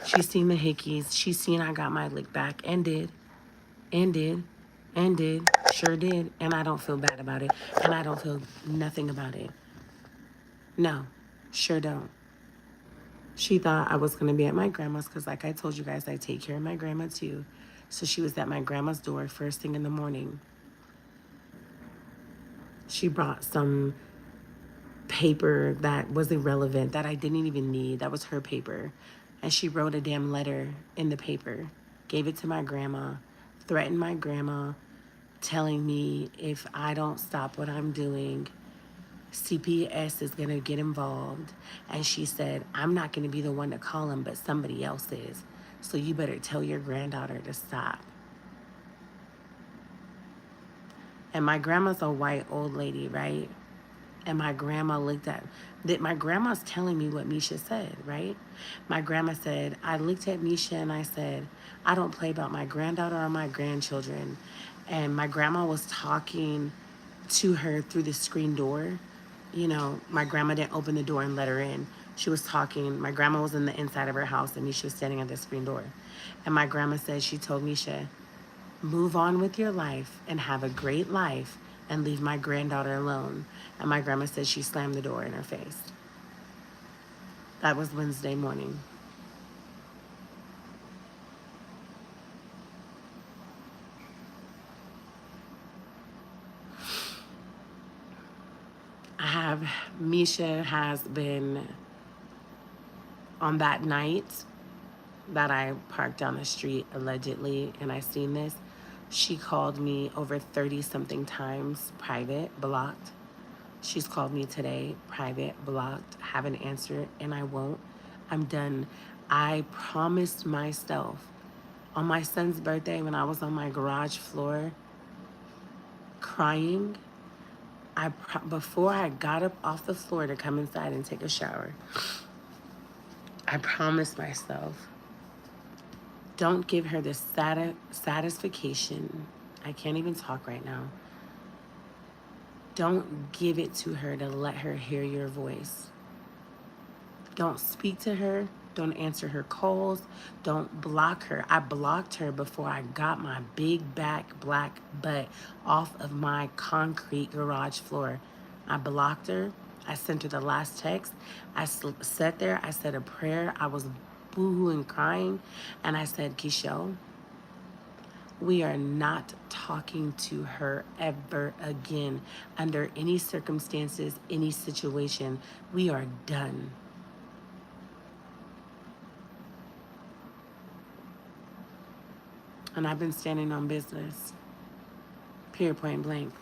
She's seen the hickeys. She's seen I got my lick back and did, and did, and did, sure did. And I don't feel bad about it. And I don't feel nothing about it. No, sure don't. She thought I was going to be at my grandma's because, like I told you guys, I take care of my grandma too. So she was at my grandma's door first thing in the morning. She brought some paper that was irrelevant, that I didn't even need. That was her paper. And she wrote a damn letter in the paper, gave it to my grandma, threatened my grandma, telling me if I don't stop what I'm doing, CPS is going to get involved. And she said, I'm not going to be the one to call him, but somebody else is. So you better tell your granddaughter to stop. And my grandma's a white old lady, right? And my grandma looked at that. My grandma's telling me what Misha said, right? My grandma said, I looked at Misha and I said, I don't play about my granddaughter or my grandchildren. And my grandma was talking to her through the screen door. You know, my grandma didn't open the door and let her in. She was talking. My grandma was in the inside of her house and Misha was standing at the screen door. And my grandma said, she told Misha, move on with your life and have a great life and leave my granddaughter alone. And my grandma said she slammed the door in her face. That was Wednesday morning. Misha has been on that night that I parked down the street allegedly and I seen this. She called me over 30 something times, private, blocked. She's called me today, private, blocked, haven't answered, and I won't. I'm done. I promised myself on my son's birthday when I was on my garage floor crying, before I got up off the floor to come inside and take a shower, I promised myself, don't give her the satisfaction. I can't even talk right now. Don't give it to her to let her hear your voice. Don't speak to her. Don't answer her calls. Don't block her. I blocked her before I got my big back black butt off of my concrete garage floor. I blocked her. I sent her the last text. I sat there. I said a prayer. I was boo-hooing crying. And I said, Kishel, we are not talking to her ever again under any circumstances, any situation. We are done. And I've been standing on business. Period, point blank.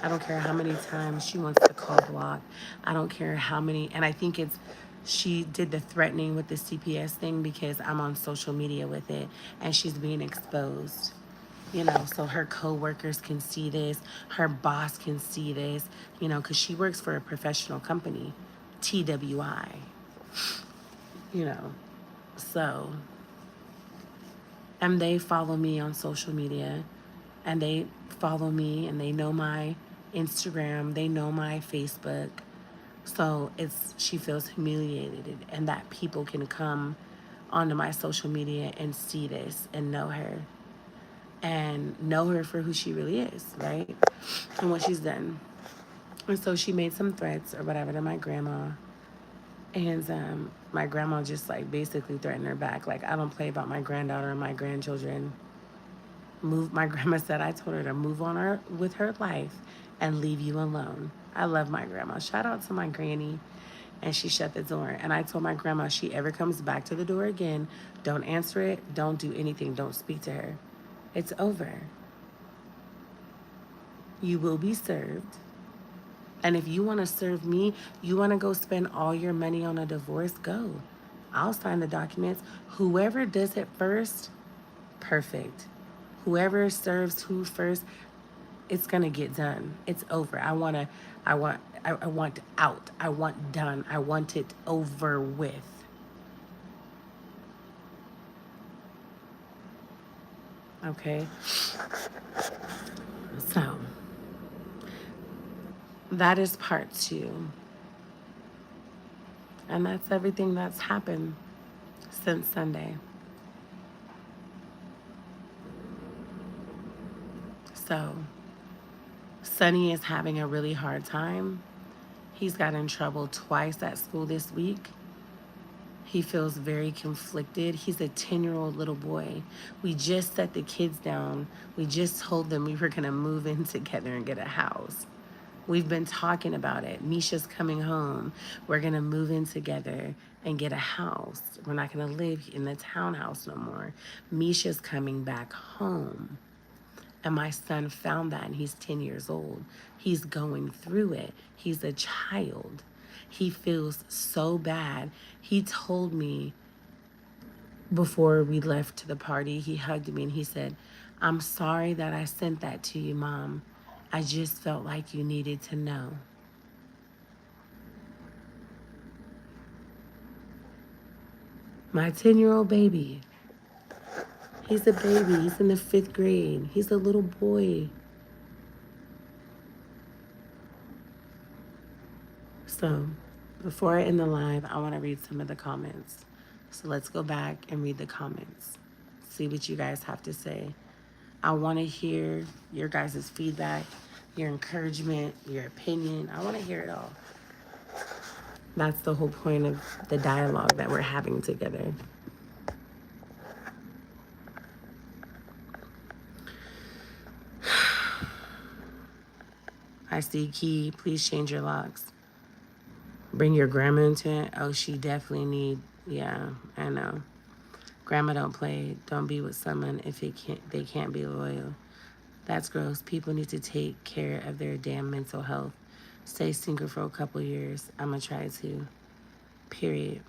I don't care how many times she wants to call block. I don't care how many. And I think she did the threatening with the CPS thing because I'm on social media with it and she's being exposed. You know, so her co-workers can see this, her boss can see this, you know, because she works for a professional company, TWI, you know. So, and they follow me on social media, and they follow me, and they know my Instagram, they know my Facebook. So it's, she feels humiliated, and that people can come onto my social media and see this and know her for who she really is, right? And what she's done. And so she made some threats or whatever to my grandma. And my grandma just like basically threatened her back. Like, I don't play about my granddaughter and my grandchildren. My grandma said I told her to move on her with her life and leave you alone. I love my grandma. Shout out to my granny. And she shut the door. And I told my grandma, if she ever comes back to the door again, don't answer it, don't do anything, don't speak to her. It's over. You will be served. And if you want to serve me, you want to go spend all your money on a divorce, go. I'll sign the documents. Whoever does it first, perfect. Whoever serves who first, it's gonna get done. It's over. I want out. I want done. I want it over with. Okay? So that is part two. And that's everything that's happened since Sunday. So Sonny is having a really hard time. He's got in trouble twice at school this week. He feels very conflicted. He's a 10-year-old little boy. We just set the kids down. We just told them we were going to move in together and get a house. We've been talking about it. Misha's coming home. We're going to move in together and get a house. We're not going to live in the townhouse no more. Misha's coming back home. And my son found that, and he's 10 years old. He's going through it. He's a child. He feels so bad. He told me before we left to the party, he hugged me and he said, I'm sorry that I sent that to you, Mom. I just felt like you needed to know. My 10-year-old baby. He's a baby. He's in the 5th grade. He's a little boy. So, before I end the live, I want to read some of the comments. So let's go back and read the comments. See what you guys have to say. I want to hear your guys' feedback, your encouragement, your opinion. I want to hear it all. That's the whole point of the dialogue that we're having together. I see Key, please change your locks. Bring your grandma into it. Oh, she definitely need, yeah, I know. Grandma don't play. Don't be with someone if they can't be loyal. That's gross. People need to take care of their damn mental health. Stay single for a couple years. I'ma try to. Period.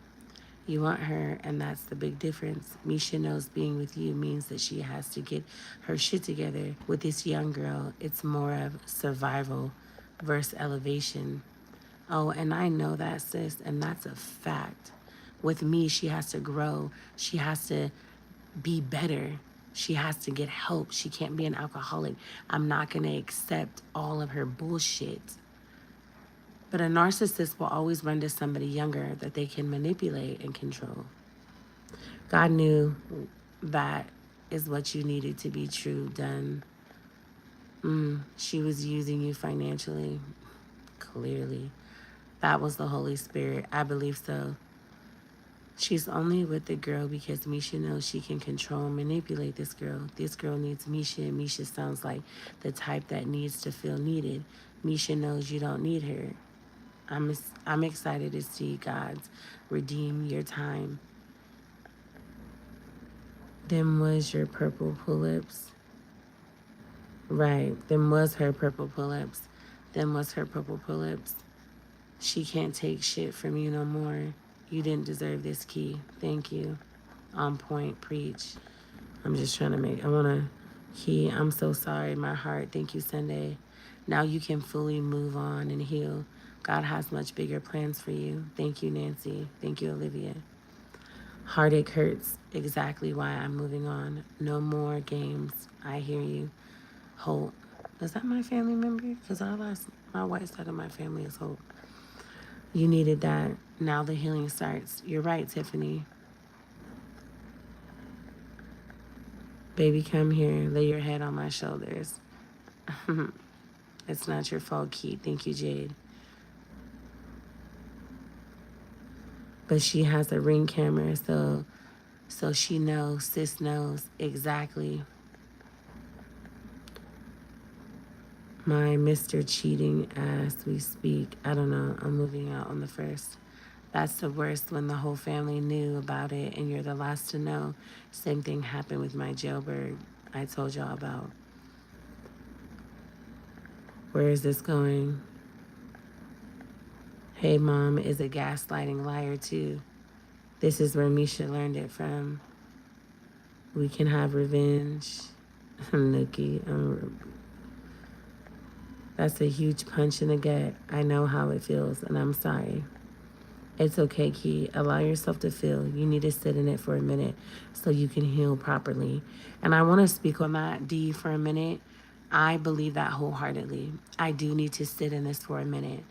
You want her, and that's the big difference. Misha knows being with you means that she has to get her shit together. With this young girl, it's more of survival versus elevation. Oh, and I know that, sis, and that's a fact. With me, she has to grow. She has to be better. She has to get help. She can't be an alcoholic. I'm not going to accept all of her bullshit. But a narcissist will always run to somebody younger that they can manipulate and control. God knew that is what you needed to be true, done. She was using you financially, clearly. That was the Holy Spirit. I believe so. She's only with the girl because Misha knows she can control and manipulate this girl. This girl needs Misha, and Misha sounds like the type that needs to feel needed. Misha knows you don't need her. I'm excited to see God's redeem your time. Them was your purple pull-ups. Right, them was her purple pull-ups. Them was her purple pull-ups. She can't take shit from you no more. You didn't deserve this, Key. Thank you. On point, preach. I'm just trying to I want to Key, I'm so sorry. My heart. Thank you, Sunday. Now you can fully move on and heal. God has much bigger plans for you. Thank you, Nancy. Thank you, Olivia. Heartache hurts. Exactly why I'm moving on. No more games. I hear you. Hope. Is that my family member? Because my white side of my family is Hope. You needed that. Now the healing starts. You're right, Tiffany. Baby, come here. Lay your head on my shoulders. It's not your fault, Keith. Thank you, Jade. But she has a ring camera, so she knows, sis knows exactly. My Mr. cheating as we speak. I don't know. I'm moving out on the 1st. That's the worst when the whole family knew about it and you're the last to know. Same thing happened with my jailbird I told y'all about. Where is this going? Hey, Mom is a gaslighting liar, too. This is where Misha learned it from. We can have revenge. Nookie, that's a huge punch in the gut. I know how it feels, and I'm sorry. It's okay, Key. Allow yourself to feel. You need to sit in it for a minute so you can heal properly. And I want to speak on that, D, for a minute. I believe that wholeheartedly. I do need to sit in this for a minute.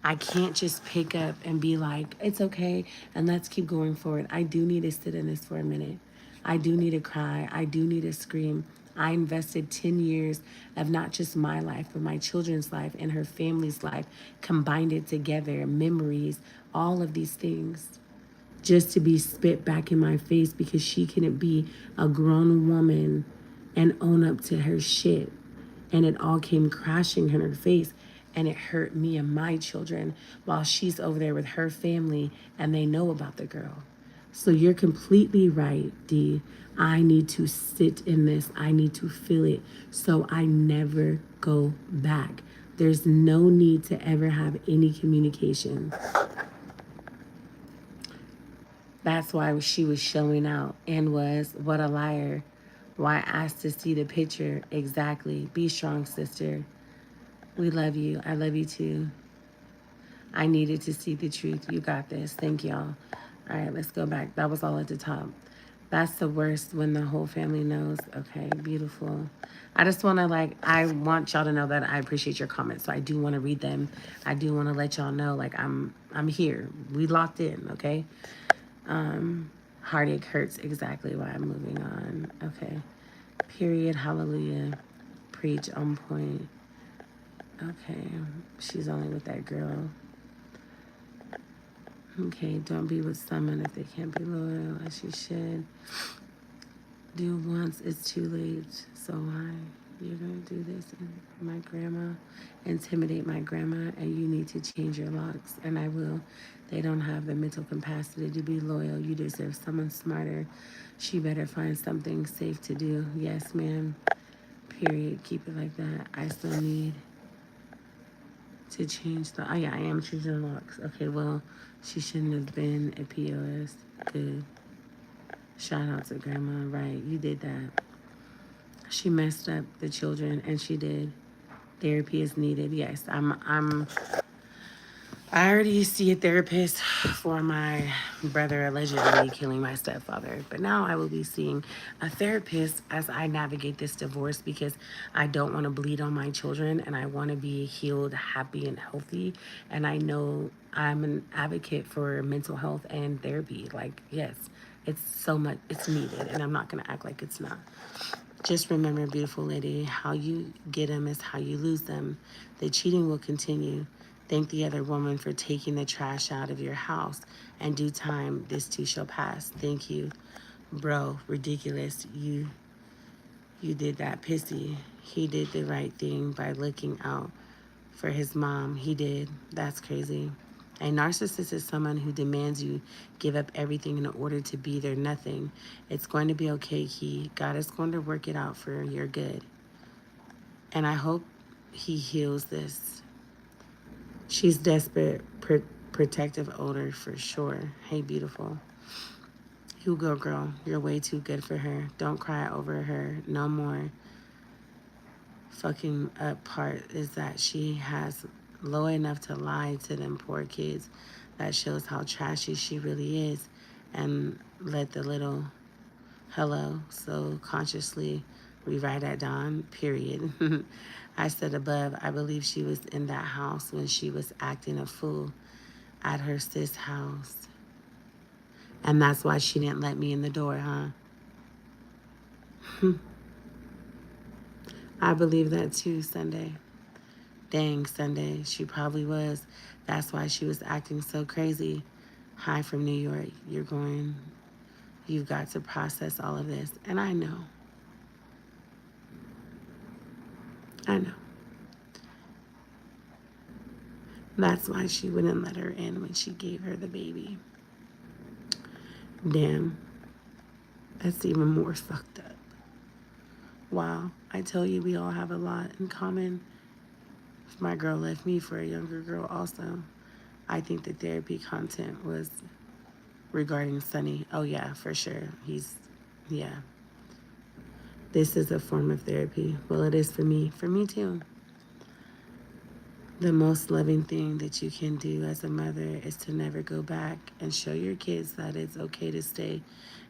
I can't just pick up and be like, it's okay, and let's keep going forward. I do need to sit in this for a minute. I do need to cry. I do need to scream. I invested 10 years of not just my life, but my children's life and her family's life, combined it together, memories, all of these things, just to be spit back in my face because she couldn't be a grown woman and own up to her shit. And it all came crashing in her face. And it hurt me and my children while she's over there with her family and they know about the girl. So you're completely right, D. I need to sit in this. I need to feel it so I never go back. There's no need to ever have any communication. That's why she was showing out and was, what a liar. Why asked to see the picture? Exactly. Be strong, sister. We love you. I love you too. I needed to see the truth. You got this. Thank y'all. All right, let's go back. That was all at the top. That's the worst when the whole family knows. Okay, beautiful. I just want to I want y'all to know that I appreciate your comments. So I do want to read them. I do want to let y'all know I'm here. We locked in, okay? Heartache hurts. Exactly why I'm moving on. Okay. Period. Hallelujah. Preach on point. Okay. She's only with that girl. Okay. Don't be with someone if they can't be loyal as you should. Do once, it's too late. So why? You're going to do this and my grandma, intimidate my grandma, and you need to change your locks. And I will. They don't have the mental capacity to be loyal. You deserve someone smarter. She better find something safe to do. Yes, ma'am. Period. Keep it like that. I still need to change the. Oh, yeah, I am changing locks. Okay, well, she shouldn't have been a POS. Good. Shout out to grandma. Right, you did that. She messed up the children, and she did. Therapy is needed. Yes, I already see a therapist for my brother allegedly killing my stepfather, but now I will be seeing a therapist as I navigate this divorce because I don't want to bleed on my children and I want to be healed, happy, and healthy. And I know I'm an advocate for mental health and therapy. Like, yes, it's so much, it's needed, and I'm not going to act like it's not. Just remember, beautiful lady, how you get them is how you lose them. The cheating will continue. Thank the other woman for taking the trash out of your house. In due time, this too shall pass. Thank you. Bro, ridiculous. You did that, pissy. He did the right thing by looking out for his mom. He did. That's crazy. A narcissist is someone who demands you give up everything in order to be their nothing. It's going to be okay, Key. God is going to work it out for your good. And I hope he heals this. She's desperate, protective odor for sure. Hey, beautiful. You go, girl. You're way too good for her. Don't cry over her. No more. fucking up part is that she has low enough to lie to them poor kids. That shows how trashy she really is, and let the little hello so consciously rewrite at dawn, period. I said above, I believe she was in that house when she was acting a fool at her sis' house. And that's why she didn't let me in the door, huh? I believe that too, Sunday. Dang, Sunday. She probably was. That's why she was acting so crazy. Hi from New York. You've got to process all of this. And I know. I know. That's why she wouldn't let her in when she gave her the baby. Damn. That's even more fucked up. Wow. I tell you, we all have a lot in common. My girl left me for a younger girl also. I think the therapy content was regarding Sonny. Oh, yeah, for sure. Yeah. This is a form of therapy. Well, it is for me. For me, too. The most loving thing that you can do as a mother is to never go back and show your kids that it's okay to stay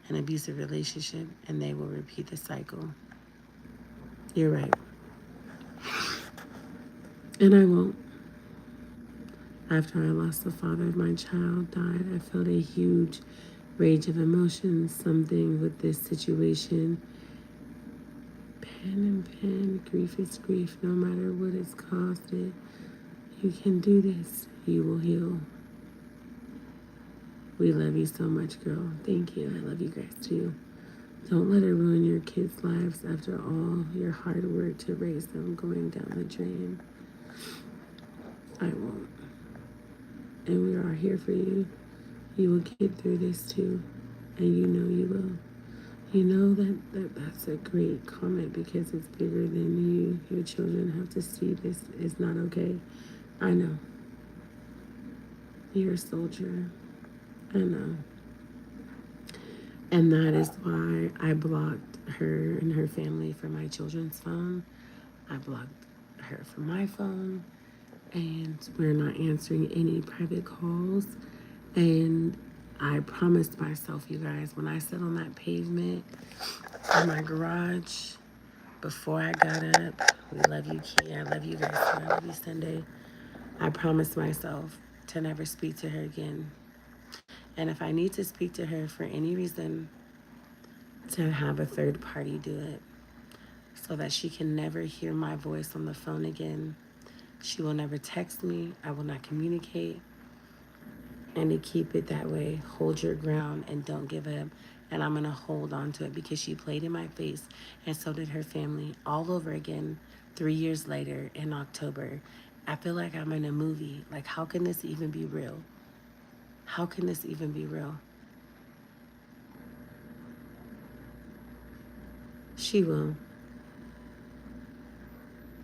in an abusive relationship, and they will repeat the cycle. You're right. And I won't. After I lost the father of my child died, I felt a huge rage of emotions. Something with this situation. Pen and pen, grief is grief, no matter what it's caused it. You can do this. You will heal. We love you so much, girl. Thank you. I love you guys too. Don't let it ruin your kids' lives after all your hard work to raise them going down the drain. I won't. And we are here for you. You will get through this too. And you know you will. You know that's a great comment because it's bigger than you. Your children have to see this is not okay. I know. You're a soldier. I know. And that is why I blocked her and her family from my children's phone. I blocked her from my phone. And we're not answering any private calls. And I promised myself, you guys, when I sat on that pavement in my garage before I got up, we love you, Key. I love you guys. I love you, Sunday. I promised myself to never speak to her again. And if I need to speak to her for any reason, to have a third party do it so that she can never hear my voice on the phone again. She will never text me. I will not communicate. And to keep it that way, hold your ground and don't give up. And I'm going to hold on to it because she played in my face, and so did her family all over again 3 years later in October. I feel like I'm in a movie. Like, how can this even be real? How can this even be real? She will.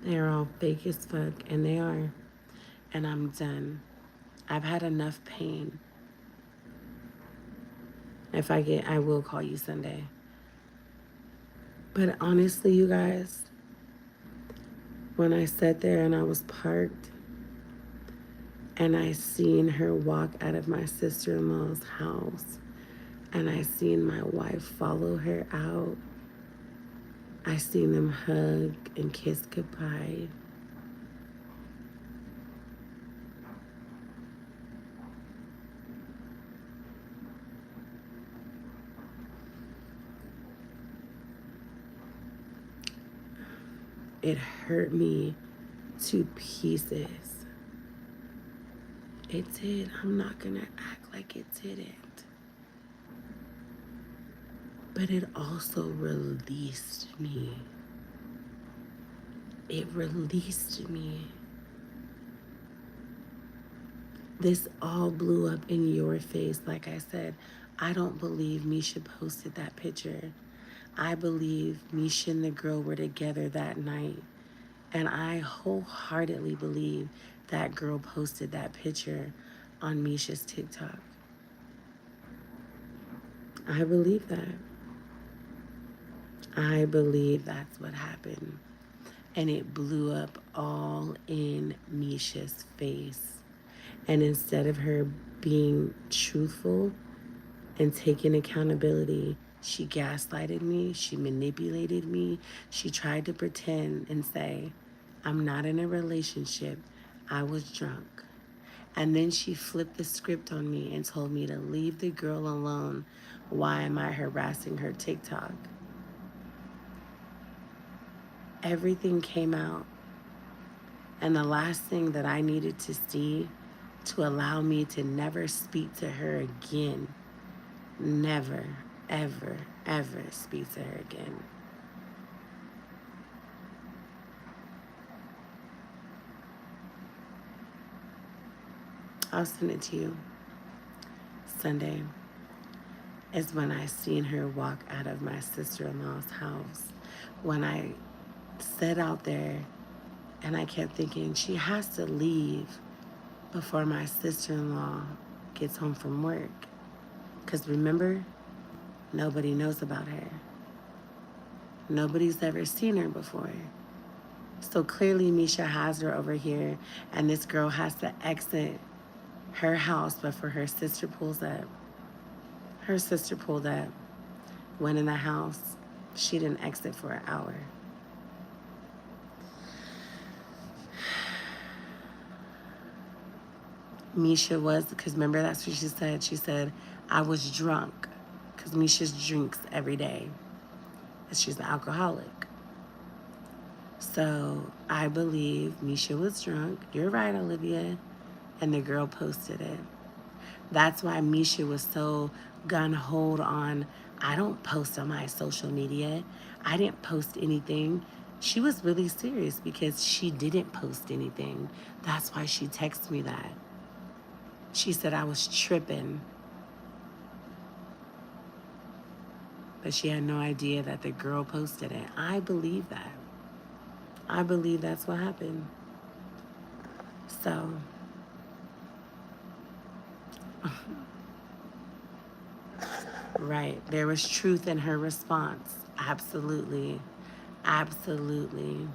They're all fake as fuck, and they are. And I'm done. I've had enough pain. If I will call you Sunday. But honestly, you guys, when I sat there and I was parked and I seen her walk out of my sister-in-law's house and I seen my wife follow her out, I seen them hug and kiss goodbye. It hurt me to pieces. It did. I'm not gonna act like it didn't. But it also released me. It released me. This all blew up in your face. Like I said, I don't believe Misha posted that picture. I believe Misha and the girl were together that night. And I wholeheartedly believe that girl posted that picture on Misha's TikTok. I believe that. I believe that's what happened. and it blew up all in Misha's face. And instead of her being truthful and taking accountability, she gaslighted me, she manipulated me, she tried to pretend and say, I'm not in a relationship, I was drunk. And then she flipped the script on me and told me to leave the girl alone. Why am I harassing her TikTok? Everything came out. And the last thing that I needed to see to allow me to never speak to her again, never, ever, ever speak to her again. I'll send it to you. Sunday is when I seen her walk out of my sister-in-law's house. When I sat out there and I kept thinking, she has to leave before my sister-in-law gets home from work. Because remember, nobody knows about her. Nobody's ever seen her before. So clearly Misha has her over here, and this girl has to exit her house before her sister pulls up. Her sister pulled up, went in the house. She didn't exit for an hour. Misha was, because remember that's what she said. She said, I was drunk, because Misha drinks every day. And she's an alcoholic. So I believe Misha was drunk. You're right, Olivia. And the girl posted it. That's why Misha was so gun-ho on, I don't post on my social media. I didn't post anything. She was really serious because she didn't post anything. That's why she texted me that. She said I was tripping. But she had no idea that the girl posted it. I believe that. I believe that's what happened. So, right. There was truth in her response. Absolutely. Absolutely.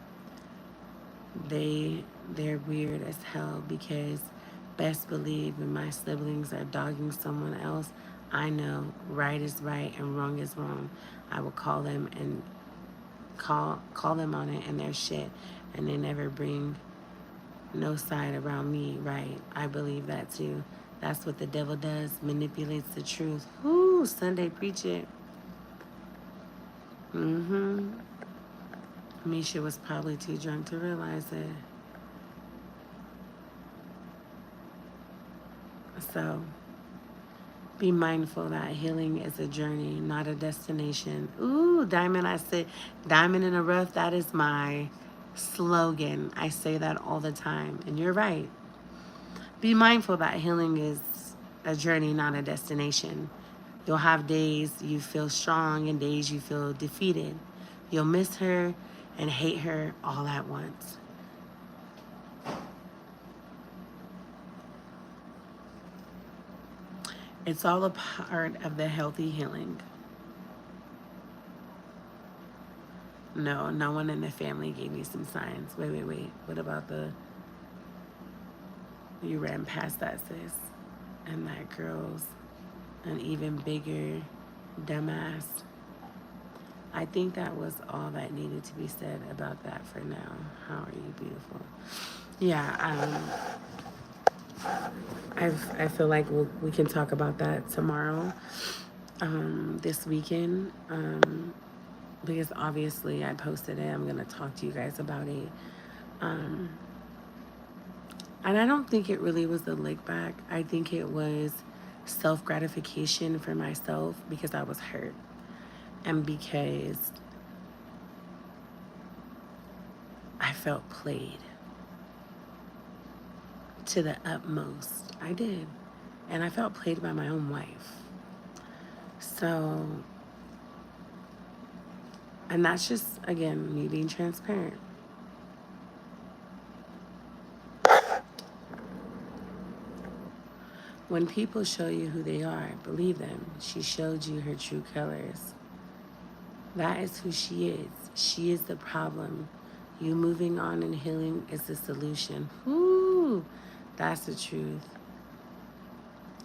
They're weird as hell because best believe when my siblings are dogging someone else, I know right is right and wrong is wrong. I will call them and call them on it and their shit, and they never bring no side around me, right? I believe that too. That's what the devil does, manipulates the truth. Ooh, Sunday, preach it. Mm-hmm. Misha was probably too drunk to realize it. So, be mindful that healing is a journey, not a destination. Ooh, Diamond, I say, Diamond in the rough, that is my slogan. I say that all the time. And you're right. Be mindful that healing is a journey, not a destination. You'll have days you feel strong and days you feel defeated. You'll miss her and hate her all at once. It's all a part of the healthy healing. No, no one in the family gave me some signs. Wait. What about the... You ran past that, sis. And that girl's an even bigger dumbass. I think that was all that needed to be said about that for now. How are you, beautiful? Yeah, I feel like we can talk about that tomorrow, this weekend, because obviously I posted it. I'm going to talk to you guys about it. And I don't think it really was a lick back. I think it was self-gratification for myself because I was hurt and because I felt played to the utmost. I did. And I felt played by my own wife. So, and that's just, again, me being transparent. When people show you who they are, believe them. She showed you her true colors. That is who she is. She is the problem. You moving on and healing is the solution. Whoo, that's the truth.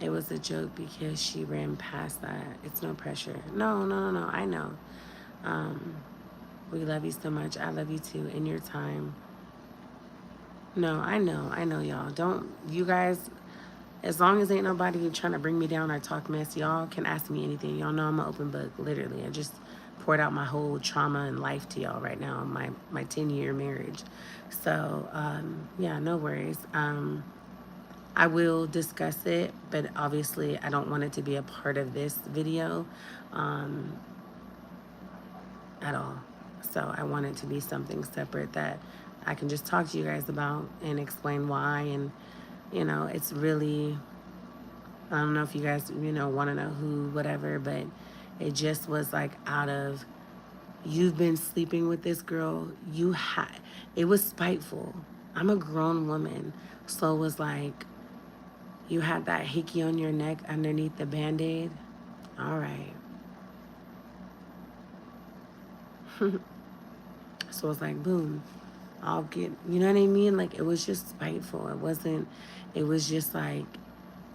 It was a joke because she ran past that. It's no pressure. No, no, no, no. I know. Um, we love you so much. I love you too. In your time. No, I know. I know, y'all. Don't, you guys, as long as ain't nobody trying to bring me down or talk mess, y'all can ask me anything. Y'all know I'm an open book, literally. I just poured out my whole trauma and life to y'all right now, my 10-year marriage. So, yeah, no worries. I will discuss it, but obviously I don't want it to be a part of this video um, at all. So I want it to be something separate that I can just talk to you guys about and explain why. And, you know, it's really, I don't know if you guys, you know, want to know who, whatever, but it just was like out of, you've been sleeping with this girl. It was spiteful. I'm a grown woman. So it was like, you had that hickey on your neck underneath the Band-Aid. All right. So it's like, boom, I'll get, you know what I mean? Like, it was just spiteful. It was just like,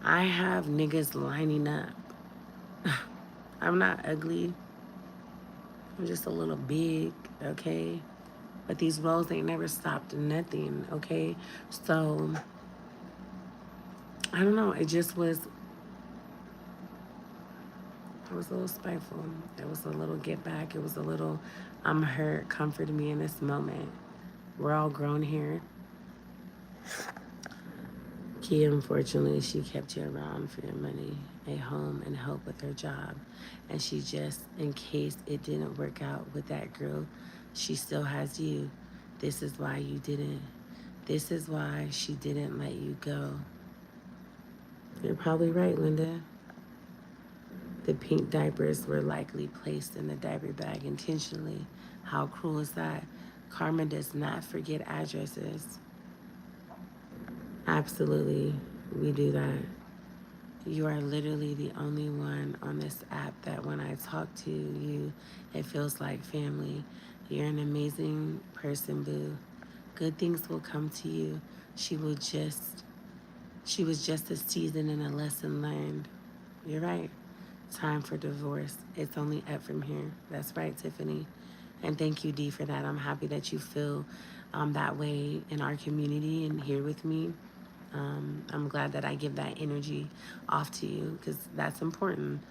I have niggas lining up. I'm not ugly. I'm just a little big, okay? But these roles ain't never stopped nothing, okay? So, I don't know. It was a little spiteful. It was a little get back. It was a little, I'm hurt, comfort me in this moment. We're all grown here. Kia, unfortunately, she kept you around for your money, a home, and help with her job. And she just, in case it didn't work out with that girl, she still has you. This is why you didn't. This is why she didn't let you go. You're probably right, Linda. The pink diapers were likely placed in the diaper bag intentionally. How cruel is that? Karma does not forget addresses. Absolutely, we do that. You are literally the only one on this app that when I talk to you, it feels like family. You're an amazing person, boo. Good things will come to you. She was just a season and a lesson learned. You're right. Time for divorce. It's only up from here. That's right, Tiffany. And thank you, Dee, for that. I'm happy that you feel that way in our community and here with me. I'm glad that I give that energy off to you because that's important.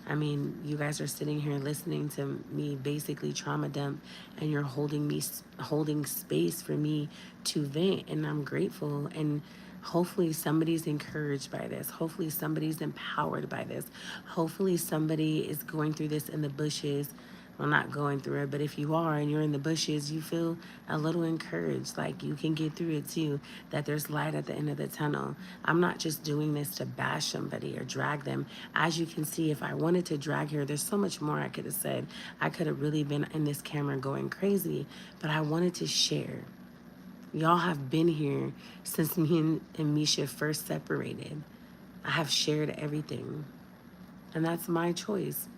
I mean, you guys are sitting here listening to me basically trauma dump, and you're holding space for me to vent, and I'm grateful. And hopefully somebody's encouraged by this. Hopefully somebody's empowered by this. Hopefully somebody is going through this in the bushes. Well, not going through it, but if you are and you're in the bushes, you feel a little encouraged, like you can get through it too, that there's light at the end of the tunnel. I'm not just doing this to bash somebody or drag them. As you can see, if I wanted to drag her, there's so much more I could have said. I could have really been in this camera going crazy, but I wanted to share. Y'all have been here since me and Misha first separated. I have shared everything, and that's my choice.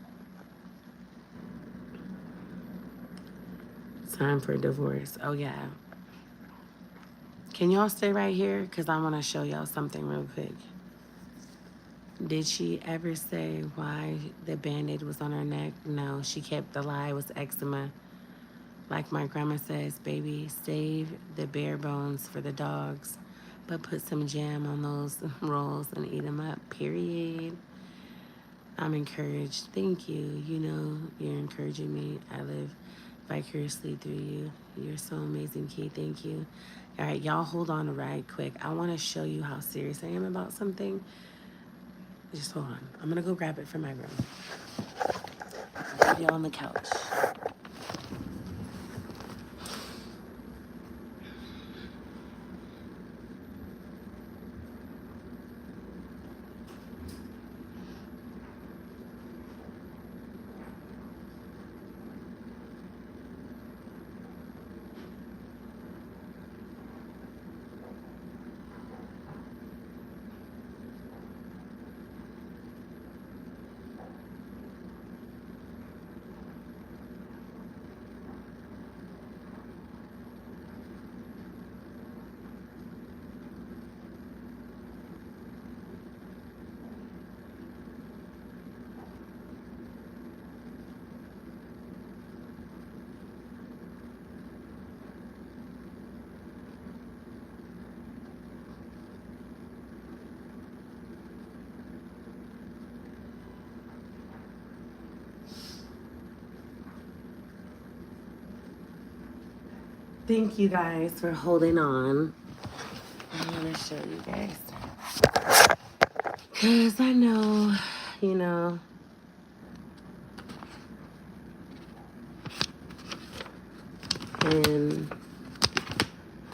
Time for divorce. Oh, yeah. Can y'all stay right here? Because I want to show y'all something real quick. Did she ever say why the Band-Aid was on her neck? No, she kept the lie. It was eczema. Like my grandma says, baby, save the bare bones for the dogs, but put some jam on those rolls and eat them up, period. I'm encouraged. Thank you. You know, you're encouraging me. I live vicariously through you. You're so amazing, Key. Thank you. All right, y'all hold on right quick. I want to show you how serious I am about something. Just hold on. I'm going to go grab it from my room. Leave y'all on the couch. Thank you guys for holding on. I'm gonna show you guys. Cause I know, you know, and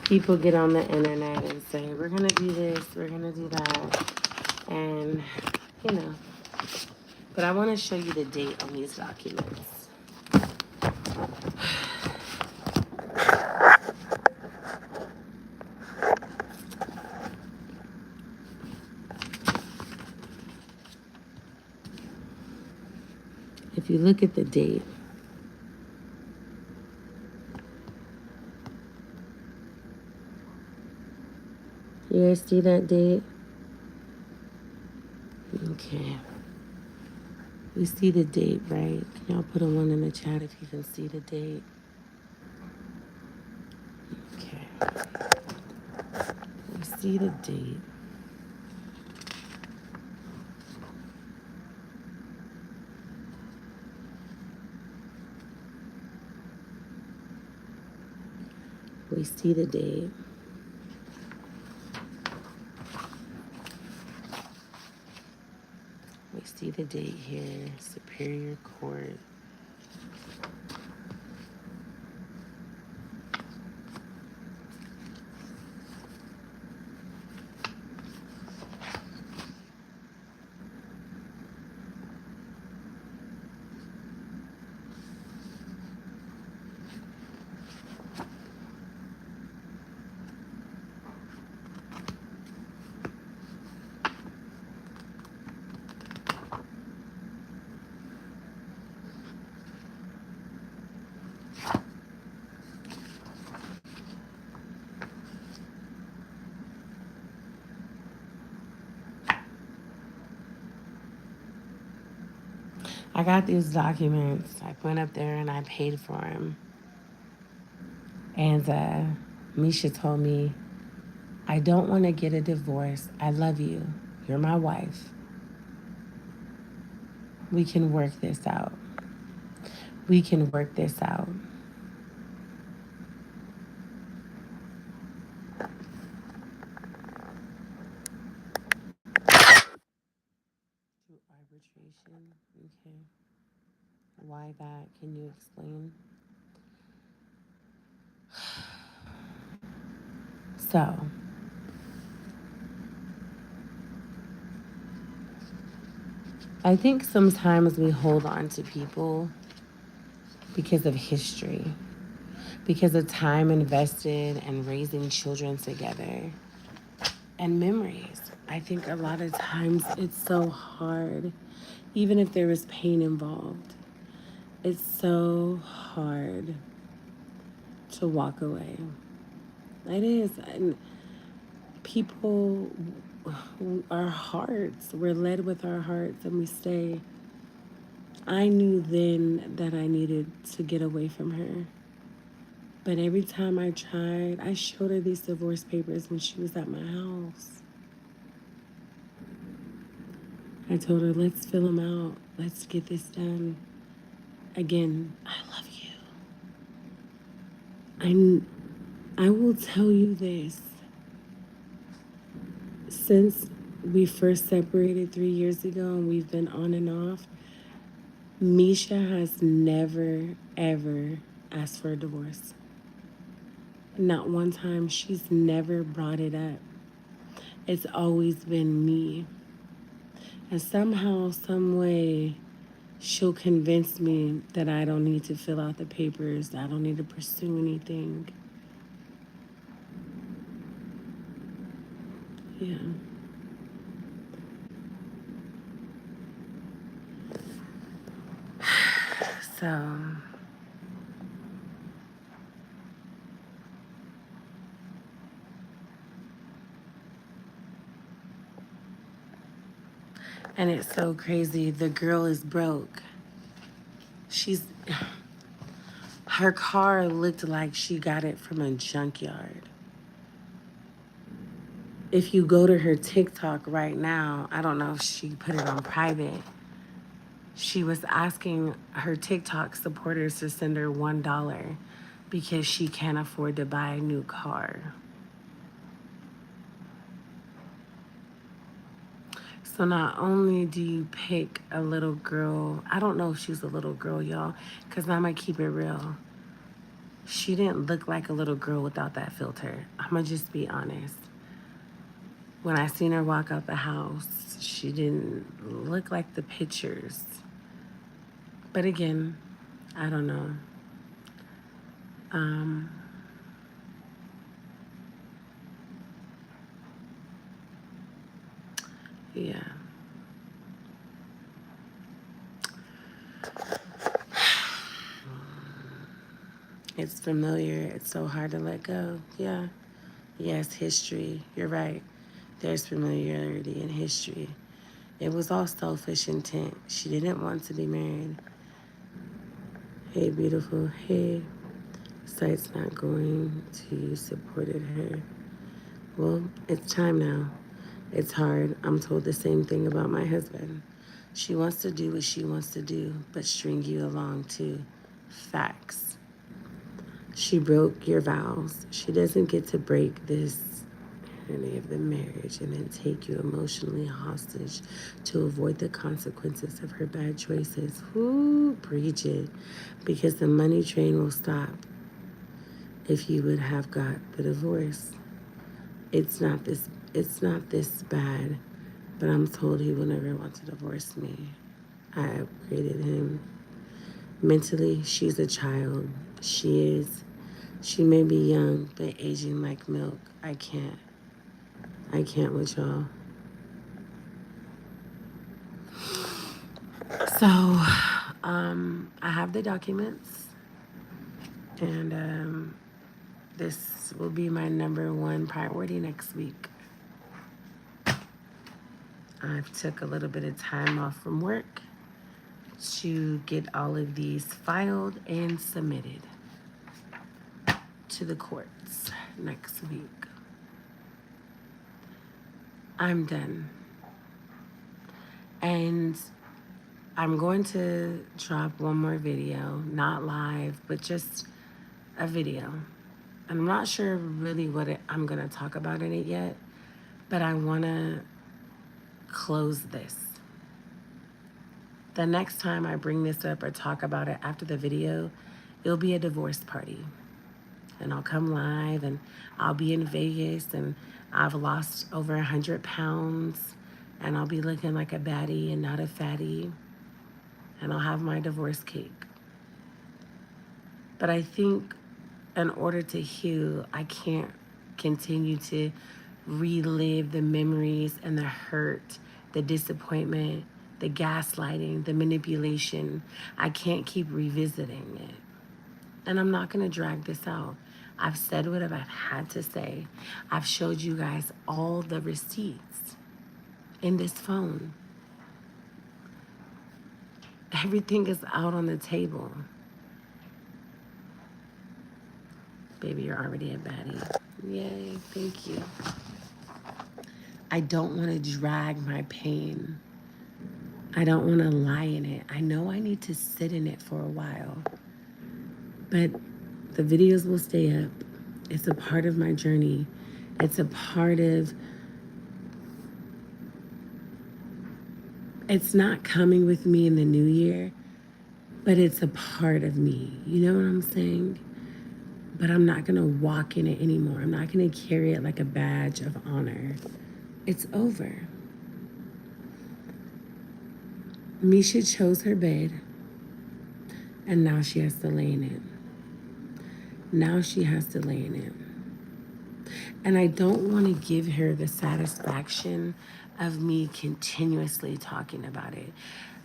people get on the internet and say, we're gonna do this, we're gonna do that. And, you know, but I wanna show you the date on these documents. If you look at the date, you guys see that date? Okay. We see the date, right? Can y'all put a 1 in the chat if you can see the date? Okay. We see the date. We see the date. We see the date here, Superior Court. I got these documents. I went up there and I paid for them. And Misha told me, I don't want to get a divorce. I love you. You're my wife. We can work this out. We can work this out. Through arbitration? Okay. Why that? Can you explain? So, I think sometimes we hold on to people because of history, because of time invested and raising children together, and memories. I think a lot of times it's so hard, even if there is pain involved, it's so hard to walk away. It is. And people, our hearts, we're led with our hearts and we stay. I knew then that I needed to get away from her. But every time I tried, I showed her these divorce papers when she was at my house. I told her, let's fill them out. Let's get this done. Again, I love you. I will tell you this. Since we first separated 3 years ago and we've been on and off, Misha has never, ever asked for a divorce. Not one time. She's never brought it up. It's always been me. And somehow, some way, she'll convince me that I don't need to fill out the papers, I don't need to pursue anything. Yeah. So, and it's so crazy. The girl is broke. Her car looked like she got it from a junkyard. If you go to her TikTok right now, I don't know if she put it on private. She was asking her TikTok supporters to send her $1 because she can't afford to buy a new car. So not only do you pick a little girl, I don't know if she's a little girl, y'all, because I'm going to keep it real. She didn't look like a little girl without that filter. I'm going to just be honest. When I seen her walk out the house, she didn't look like the pictures. But again, I don't know. Yeah. It's familiar. It's so hard to let go. Yeah. Yes, history. You're right. There's familiarity in history. It was all selfish intent. She didn't want to be married. Hey, beautiful. Hey. Site's not going to. You supported her. Well, it's time now. It's hard. I'm told the same thing about my husband. She wants to do what she wants to do, but string you along too. Facts. She broke your vows. She doesn't get to break this any of the marriage and then take you emotionally hostage to avoid the consequences of her bad choices. Whoo, preach it. Because the money train will stop if you would have got the divorce. It's not this bad, but I'm told he will never want to divorce me. I upgraded him. Mentally, she's a child. She is. She may be young, but aging like milk. I can't with y'all. So, I have the documents, and this will be my number one priority next week. I've took a little bit of time off from work to get all of these filed and submitted to the courts next week. I'm done. And I'm going to drop one more video, not live, but just a video. I'm not sure really what I'm going to talk about in it yet, but I want to close this. The next time I bring this up or talk about it after the video, it'll be a divorce party. And I'll come live and I'll be in Vegas and I've lost over 100 pounds and I'll be looking like a baddie and not a fatty. And I'll have my divorce cake. But I think in order to heal, I can't continue to relive the memories and the hurt, the disappointment, the gaslighting, the manipulation. I can't keep revisiting it. And I'm not going to drag this out. I've said what I've had to say. I've showed you guys all the receipts in this phone. Everything is out on the table. Baby, you're already a baddie. Yay, thank you. I don't want to drag my pain. I don't want to lie in it. I know I need to sit in it for a while. But the videos will stay up. It's a part of my journey. It's a part of... It's not coming with me in the new year, but it's a part of me. You know what I'm saying? But I'm not going to walk in it anymore. I'm not going to carry it like a badge of honor. It's over. Misha chose her bed, and now she has to lay in it. Now she has to lay in it. And I don't want to give her the satisfaction of me continuously talking about it,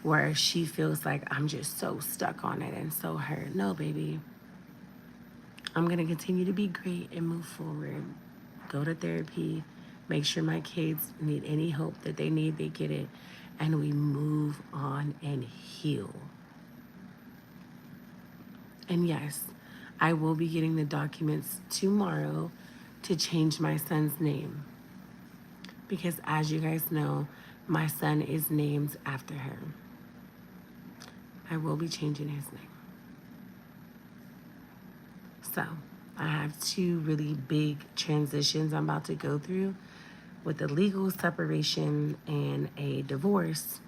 where she feels like I'm just so stuck on it and so hurt. No, baby. I'm going to continue to be great and move forward. Go to therapy. Make sure my kids need any hope that they need, they get it. And we move on and heal. And yes, I will be getting the documents tomorrow to change my son's name. Because as you guys know, my son is named after her. I will be changing his name. So I have two really big transitions I'm about to go through with a legal separation and a divorce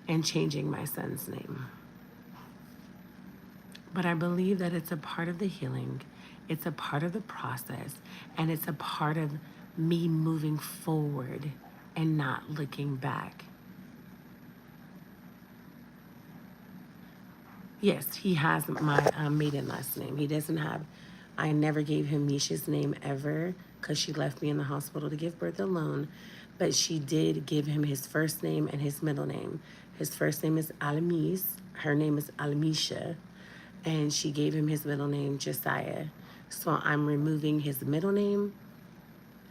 and changing my son's name. But I believe that it's a part of the healing, it's a part of the process, and it's a part of me moving forward and not looking back. Yes, he has my maiden last name. He doesn't have, I never gave him Misha's name ever because she left me in the hospital to give birth alone. But she did give him his first name and his middle name. His first name is Alamis. Her name is Alamisha. And she gave him his middle name, Josiah. So I'm removing his middle name,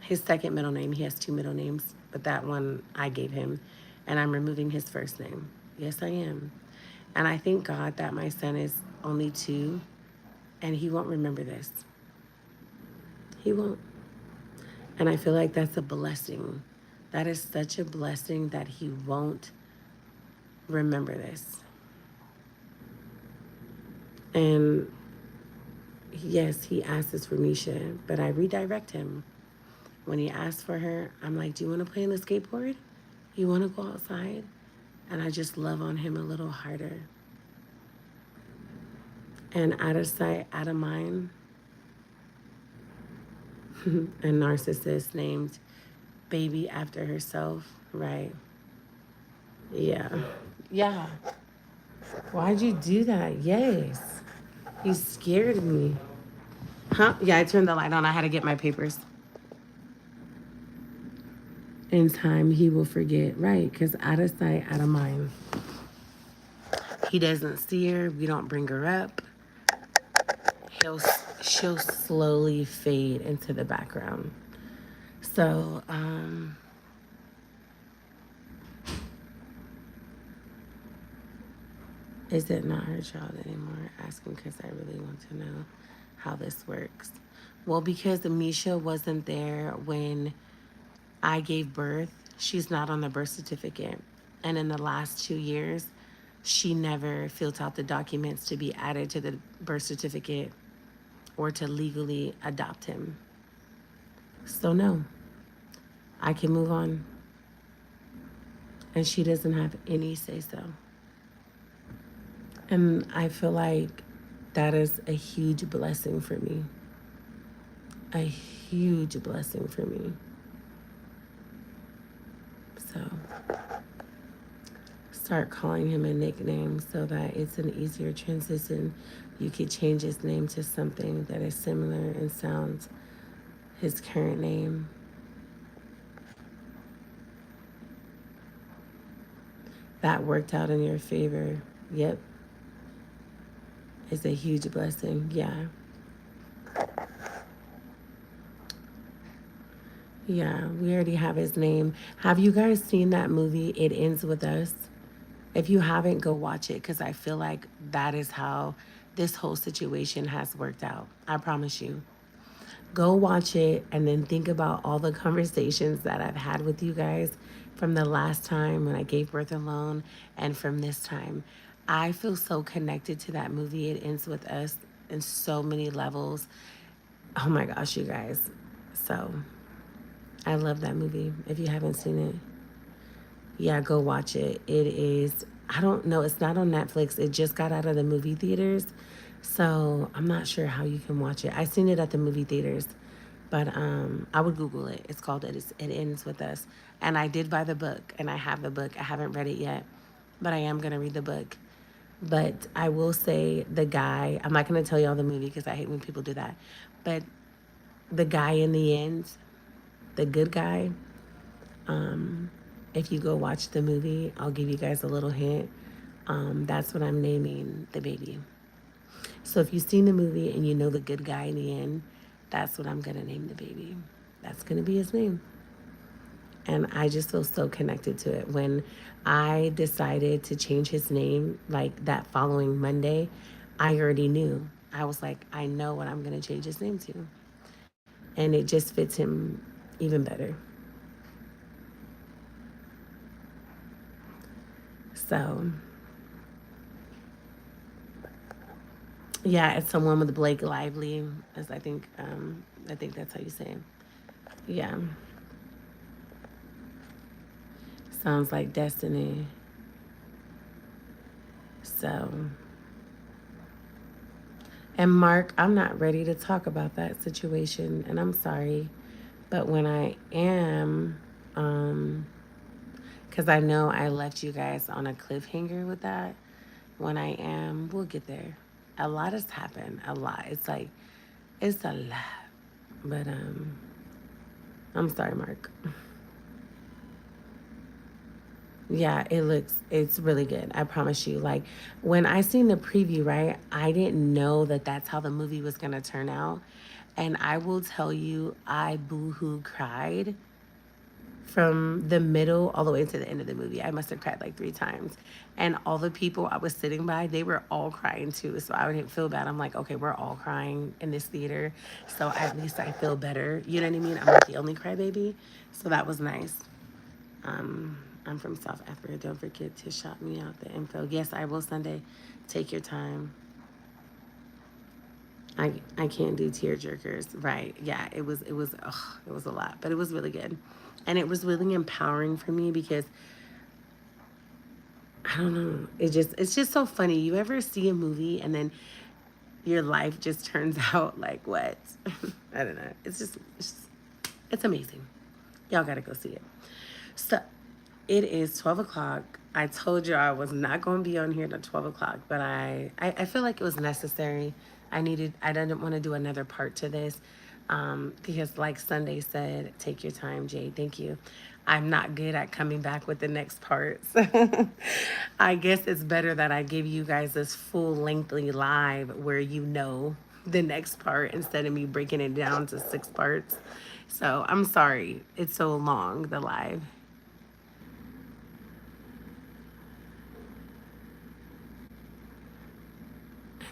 his second middle name. He has two middle names, but that one I gave him. And I'm removing his first name. Yes, I am. And I thank God that my son is only 2 and he won't remember this. He won't. And I feel like that's a blessing. That is such a blessing that he won't remember this. And yes, he asks for Misha, but I redirect him. When he asks for her, I'm like, do you want to play on the skateboard? You want to go outside? And I just love on him a little harder. And out of sight, out of mind, a narcissist named Baby after herself, right? Yeah. Yeah. Why'd you do that? Yes. You scared me. Huh? Yeah, I turned the light on. I had to get my papers. In time, he will forget, right? Because out of sight, out of mind. He doesn't see her. We don't bring her up. She'll slowly fade into the background. So, is it not her child anymore? Asking because I really want to know how this works. Well, because Misha wasn't there when I gave birth, she's not on the birth certificate. And in the last 2 years, she never filled out the documents to be added to the birth certificate or to legally adopt him. So, no, I can move on. And she doesn't have any say so. And I feel like that is a huge blessing for me. A huge blessing for me. So start calling him a nickname so that it's an easier transition. You could change his name to something that is similar and sounds his current name. That worked out in your favor. Yep. It's a huge blessing. Yeah. Yeah, we already have his name. Have you guys seen that movie, It Ends With Us? If you haven't, go watch it because I feel like that is how this whole situation has worked out. I promise you. Go watch it and then think about all the conversations that I've had with you guys from the last time when I gave birth alone and from this time. I feel so connected to that movie. It Ends With Us in so many levels. Oh my gosh, you guys. So I love that movie. If you haven't seen it, yeah, go watch it. It is, I don't know, it's not on Netflix. It just got out of the movie theaters. So I'm not sure how you can watch it. I seen it at the movie theaters, but I would Google it. It's called It Ends With Us. And I did buy the book, and I have the book. I haven't read it yet, but I am going to read the book. But I will say the guy, I'm not going to tell you all the movie because I hate when people do that. But the guy in the end, the good guy, if you go watch the movie, I'll give you guys a little hint. That's what I'm naming the baby. So if you've seen the movie and you know the good guy in the end, that's what I'm going to name the baby. That's going to be his name. And I just feel so connected to it. When I decided to change his name, like that following Monday, I already knew. I was like, I know what I'm going to change his name to. And it just fits him even better. So Yeah, it's someone with Blake Lively, as I think that's how you say it. Yeah, sounds like destiny. So, and Mark, I'm not ready to talk about that situation, and I'm sorry, but when I am, because I know I left you guys on a cliffhanger with that. When I am, we'll get there. A lot has happened. A lot. It's like, it's a lot. But I'm sorry, Mark. Yeah, it's really good. I promise you. Like, when I seen the preview, right, I didn't know that that's how the movie was going to turn out. And I will tell you, I boohoo cried from the middle all the way to the end of the movie. I must have cried like 3 times. And all the people I was sitting by, they were all crying too. So I didn't feel bad. I'm like, okay, we're all crying in this theater. So at least I feel better. You know what I mean? I'm not the only crybaby. So that was nice. I'm from South Africa. Don't forget to shout me out the info. Yes, I will Sunday. Take your time. I can't do tear jerkers. Right. Yeah, it was a lot, but it was really good. And it was really empowering for me because I don't know. It's just so funny. You ever see a movie and then your life just turns out like what? I don't know. It's amazing. Y'all gotta go see it. So it is 12 o'clock. I told you I was not going to be on here at 12 o'clock, but I feel like it was necessary. I didn't want to do another part to this because, like Sunday said, take your time, Jay. Thank you. I'm not good at coming back with the next part. So I guess it's better that I give you guys this full lengthy live where you know the next part instead of me breaking it down to 6 parts. So I'm sorry it's so long, the live.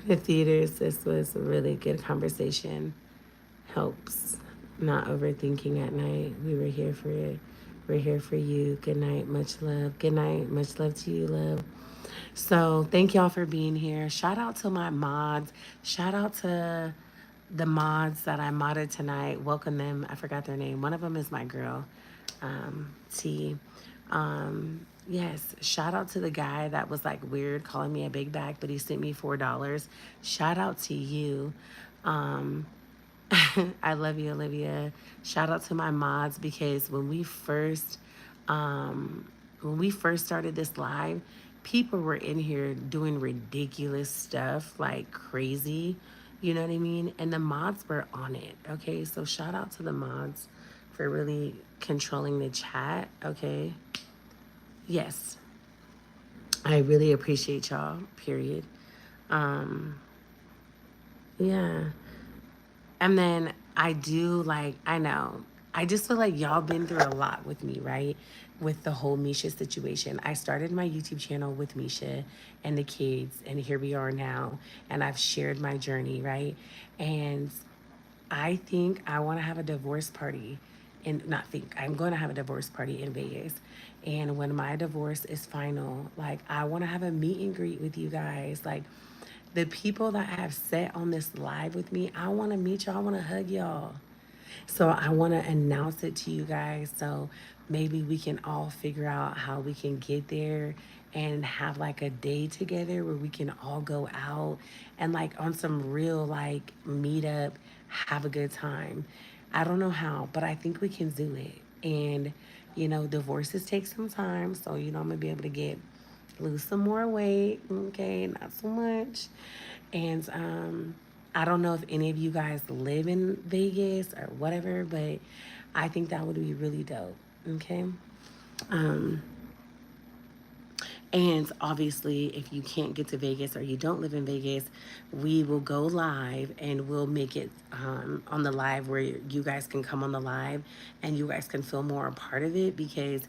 The theaters, this was a really good conversation. Helps not overthinking at night. We were here for it. We're here for you. Good night. Much love. Good night. Much love to you, love. So thank y'all for being here. Shout out to my mods. Shout out to the mods that I modded tonight. Welcome them. I forgot their name. One of them is my girl, T. Yes, shout out to the guy that was like weird calling me a big bag, but he sent me $4. Shout out to you. Um, I love you, Olivia. Shout out to my mods because when we first started this live, people were in here doing ridiculous stuff like crazy. You know what I mean? And the mods were on it. Okay, so shout out to the mods for really controlling the chat. Okay, yes, I really appreciate y'all. Period. Um, yeah. And then I do like, I know, I just feel like y'all been through a lot with me, right? With the whole Misha situation. I started my YouTube channel with Misha and the kids, and here we are now. And I've shared my journey, right? And I think I want to have a divorce party. And not think, I'm going to have a divorce party in Vegas. And when my divorce is final, like, I want to have a meet and greet with you guys. Like, the people that have sat on this live with me, I want to meet y'all. I want to hug y'all. So I want to announce it to you guys. So maybe we can all figure out how we can get there and have like a day together where we can all go out and like on some real like meetup, have a good time. I don't know how, but I think we can do it. And divorces take some time, so I'm gonna be able to lose some more weight, okay, not so much. And I don't know if any of you guys live in Vegas or whatever, but I think that would be really dope, okay? Um, and obviously, if you can't get to Vegas or you don't live in Vegas, we will go live and we'll make it on the live where you guys can come on the live and you guys can feel more a part of it because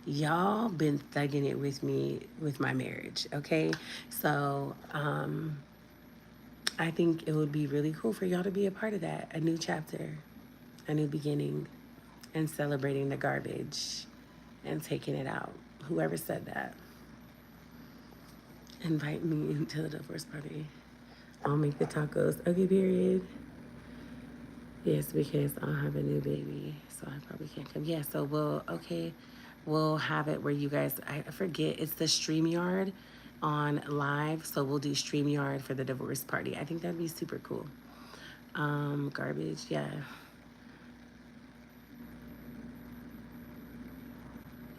y'all been thugging it with me with my marriage, okay? So I think it would be really cool for y'all to be a part of that, a new chapter, a new beginning, and celebrating the garbage and taking it out. Whoever said that, invite me into the divorce party. I'll make the tacos. Okay, period. Yes, because I'll have a new baby, so I probably can't come. Yeah, so we'll have it where you guys, I forget, it's the StreamYard on live, so we'll do StreamYard for the divorce party. I think that'd be super cool. Garbage, yeah.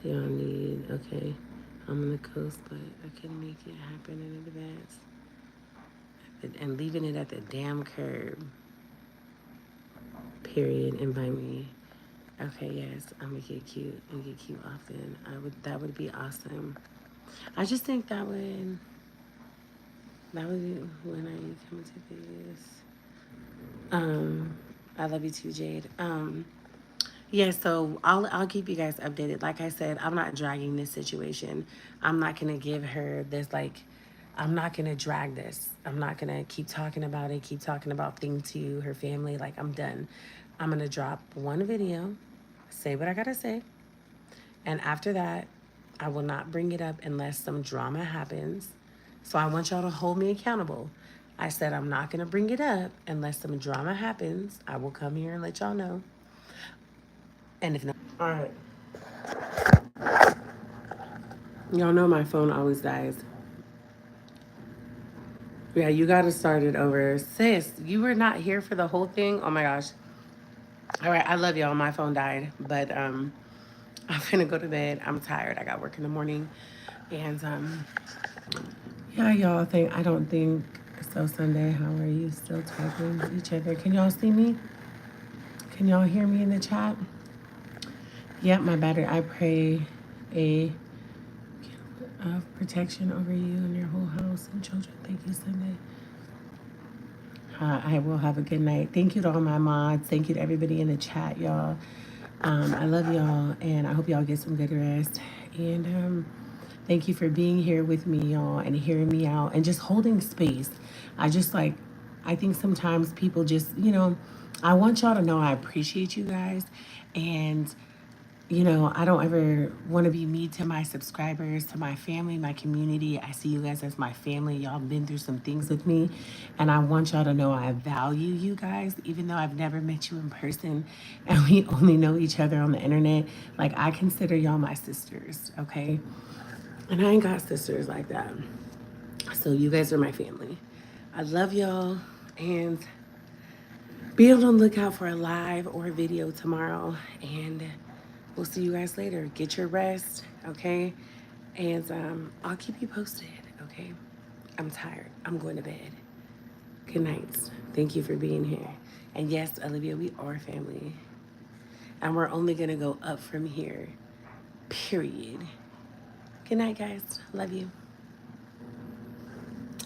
You don't need, okay. I'm on the coast, but I couldn't make it happen in advance. And leaving it at the damn curb. Period. Invite me. Okay, yes, I'm gonna get cute and get cute often. That would be awesome. I just think that would be when are you coming to this? I love you too, Jade. Yeah, so I'll keep you guys updated. Like I said, I'm not dragging this situation. I'm not gonna give her this like I'm not gonna drag this. I'm not gonna keep talking about it, keep talking about things to her family. Like I'm done. I'm gonna drop one video, say what I gotta say, and after that, I will not bring it up unless some drama happens. So I want y'all to hold me accountable. I said I'm not gonna bring it up unless some drama happens. I will come here and let y'all know. And if not, all right. Y'all know my phone always dies. Yeah, you gotta start it over. Sis, you were not here for the whole thing? Oh my gosh. All right, I love y'all. My phone died, but I'm gonna go to bed. I'm tired. I got work in the morning. And yeah, y'all think I don't think so. Sunday, how are you? Still typing to each other. Can y'all see me? Can y'all hear me in the chat? Yep, my battery. I pray a of protection over you and your whole house and children. Thank you, Sunday. I will have a good night. Thank you to all my mods. Thank you to everybody in the chat, y'all. I love y'all, and I hope y'all get some good rest. And thank you for being here with me, y'all, and hearing me out and just holding space. I think sometimes people just, I want y'all to know I appreciate you guys. And I don't ever want to be mean to my subscribers, to my family, my community. I see you guys as my family. Y'all been through some things with me. And I want y'all to know I value you guys, even though I've never met you in person and we only know each other on the internet. Like, I consider y'all my sisters, okay? And I ain't got sisters like that. So you guys are my family. I love y'all. And be on the lookout for a live or a video tomorrow. And we'll see you guys later. Get your rest, okay? And I'll keep you posted, okay? I'm tired. I'm going to bed. Good night. Thank you for being here. And yes, Olivia, we are family. And we're only going to go up from here, period. Good night, guys. Love you.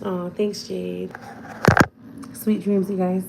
Oh, thanks, Jade. Sweet dreams, you guys.